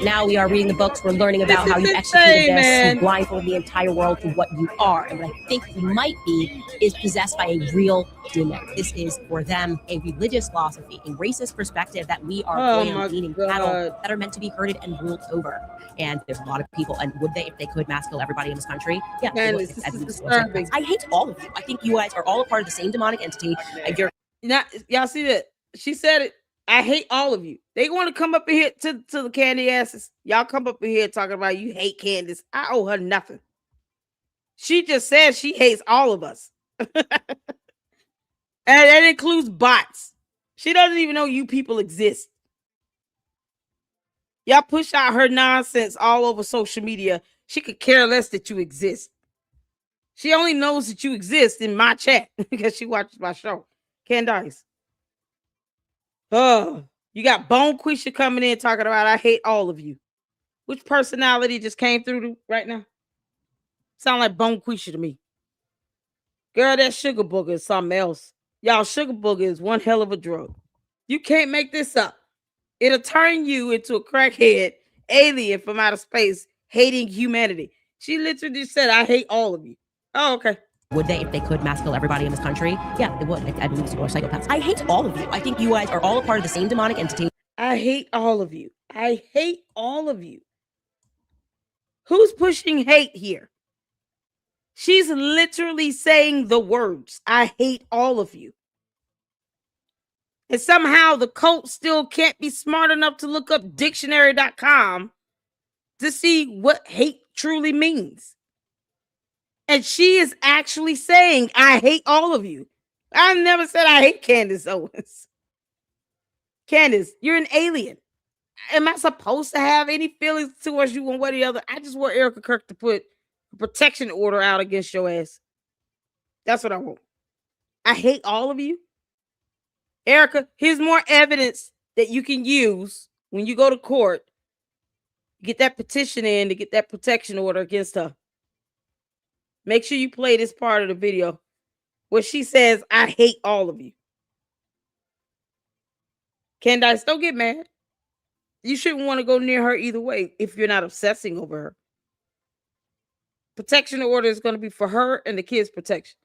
Speaker 2: Now we are reading the books. We're learning about how you executed this. You blindfold the entire world to what you are. And what I think you might be is possessed by a real demon. This is for them a religious philosophy, a racist perspective that we are lamb-eating cattle that are meant to be herded and ruled over. And there's a lot of people, and would they, if they could, mass kill everybody in this country? Yeah.
Speaker 1: This is disturbing.
Speaker 2: I hate all of you. I think you guys are all a part of the same demonic entity. And
Speaker 1: y'all see that? She said it. I hate all of you. They want to come up in here to the candy asses. Y'all come up in here talking about you hate Candace. I owe her nothing. She just said she hates all of us. And that includes bots. She doesn't even know you people exist. Y'all push out her nonsense all over social media. She could care less that you exist. She only knows that you exist in my chat because she watches my show. Candace. Oh, you got Bone Quisha coming in talking about I hate all of you. Which personality just came through right now? Sound like Bone Quisha to me. Girl, that sugar booger is something else. Y'all, sugar booger is one hell of a drug. You can't make this up. It'll turn you into a crackhead alien from outer space, hating humanity. She literally said, I hate all of you. Oh, okay.
Speaker 2: Would they, if they could, mass kill everybody in this country? Yeah, they would. I believe people are psychopaths. I hate all of you. I think you guys are all a part of the same demonic entity.
Speaker 1: I hate all of you. I hate all of you. Who's pushing hate here? She's literally saying the words, I hate all of you. And somehow the cult still can't be smart enough to look up dictionary.com to see what hate truly means. And she is actually saying, I hate all of you. I've never said I hate Candace Owens. Candace, you're an alien. Am I supposed to have any feelings towards you one way or the other? I just want Erica Kirk to put a protection order out against your ass. That's what I want. I hate all of you. Erica, here's more evidence that you can use when you go to court. Get that petition in to get that protection order against her. Make sure you play this part of the video where she says, I hate all of you. Candace, don't get mad. You shouldn't want to go near her either way if you're not obsessing over her. Protection order is going to be for her and the kids' protection.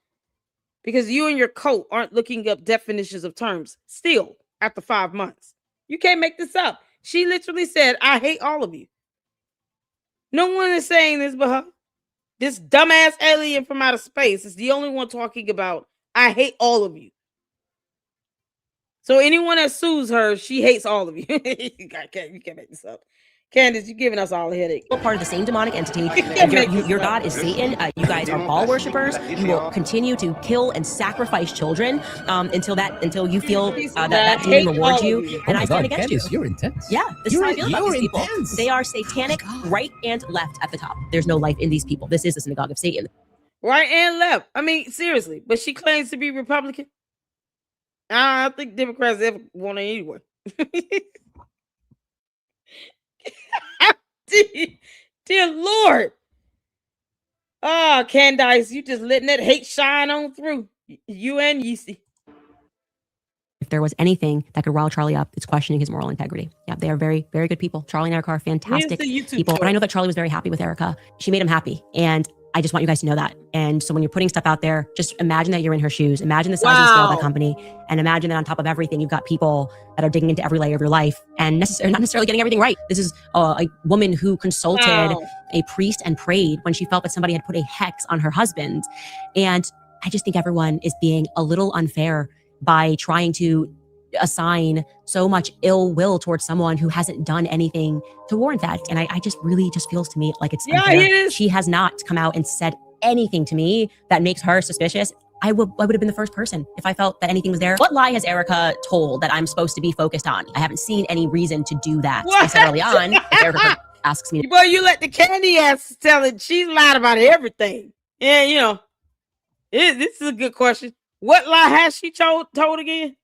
Speaker 1: Because you and your cult aren't looking up definitions of terms still after 5 months. You can't make this up. She literally said, I hate all of you. No one is saying this but her. This dumbass alien from outer space is the only one talking about, I hate all of you. So anyone that sues her, she hates all of you. You can't make this up. Candace, you're giving us all a headache.
Speaker 2: We're part of the same demonic entity. Your God is Satan. You guys are Baal worshippers. You will continue to kill and sacrifice children until you feel that demon rewards you. And I stand against you.
Speaker 17: You're intense.
Speaker 2: Yeah, this is how I feel about these people. They are satanic, right and left at the top. There's no life in these people. This is the synagogue of Satan.
Speaker 1: Right and left. I mean, seriously. But she claims to be Republican. I don't think Democrats ever want it anyway. Dear Lord. Oh, Candace, you just letting that hate shine on through. You and Yeezy.
Speaker 2: If there was anything that could rile Charlie up, it's questioning his moral integrity. Yeah, they are very, very good people. Charlie and Erica are fantastic people. And I know that Charlie was very happy with Erica. She made him happy. And I just want you guys to know that. And so when you're putting stuff out there, just imagine that you're in her shoes. Imagine the size and scale of that company. And imagine that on top of everything, you've got people that are digging into every layer of your life and not necessarily getting everything right. This is a woman who consulted a priest and prayed when she felt that somebody had put a hex on her husband. And I just think everyone is being a little unfair by trying to assign so much ill will towards someone who hasn't done anything to warrant that. And I just really just feels to me like it's unfair. She has not come out and said anything to me that makes her suspicious. I would have been the first person if I felt that anything was there. What lie has Erica told that I'm supposed to be focused on? I haven't seen any reason to do that. What? I said early on, if Erica asks me.
Speaker 1: Boy, you let the candy ass tell it. She's lied about everything. Yeah, you know. This is a good question. What lie has she told again?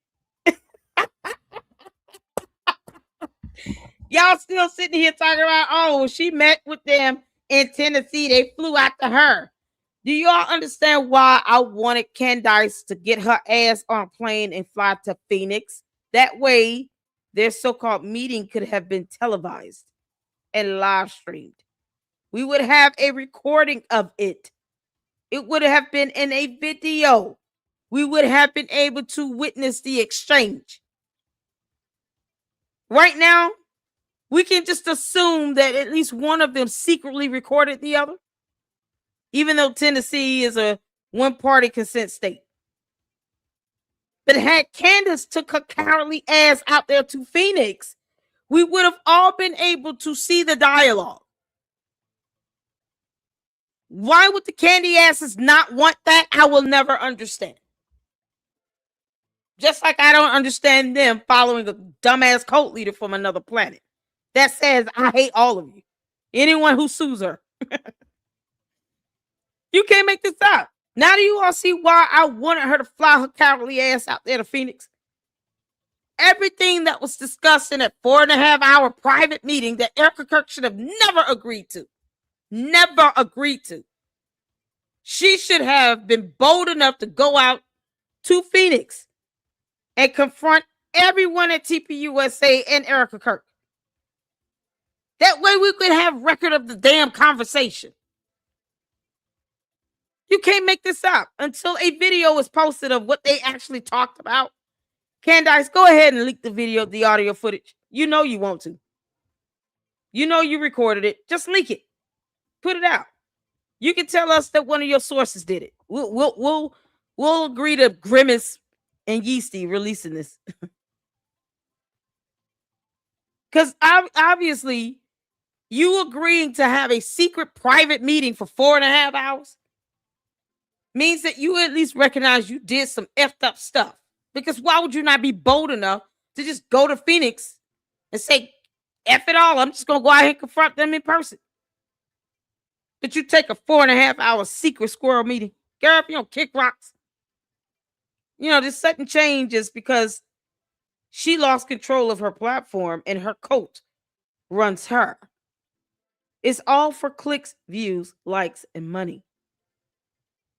Speaker 1: Y'all still sitting here talking about, oh, she met with them in Tennessee. They flew out to her. Do y'all understand why I wanted Candace to get her ass on a plane and fly to Phoenix? That way, their so-called meeting could have been televised and live streamed. We would have a recording of it. It would have been in a video. We would have been able to witness the exchange. Right now, we can just assume that at least one of them secretly recorded the other, even though Tennessee is a one-party consent state. But had Candace took her cowardly ass out there to Phoenix, we would have all been able to see the dialogue. Why would the candy asses not want that? I will never understand. Just like I don't understand them following a dumbass cult leader from another planet that says, I hate all of you. Anyone who sues her. You can't make this up. Now do you all see why I wanted her to fly her cowardly ass out there to Phoenix? Everything that was discussed in that 4.5-hour private meeting that Erica Kirk should have never agreed to. Never agreed to. She should have been bold enough to go out to Phoenix and confront everyone at TPUSA and Erica Kirk. That way we could have record of the damn conversation. You can't make this up until a video is posted of what they actually talked about. Candace, go ahead and leak the video, the audio footage. You know you want to. You know you recorded it. Just leak it. Put it out. You can tell us that one of your sources did it. We'll agree to Grimace and Yeasty releasing this. Because obviously, you agreeing to have a secret private meeting for 4.5 hours means that you at least recognize you did some effed up stuff. Because why would you not be bold enough to just go to Phoenix and say, F it all, I'm just going to go out here and confront them in person? But you take a 4.5 hour secret squirrel meeting. Girl, if you don't kick rocks. This sudden change is because she lost control of her platform and her coach runs her. It's all for clicks, views, likes, and money.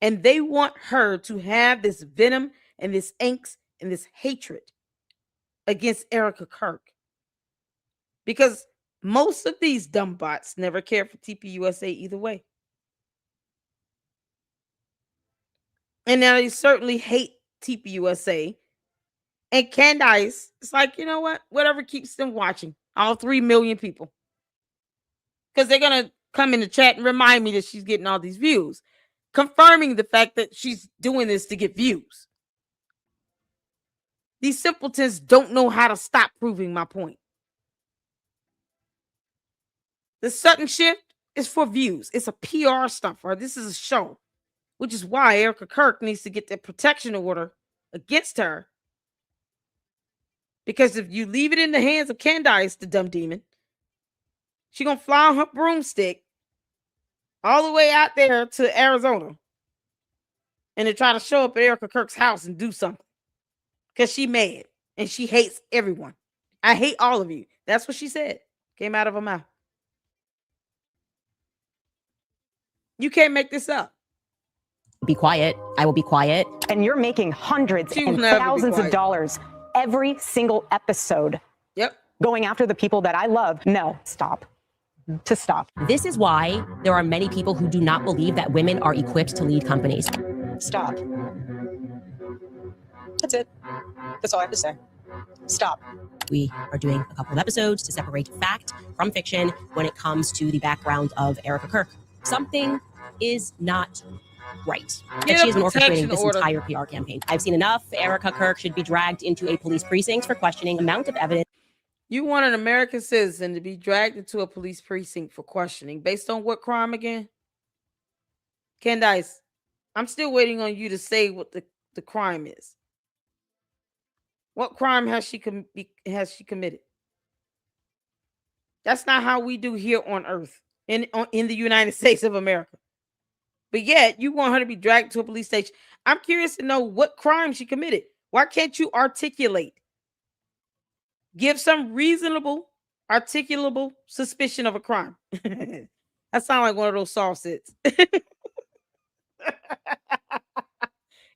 Speaker 1: And they want her to have this venom and this angst and this hatred against Erica Kirk. Because most of these dumb bots never cared for TPUSA either way. And now they certainly hate TPUSA. And Candace, it's like, you know what? Whatever keeps them watching. All 3 million people. Because they're going to come in the chat and remind me that she's getting all these views. Confirming the fact that she's doing this to get views. These simpletons don't know how to stop proving my point. The sudden shift is for views. It's a PR stunt for her. This is a show. Which is why Erica Kirk needs to get the protection order against her. Because if you leave it in the hands of Candace, the dumb demon, she's going to fly on her broomstick all the way out there to Arizona and to try to show up at Erica Kirk's house and do something. Because she mad and she hates everyone. I hate all of you. That's what she said. Came out of her mouth. You can't make this up.
Speaker 2: Be quiet. I will be quiet.
Speaker 17: And you're making hundreds and thousands of dollars every single episode.
Speaker 1: Yep.
Speaker 17: Going after the people that I love. No, stop. To stop.
Speaker 2: This is why there are many people who do not believe that women are equipped to lead companies.
Speaker 17: Stop. That's it. That's all I have to say. Stop.
Speaker 2: We are doing a couple of episodes to separate fact from fiction when it comes to the background of Erica Kirk. Something is not right. That she has been orchestrating this entire PR campaign. I've seen enough. Erica Kirk should be dragged into a police precinct for questioning amount of evidence.
Speaker 1: You want an American citizen to be dragged into a police precinct for questioning based on what crime again? Candace, I'm still waiting on you to say what the crime is. What crime has she committed? That's not how we do here on Earth in the United States of America. But yet you want her to be dragged to a police station. I'm curious to know what crime she committed. Why can't you articulate? Give some reasonable, articulable suspicion of a crime. That sounds like one of those soft sits.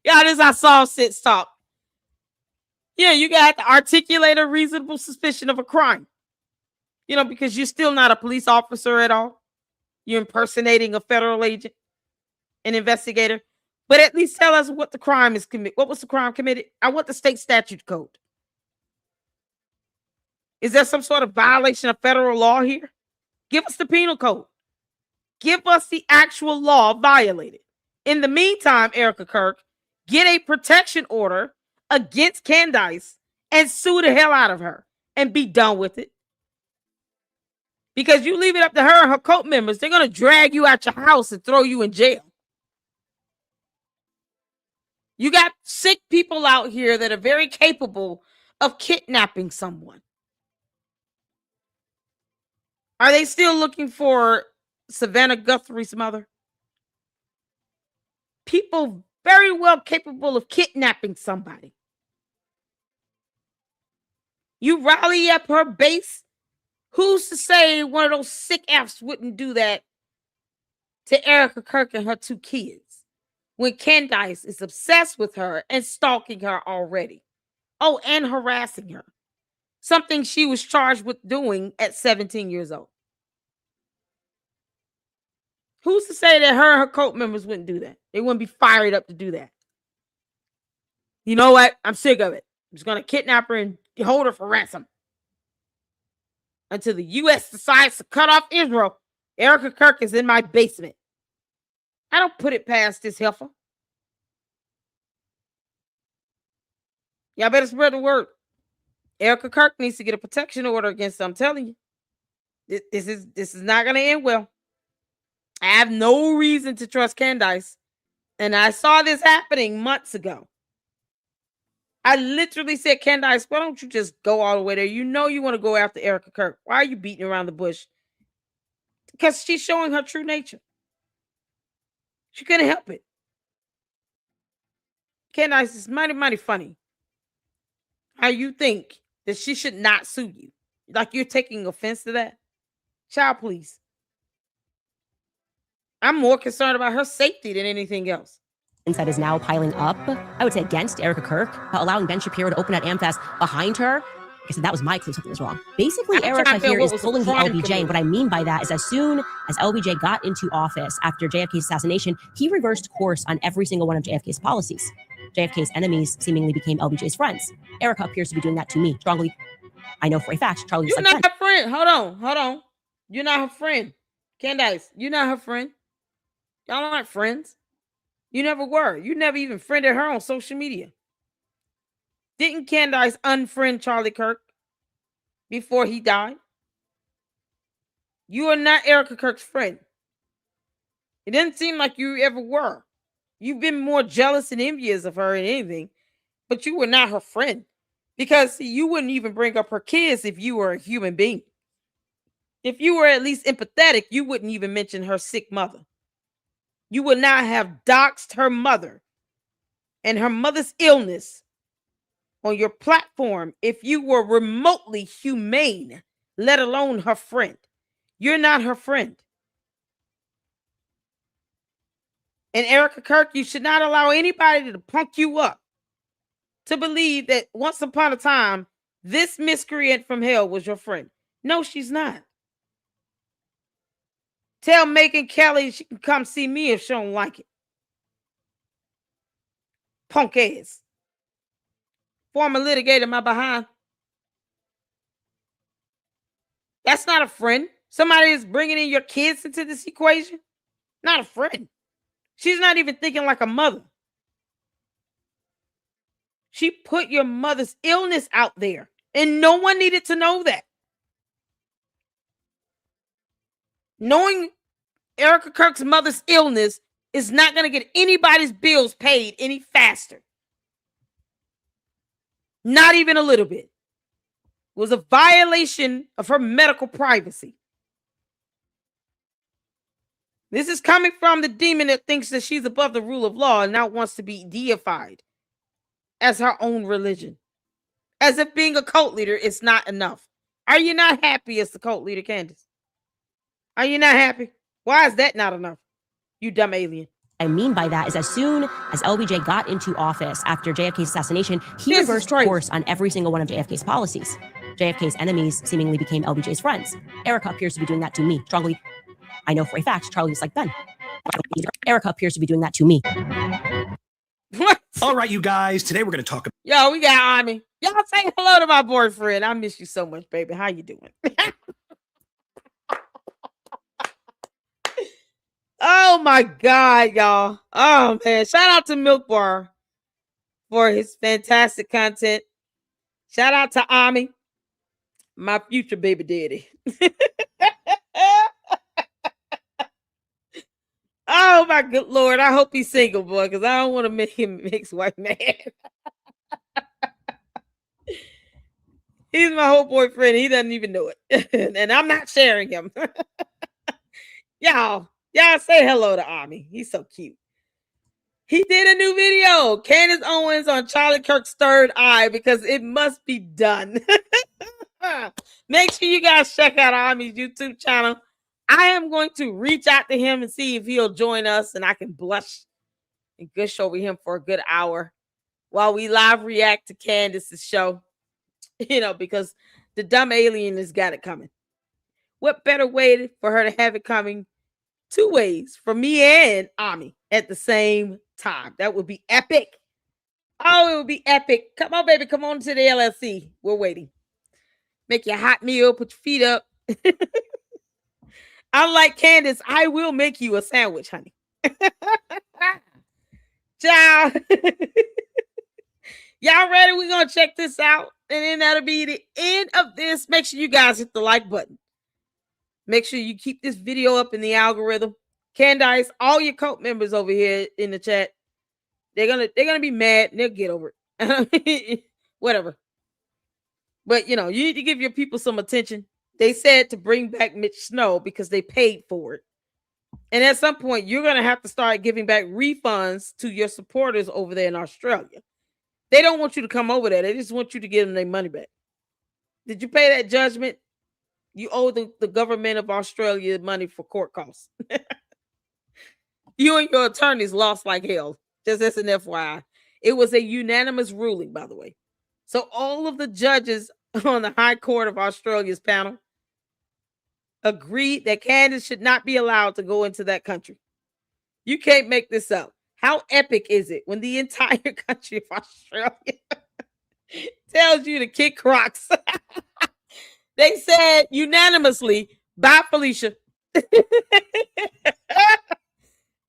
Speaker 1: Yeah, this is how soft sits talk. Yeah, you got to articulate a reasonable suspicion of a crime. Because you're still not a police officer at all. You're impersonating a federal agent, an investigator. But at least tell us what the crime is committed. What was the crime committed? I want the state statute code. Is there some sort of violation of federal law here? Give us the penal code. Give us the actual law violated. In the meantime, Erica Kirk, get a protection order against Candace and sue the hell out of her and be done with it. Because you leave it up to her and her cult members, they're going to drag you out your house and throw you in jail. You got sick people out here that are very capable of kidnapping someone. Are they still looking for Savannah Guthrie's mother? People very well capable of kidnapping somebody. You rally up her base. Who's to say one of those sick Fs wouldn't do that to Erica Kirk and her 2 kids when Candace is obsessed with her and stalking her already? Oh, and harassing her. Something she was charged with doing at 17 years old. Who's to say that her and her cult members wouldn't do that? They wouldn't be fired up to do that. You know what? I'm sick of it. I'm just going to kidnap her and hold her for ransom. Until the U.S. decides to cut off Israel, Erica Kirk is in my basement. I don't put it past this heifer. Y'all better spread the word. Erica Kirk needs to get a protection order against her. I'm telling you. This is not going to end well. I have no reason to trust Candace. And I saw this happening months ago. I literally said, Candace, why don't you just go all the way there? You know you want to go after Erica Kirk. Why are you beating around the bush? Because she's showing her true nature. She couldn't help it. Candace is mighty, mighty funny. How you think that she should not sue you. Like you're taking offense to that. Child, please. I'm more concerned about her safety than anything else.
Speaker 2: That is now piling up, I would say, against Erica Kirk, allowing Ben Shapiro to open at AmFest behind her. I said that was my clue, something was wrong. Basically, Erica here is pulling the LBJ. And what I mean by that is as soon as LBJ got into office after JFK's assassination, he reversed course on every single one of JFK's policies. JFK's enemies seemingly became LBJ's friends. Erica appears to be doing that to me strongly. I know for a fact Charlie's
Speaker 1: You're not her friend. Hold on. You're not her friend. Candace, you're not her friend. Y'all aren't friends. You never were. You never even friended her on social media. Didn't Candace unfriend Charlie Kirk before he died? You are not Erica Kirk's friend. It didn't seem like you ever were. You've been more jealous and envious of her than anything, but you were not her friend because you wouldn't even bring up her kids if you were a human being. If you were at least empathetic, you wouldn't even mention her sick mother. You would not have doxed her mother and her mother's illness on your platform if you were remotely humane, let alone her friend. You're not her friend. And Erica Kirk, you should not allow anybody to punk you up to believe that once upon a time, this miscreant from hell was your friend. No, she's not. Tell Megyn Kelly she can come see me if she don't like it. Punk ass. Former litigator, my behind. That's not a friend. Somebody is bringing in your kids into this equation. Not a friend. She's not even thinking like a mother. She put your mother's illness out there, and no one needed to know that. Knowing Erica Kirk's mother's illness is not going to get anybody's bills paid any faster. Not even a little bit. It was a violation of her medical privacy. This is coming from the demon that thinks that she's above the rule of law and now wants to be deified as her own religion. As if being a cult leader is not enough. Are you not happy as the cult leader, Candace? Are you not happy? Why is that not enough? You dumb alien.
Speaker 2: I mean by that is as soon as LBJ got into office after JFK's assassination, he reversed course on every single one of JFK's policies. JFK's enemies seemingly became LBJ's friends. Erica appears to be doing that to me strongly. I know for a fact Charlie's like Ben. Erica appears to be doing that to me.
Speaker 1: What?
Speaker 18: All right, you guys. Today we're going to talk about.
Speaker 1: Yo, we got Army. Y'all say hello to my boyfriend. I miss you so much, baby. How you doing? Oh my God, y'all. Oh man. Shout out to Milk Bar for his fantastic content. Shout out to Ami, my future baby daddy. Oh my good Lord. I hope he's single, boy, because I don't want to make him mixed white man. He's my whole boyfriend. He doesn't even know it. And I'm not sharing him. Y'all say hello to Ami. He's so cute. He did a new video, Candace Owens on Charlie Kirk's third eye, because it must be done. Make sure you guys check out Ami's YouTube channel. I am going to reach out to him and see if he'll join us, and I can blush and gush over him for a good hour while we live react to Candace's show. You know, because the dumb alien has got it coming. What better way for her to have it coming 2 ways from me and Ami at the same time. That would be epic. Oh, it would be epic. Come on, baby. Come on to the LLC. We're waiting. Make your hot meal. Put your feet up. Unlike Candace, I will make you a sandwich, honey. Ciao. Y'all ready? We're going to check this out. And then that'll be the end of this. Make sure you guys hit the like button. Make sure you keep this video up in the algorithm. Candace, all your cult members over here in the chat, they're gonna be mad and they'll get over it. Whatever. But you need to give your people some attention. They said to bring back Mitch Snow because they paid for it. And at some point, you're gonna have to start giving back refunds to your supporters over there in Australia. They don't want you to come over there. They just want you to give them their money back. Did you pay that judgment? You owe the government of Australia money for court costs. You and your attorneys lost like hell. Just as an FYI. It was a unanimous ruling, by the way. So all of the judges on the High Court of Australia's panel agreed that Candace should not be allowed to go into that country. You can't make this up. How epic is it when the entire country of Australia tells you to kick rocks? They said unanimously, bye, Felicia.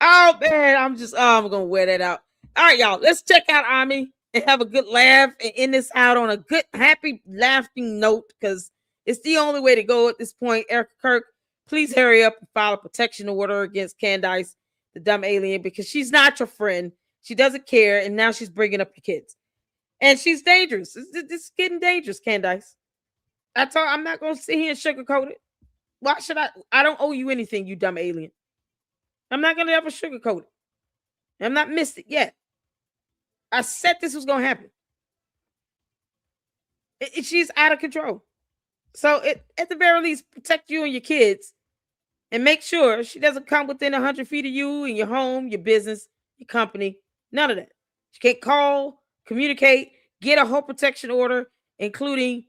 Speaker 1: Oh, man, I'm going to wear that out. All right, y'all, let's check out Ami and have a good laugh and end this out on a good, happy, laughing note because it's the only way to go at this point. Erica Kirk, please hurry up and file a protection order against Candace, the dumb alien, because she's not your friend. She doesn't care, and now she's bringing up your kids. And she's dangerous. It's getting dangerous, Candace. I'm not going to sit here and sugarcoat it. Why should I? I don't owe you anything, you dumb alien. I'm not going to ever sugarcoat it. I'm not missed it yet. I said this was going to happen. She's out of control. So at the very least, protect you and your kids and make sure she doesn't come within 100 feet of you and your home, your business, your company. None of that. She can't call, communicate, get a whole protection order, including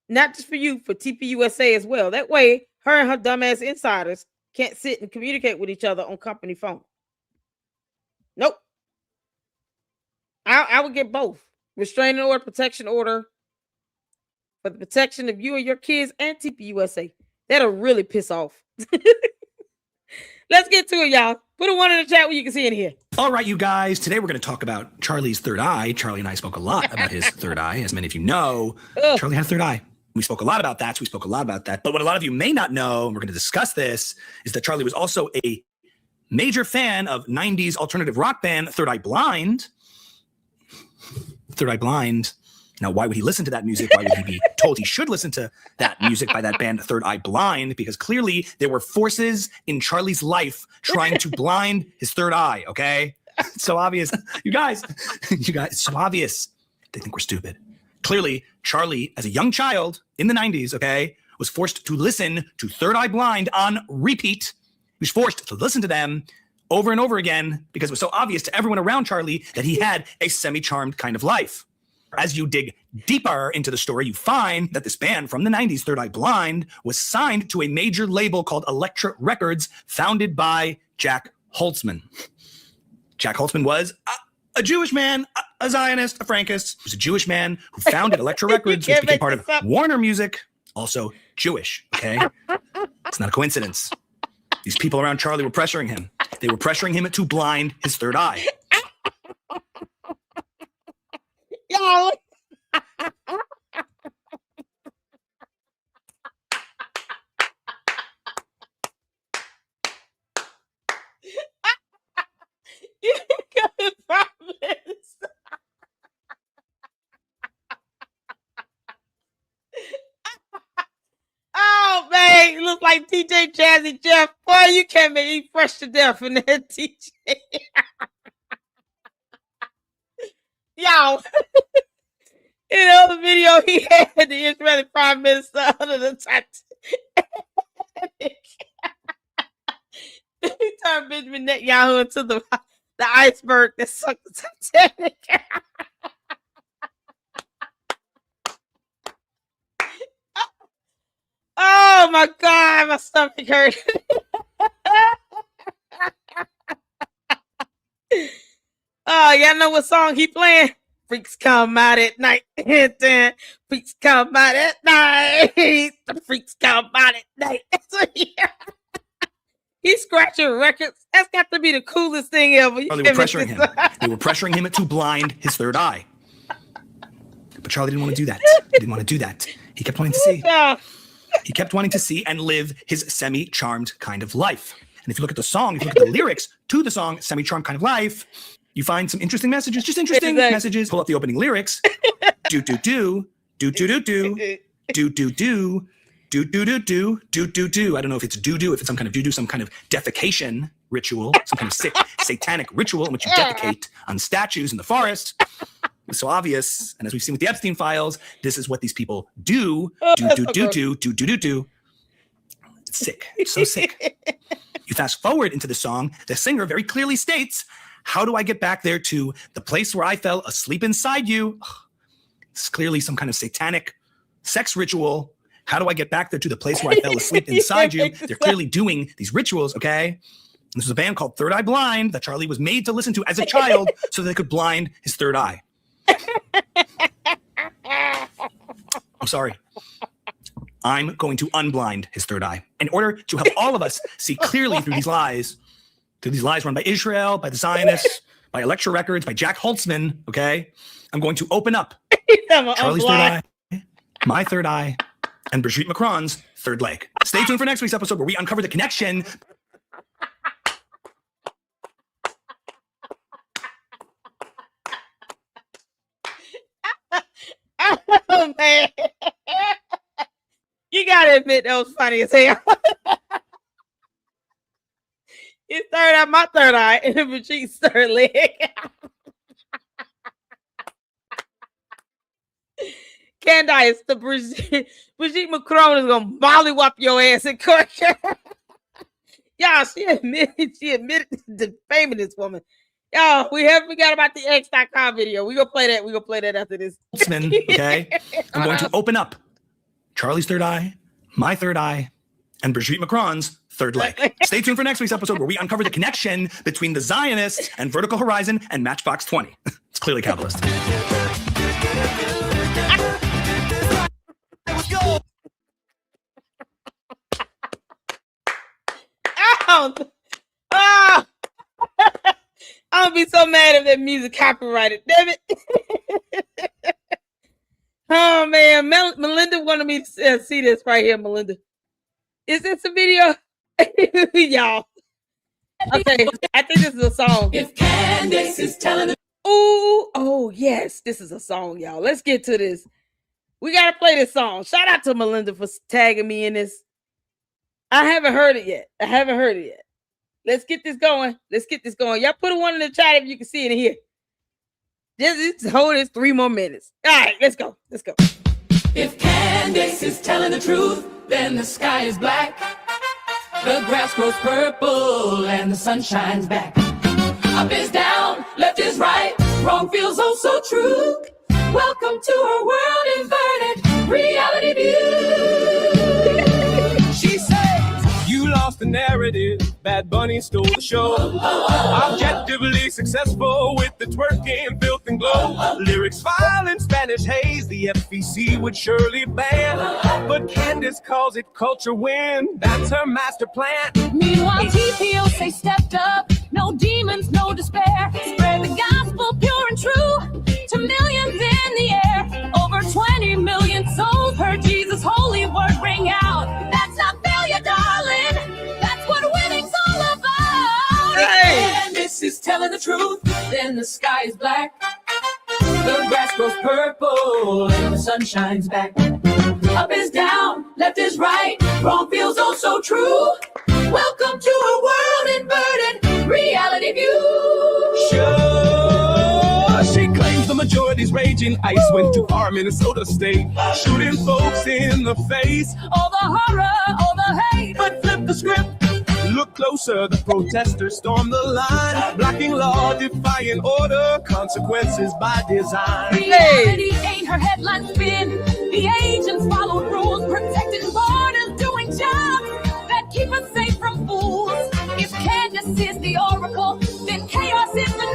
Speaker 1: not just for you, for TPUSA as well. That way, her and her dumbass insiders can't sit and communicate with each other on company phone. Nope. I would get both. Restraining order, protection order for the protection of you and your kids and TPUSA. That'll really piss off. Let's get to it, y'all. Put a 1 in the chat where you can see it here.
Speaker 18: All right, you guys. Today we're going to talk about Charlie's third eye. Charlie and I spoke a lot about his third eye. As many of you know, Charlie had a third eye. We spoke a lot about that. But what a lot of you may not know, and we're going to discuss this, is that Charlie was also a major fan of 90s alternative rock band Third Eye Blind. Third Eye Blind. Now, why would he listen to that music? Why would he be told he should listen to that music by that band Third Eye Blind? Because clearly there were forces in Charlie's life trying to blind his third eye, okay? It's so obvious. You guys, it's so obvious. They think we're stupid. Clearly, Charlie, as a young child in the 90s, okay, was forced to listen to Third Eye Blind on repeat. He was forced to listen to them over and over again because it was so obvious to everyone around Charlie that he had a semi-charmed kind of life. As you dig deeper into the story, you find that this band from the 90s, Third Eye Blind, was signed to a major label called Elektra Records, founded by Jack Holtzman. Jack Holtzman was a Jewish man, a Zionist, a Frankist. He was a Jewish man who founded Elektra Records, which became part of Warner Music, also Jewish, okay? It's not a coincidence. These people around Charlie were pressuring him. They were pressuring him to blind his third eye.
Speaker 1: Y'all. You couldn't promise. Oh, man. You look like DJ Jazzy Jeff. Boy, you can't make me fresh to death in that DJ. Y'all. In the other video, he had the Israeli Prime Minister under the Titanic. He turned Benjamin Netanyahu into the iceberg that sunk the Titanic. Oh my God, my stomach hurt. Oh, y'all know what song he playing? Freaks come out at night. Freaks come out at night. The freaks come out at night. He's scratching records. That's got to be the coolest thing ever.
Speaker 18: They were pressuring him. They were pressuring him to blind his third eye. But Charlie didn't want to do that. He didn't want to do that. He kept wanting to see. He kept wanting to see and live his semi-charmed kind of life. And if you look at the song, if you look at the lyrics to the song Semi-Charmed Kind of Life, you find some interesting messages, just interesting messages. Pull up the opening lyrics. Do-do-do, do-do-do-do, do-do-do, do-do-do-do, do-do-do. I don't know if it's do-do, if it's some kind of do-do, some kind of defecation ritual, some kind of sick satanic ritual in which you defecate on statues in the forest. It's so obvious. And as we've seen with the Epstein files, this is what these people do. Do-do-do-do. It's sick. It's so sick. You fast forward into the song, the singer very clearly states, how do I get back there to the place where I fell asleep inside you? It's clearly some kind of satanic sex ritual. How do I get back there to the place where I fell asleep inside you? They're clearly doing these rituals, okay? This was a band called Third Eye Blind that Charlie was made to listen to as a child so they could blind his third eye. I'm sorry. I'm going to unblind his third eye in order to help all of us see clearly through these lies run by Israel, by the Zionists, by Elektra Records, by Jack Holtzman, okay? I'm going to open up Charlie's third eye, my third eye, and Brigitte Macron's third leg. Stay tuned for next week's episode where we uncover the connection.
Speaker 1: Oh, man. You gotta admit that was funny as hell. His third eye, my third eye, and Brigitte's third leg. Candace, the Brigitte Macron is gonna mollywop your ass in court. Y'all, she admitted to defaming this woman. Y'all, we haven't forgot about the X.com video. We're gonna play that. We're gonna play that after this.
Speaker 18: Okay. I'm going to open up Charlie's third eye, my third eye, and Brigitte Macron's third leg. Stay tuned for next week's episode where we uncover the connection between the Zionists and Vertical Horizon and Matchbox 20. It's clearly capitalist.
Speaker 1: Oh, I'm gonna be so mad if that music copyrighted. Damn it. Oh man, Melinda wanted me to see this right here. Melinda, is this a video? Y'all, okay, I think this is a song. If Candace is telling the oh yes, this is a song, y'all. Let's get to this. We gotta play this song. Shout out to Melinda for tagging me in this. I haven't heard it yet. Let's get this going. Y'all put a one in the chat if you can see it in here. Just hold this 3 more minutes. All right, let's go.
Speaker 19: If Candace is telling the truth, then the sky is black. The grass grows purple and the sun shines back. Up is down, left is right, wrong feels oh so true. Welcome to her world inverted reality view. She says, you lost the narrative, Bad Bunny stole the show. Objectively successful with the twerking, filth and glow. Lyrics vile in Spanish haze, the FEC would surely ban. But Candace calls it culture win, that's her master plan.
Speaker 20: Meanwhile, TPO say stepped up, no demons, no despair. Spread the gospel pure and true to millions in the air. Over 20 million souls heard Jesus' holy word ring out. That's not failure, darling. That's what winning's all about.
Speaker 19: And this is telling the truth, then the sky is black. The grass grows purple and the sun shines back. Up is down, left is right, wrong feels oh so true. Welcome to a world inverted reality view. Sure, she claims the majority's raging. ICE went too far, Minnesota State, shooting folks in the face.
Speaker 20: All the horror, all the hate.
Speaker 19: But flip the script, look closer. The protesters stormed the line, blocking law, defying order, consequences by design.
Speaker 20: Reality ain't her headline spin. The agents followed rules, protecting borders, doing jobs that keep us safe from fools. If Candace is the oracle, then chaos is the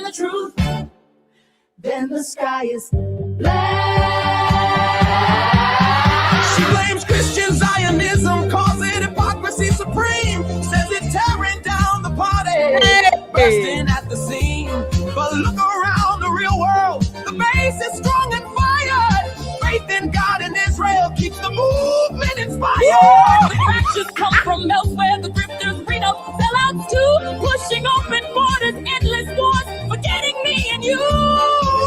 Speaker 19: the truth, then the sky is black.
Speaker 20: She blames Christian Zionism, calls it hypocrisy supreme, says it's tearing down the party, bursting at the seam. But look around the real world, the base is strong and fired. Faith in God and Israel keeps the movement inspired.
Speaker 19: The fractures come from elsewhere, the grifters breed up sellouts too, pushing open borders, endless wars, forgetting me and you.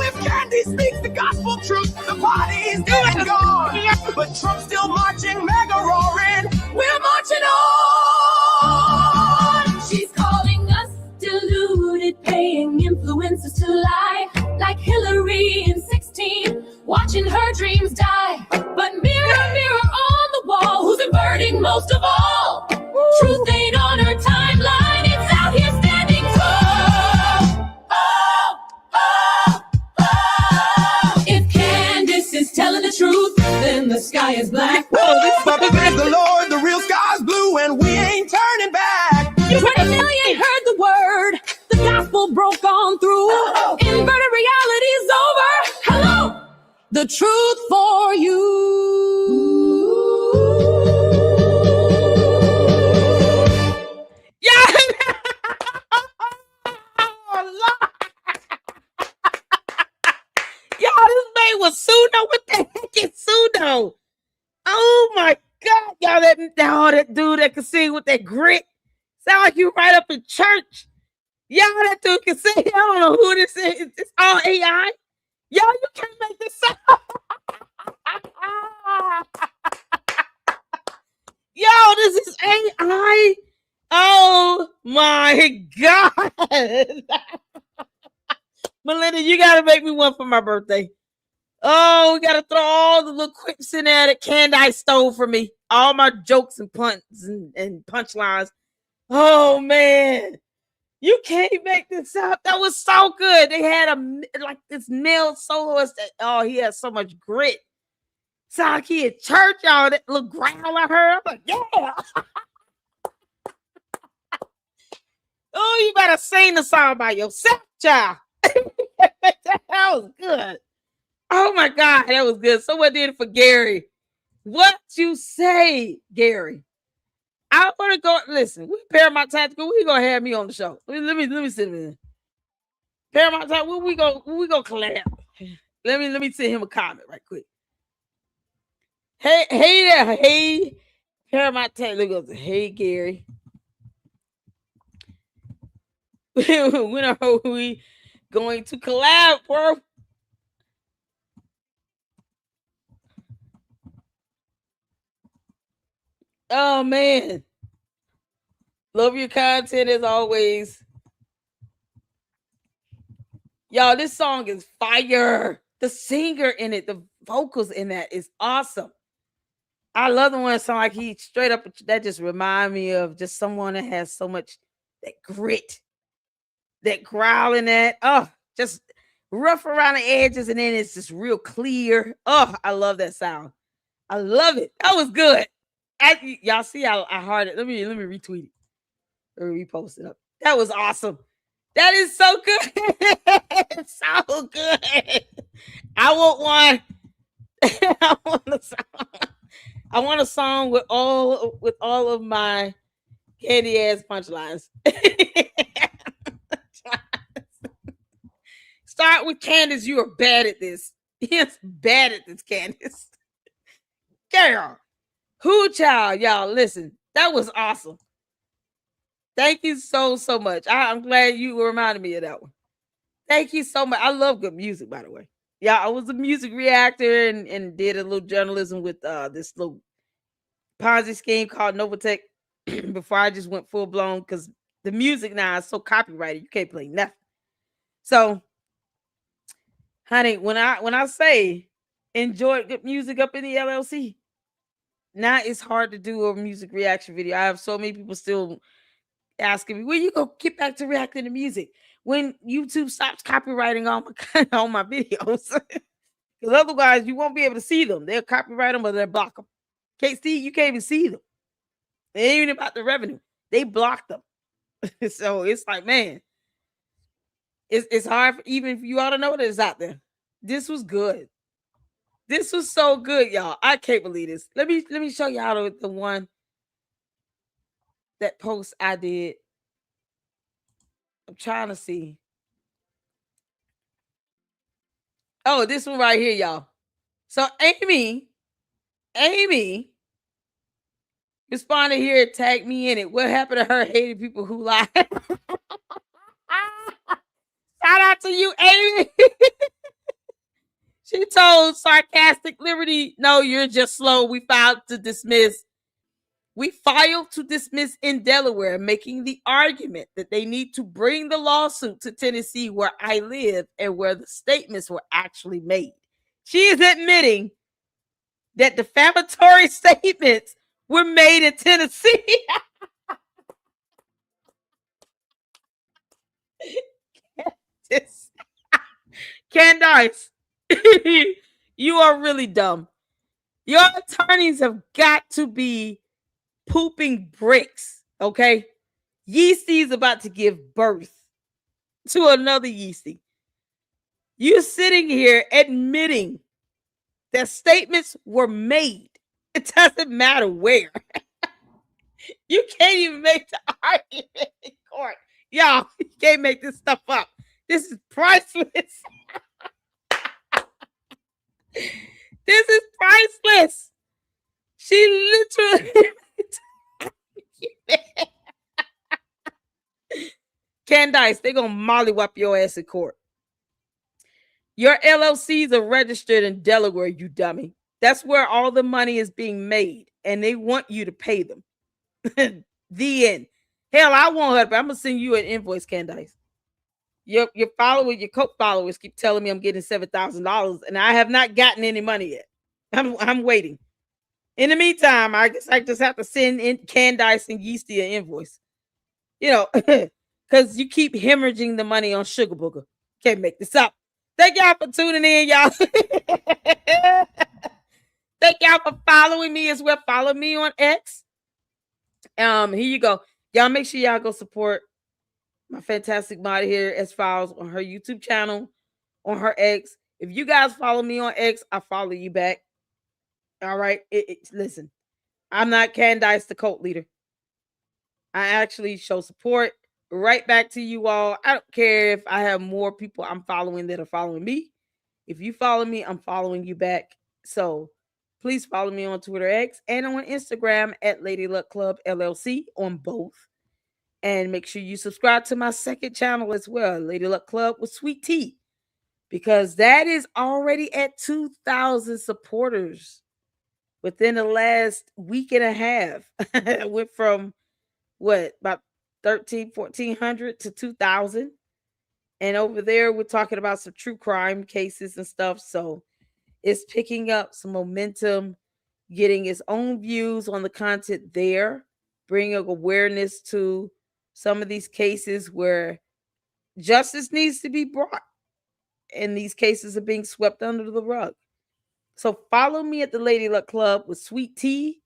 Speaker 20: If Candace speaks the gospel truth, the party's dead and gone. But Trump's still marching, mega roaring. We're marching on.
Speaker 19: She's calling us deluded, paying influencers to lie, like Hillary in 16, watching her dreams die. But mirror, mirror on the wall, who's inverting most of all? Truth ain't on her timeline, it's out here standing tall. Oh, oh, oh. If Candace is telling the truth, then the sky is black.
Speaker 20: But praise the Lord, the real sky's blue, and we ain't turning back.
Speaker 19: 20 million heard the word, the gospel broke on through. Inverted reality's over. Hello, the truth for you.
Speaker 1: Yeah. Y'all, this man was pseudo. What the heck is pseudo? Oh my God, y'all, that dude that can sing with that grit. Sound like you right up in church. Y'all, that dude can sing. I don't know who this is. It's all AI. Y'all, you can't make this up. Yo, this is AI. Oh my God. Melinda, you gotta make me one for my birthday. Oh, we gotta throw all the little quips in there that Candace stole from me. All my jokes and punts and punchlines. Oh man, you can't make this up. That was so good. They had like this male soloist that, he has so much grit. Sound like he at church, y'all. That little growl I heard. I'm like, yeah. Oh, you better sing the song by yourself, child. That was good. Oh my God, that was good. Someone did it for Gary. What you say, Gary? I want to go. Listen, we Paramount Tactical. We gonna have me on the show. Let me sit there. Paramount Tactical. We go collab. Let me send him a comment right quick. Hey there, hey Paramount Tactical. Hey Gary. When are we going to collab, bro? Oh man, love your content as always. Y'all, this song is fire. The singer in it, the vocals in that is awesome. I love the one that sound like he straight up, that just remind me of just someone that has so much that grit, that growl in that. Oh, just rough around the edges, and then it's just real clear. Oh, I love that sound. I love it. That was good. Y'all see how I heard it. Let me retweet it or repost it up. That was awesome. That is so good. So good. I want one. I want a song with all of my candy ass punchlines. Start with Candace. You are bad at this. Yes, bad at this, Candace. Girl. Who child, y'all, listen, that was awesome. Thank you so much. I'm glad you reminded me of that one. Thank you so much. I love good music, by the way. Yeah, I was a music reactor and did a little journalism with this little Ponzi scheme called Novatech before I just went full blown, because the music now is so copyrighted, you can't play nothing. So, honey, when I say enjoy good music up in the LLC, now it's hard to do a music reaction video. I have so many people still asking me, when you go get back to reacting to music? When YouTube stops copyrighting all my videos. Because otherwise you won't be able to see them. They'll copyright them or they'll block them. You can't even see them. It ain't even about the revenue. They block them. So it's like, man, It's hard even for you all to know that it's out there. This was good. This was so good, y'all. I can't believe this. Let me show y'all the one that post I did. I'm trying to see. Oh, this one right here, y'all. So Amy responded here, tagged me in it. What happened to her hating people who lie? Shout out to you, Amy. She told Sarcastic Liberty, no, you're just slow. We filed to dismiss in Delaware, making the argument that they need to bring the lawsuit to Tennessee, where I live and where the statements were actually made. She is admitting that defamatory statements were made in Tennessee. Candace, you are really dumb. Your attorneys have got to be pooping bricks, okay? Yeasty's about to give birth to another Yeasty. You're sitting here admitting that statements were made. It doesn't matter where. You can't even make the argument in court. Y'all, you can't make this stuff up. This is priceless. This is priceless. She literally... Candace, they're going to mollywop your ass in court. Your LLCs are registered in Delaware, you dummy. That's where all the money is being made, and they want you to pay them. The end. Hell, I won't help. I'm going to send you an invoice, Candace. Your followers, your Coke followers keep telling me I'm getting $7,000, and I have not gotten any money yet. I'm waiting. In the meantime, I guess I just have to send in Candace and Yeasty an invoice. You know, because you keep hemorrhaging the money on Sugar Booger. Can't make this up. Thank y'all for tuning in, y'all. Thank y'all for following me as well. Follow me on X. Here you go. Y'all make sure y'all go support my fantastic mod here, S-Files, on her YouTube channel, on her X. If you guys follow me on X, I follow you back. All right. Listen, I'm not Candace, the cult leader. I actually show support right back to you all. I don't care if I have more people I'm following that are following me. If you follow me, I'm following you back. So please follow me on Twitter X and on Instagram at Lady Luck Club LLC on both. And make sure you subscribe to my second channel as well, Lady Luck Club with Sweet Tea, because that is already at 2,000 supporters within the last week and a half. I went from about 1,400 to 2,000. And over there, we're talking about some true crime cases and stuff. So it's picking up some momentum, getting its own views on the content there, bringing awareness to some of these cases where justice needs to be brought. And these cases are being swept under the rug. So follow me at the Lady Luck Club with Sweet Tea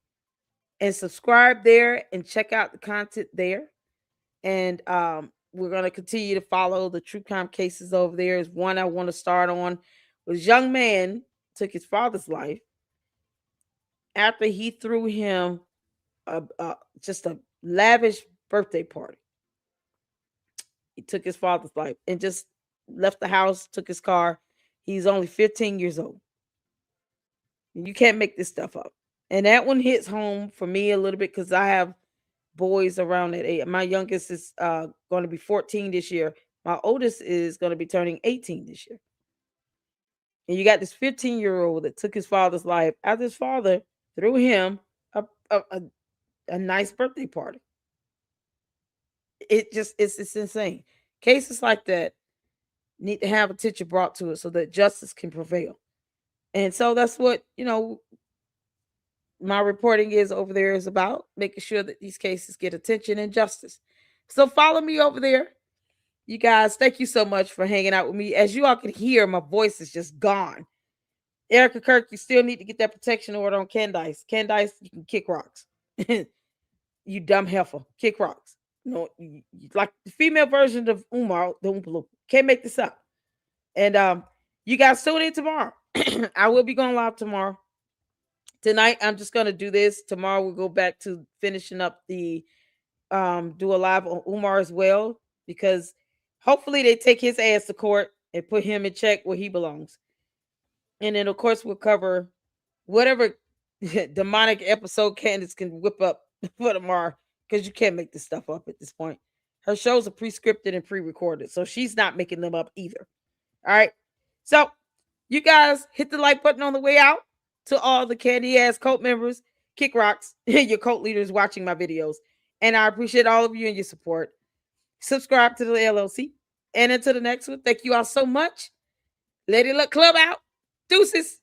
Speaker 1: and subscribe there and check out the content there. And we're going to continue to follow the true crime cases over there. Is one I want to start on. Was young man took his father's life after he threw him just a lavish birthday party. He took his father's life and just left the house, took his car. He's only 15 years old. You can't make this stuff up. And that one hits home for me a little bit because I have boys around that age. My youngest is going to be 14 this year. My oldest is going to be turning 18 this year. And you got this 15-year-old that took his father's life after his father threw him a nice birthday party. It's insane. Cases like that need to have attention brought to it so that justice can prevail. And so that's what, my reporting is over there is about, making sure that these cases get attention and justice. So follow me over there. You guys, thank you so much for hanging out with me. As you all can hear, my voice is just gone. Erica Kirk, you still need to get that protection order on Candace. Candace, you can kick rocks. You dumb heifer. Kick rocks. No, like the female version of Umar, the Oompa Loompa. Can't make this up. And you guys tune in tomorrow. I will be going live tomorrow. Tonight, I'm just gonna do this. Tomorrow, we'll go back to finishing up the do a live on Umar as well, because hopefully they take his ass to court and put him in check where he belongs. And then, of course, we'll cover whatever demonic episode Candace can whip up for tomorrow, because you can't make this stuff up at this point. Her shows are pre-scripted and pre-recorded, so she's not making them up either. All right. So you guys hit the like button on the way out. To all the candy ass cult members, kick rocks, your cult leaders watching my videos. And I appreciate all of you and your support. Subscribe to the LLC. And until the next one, thank you all so much. Lady Luck Club out. Deuces.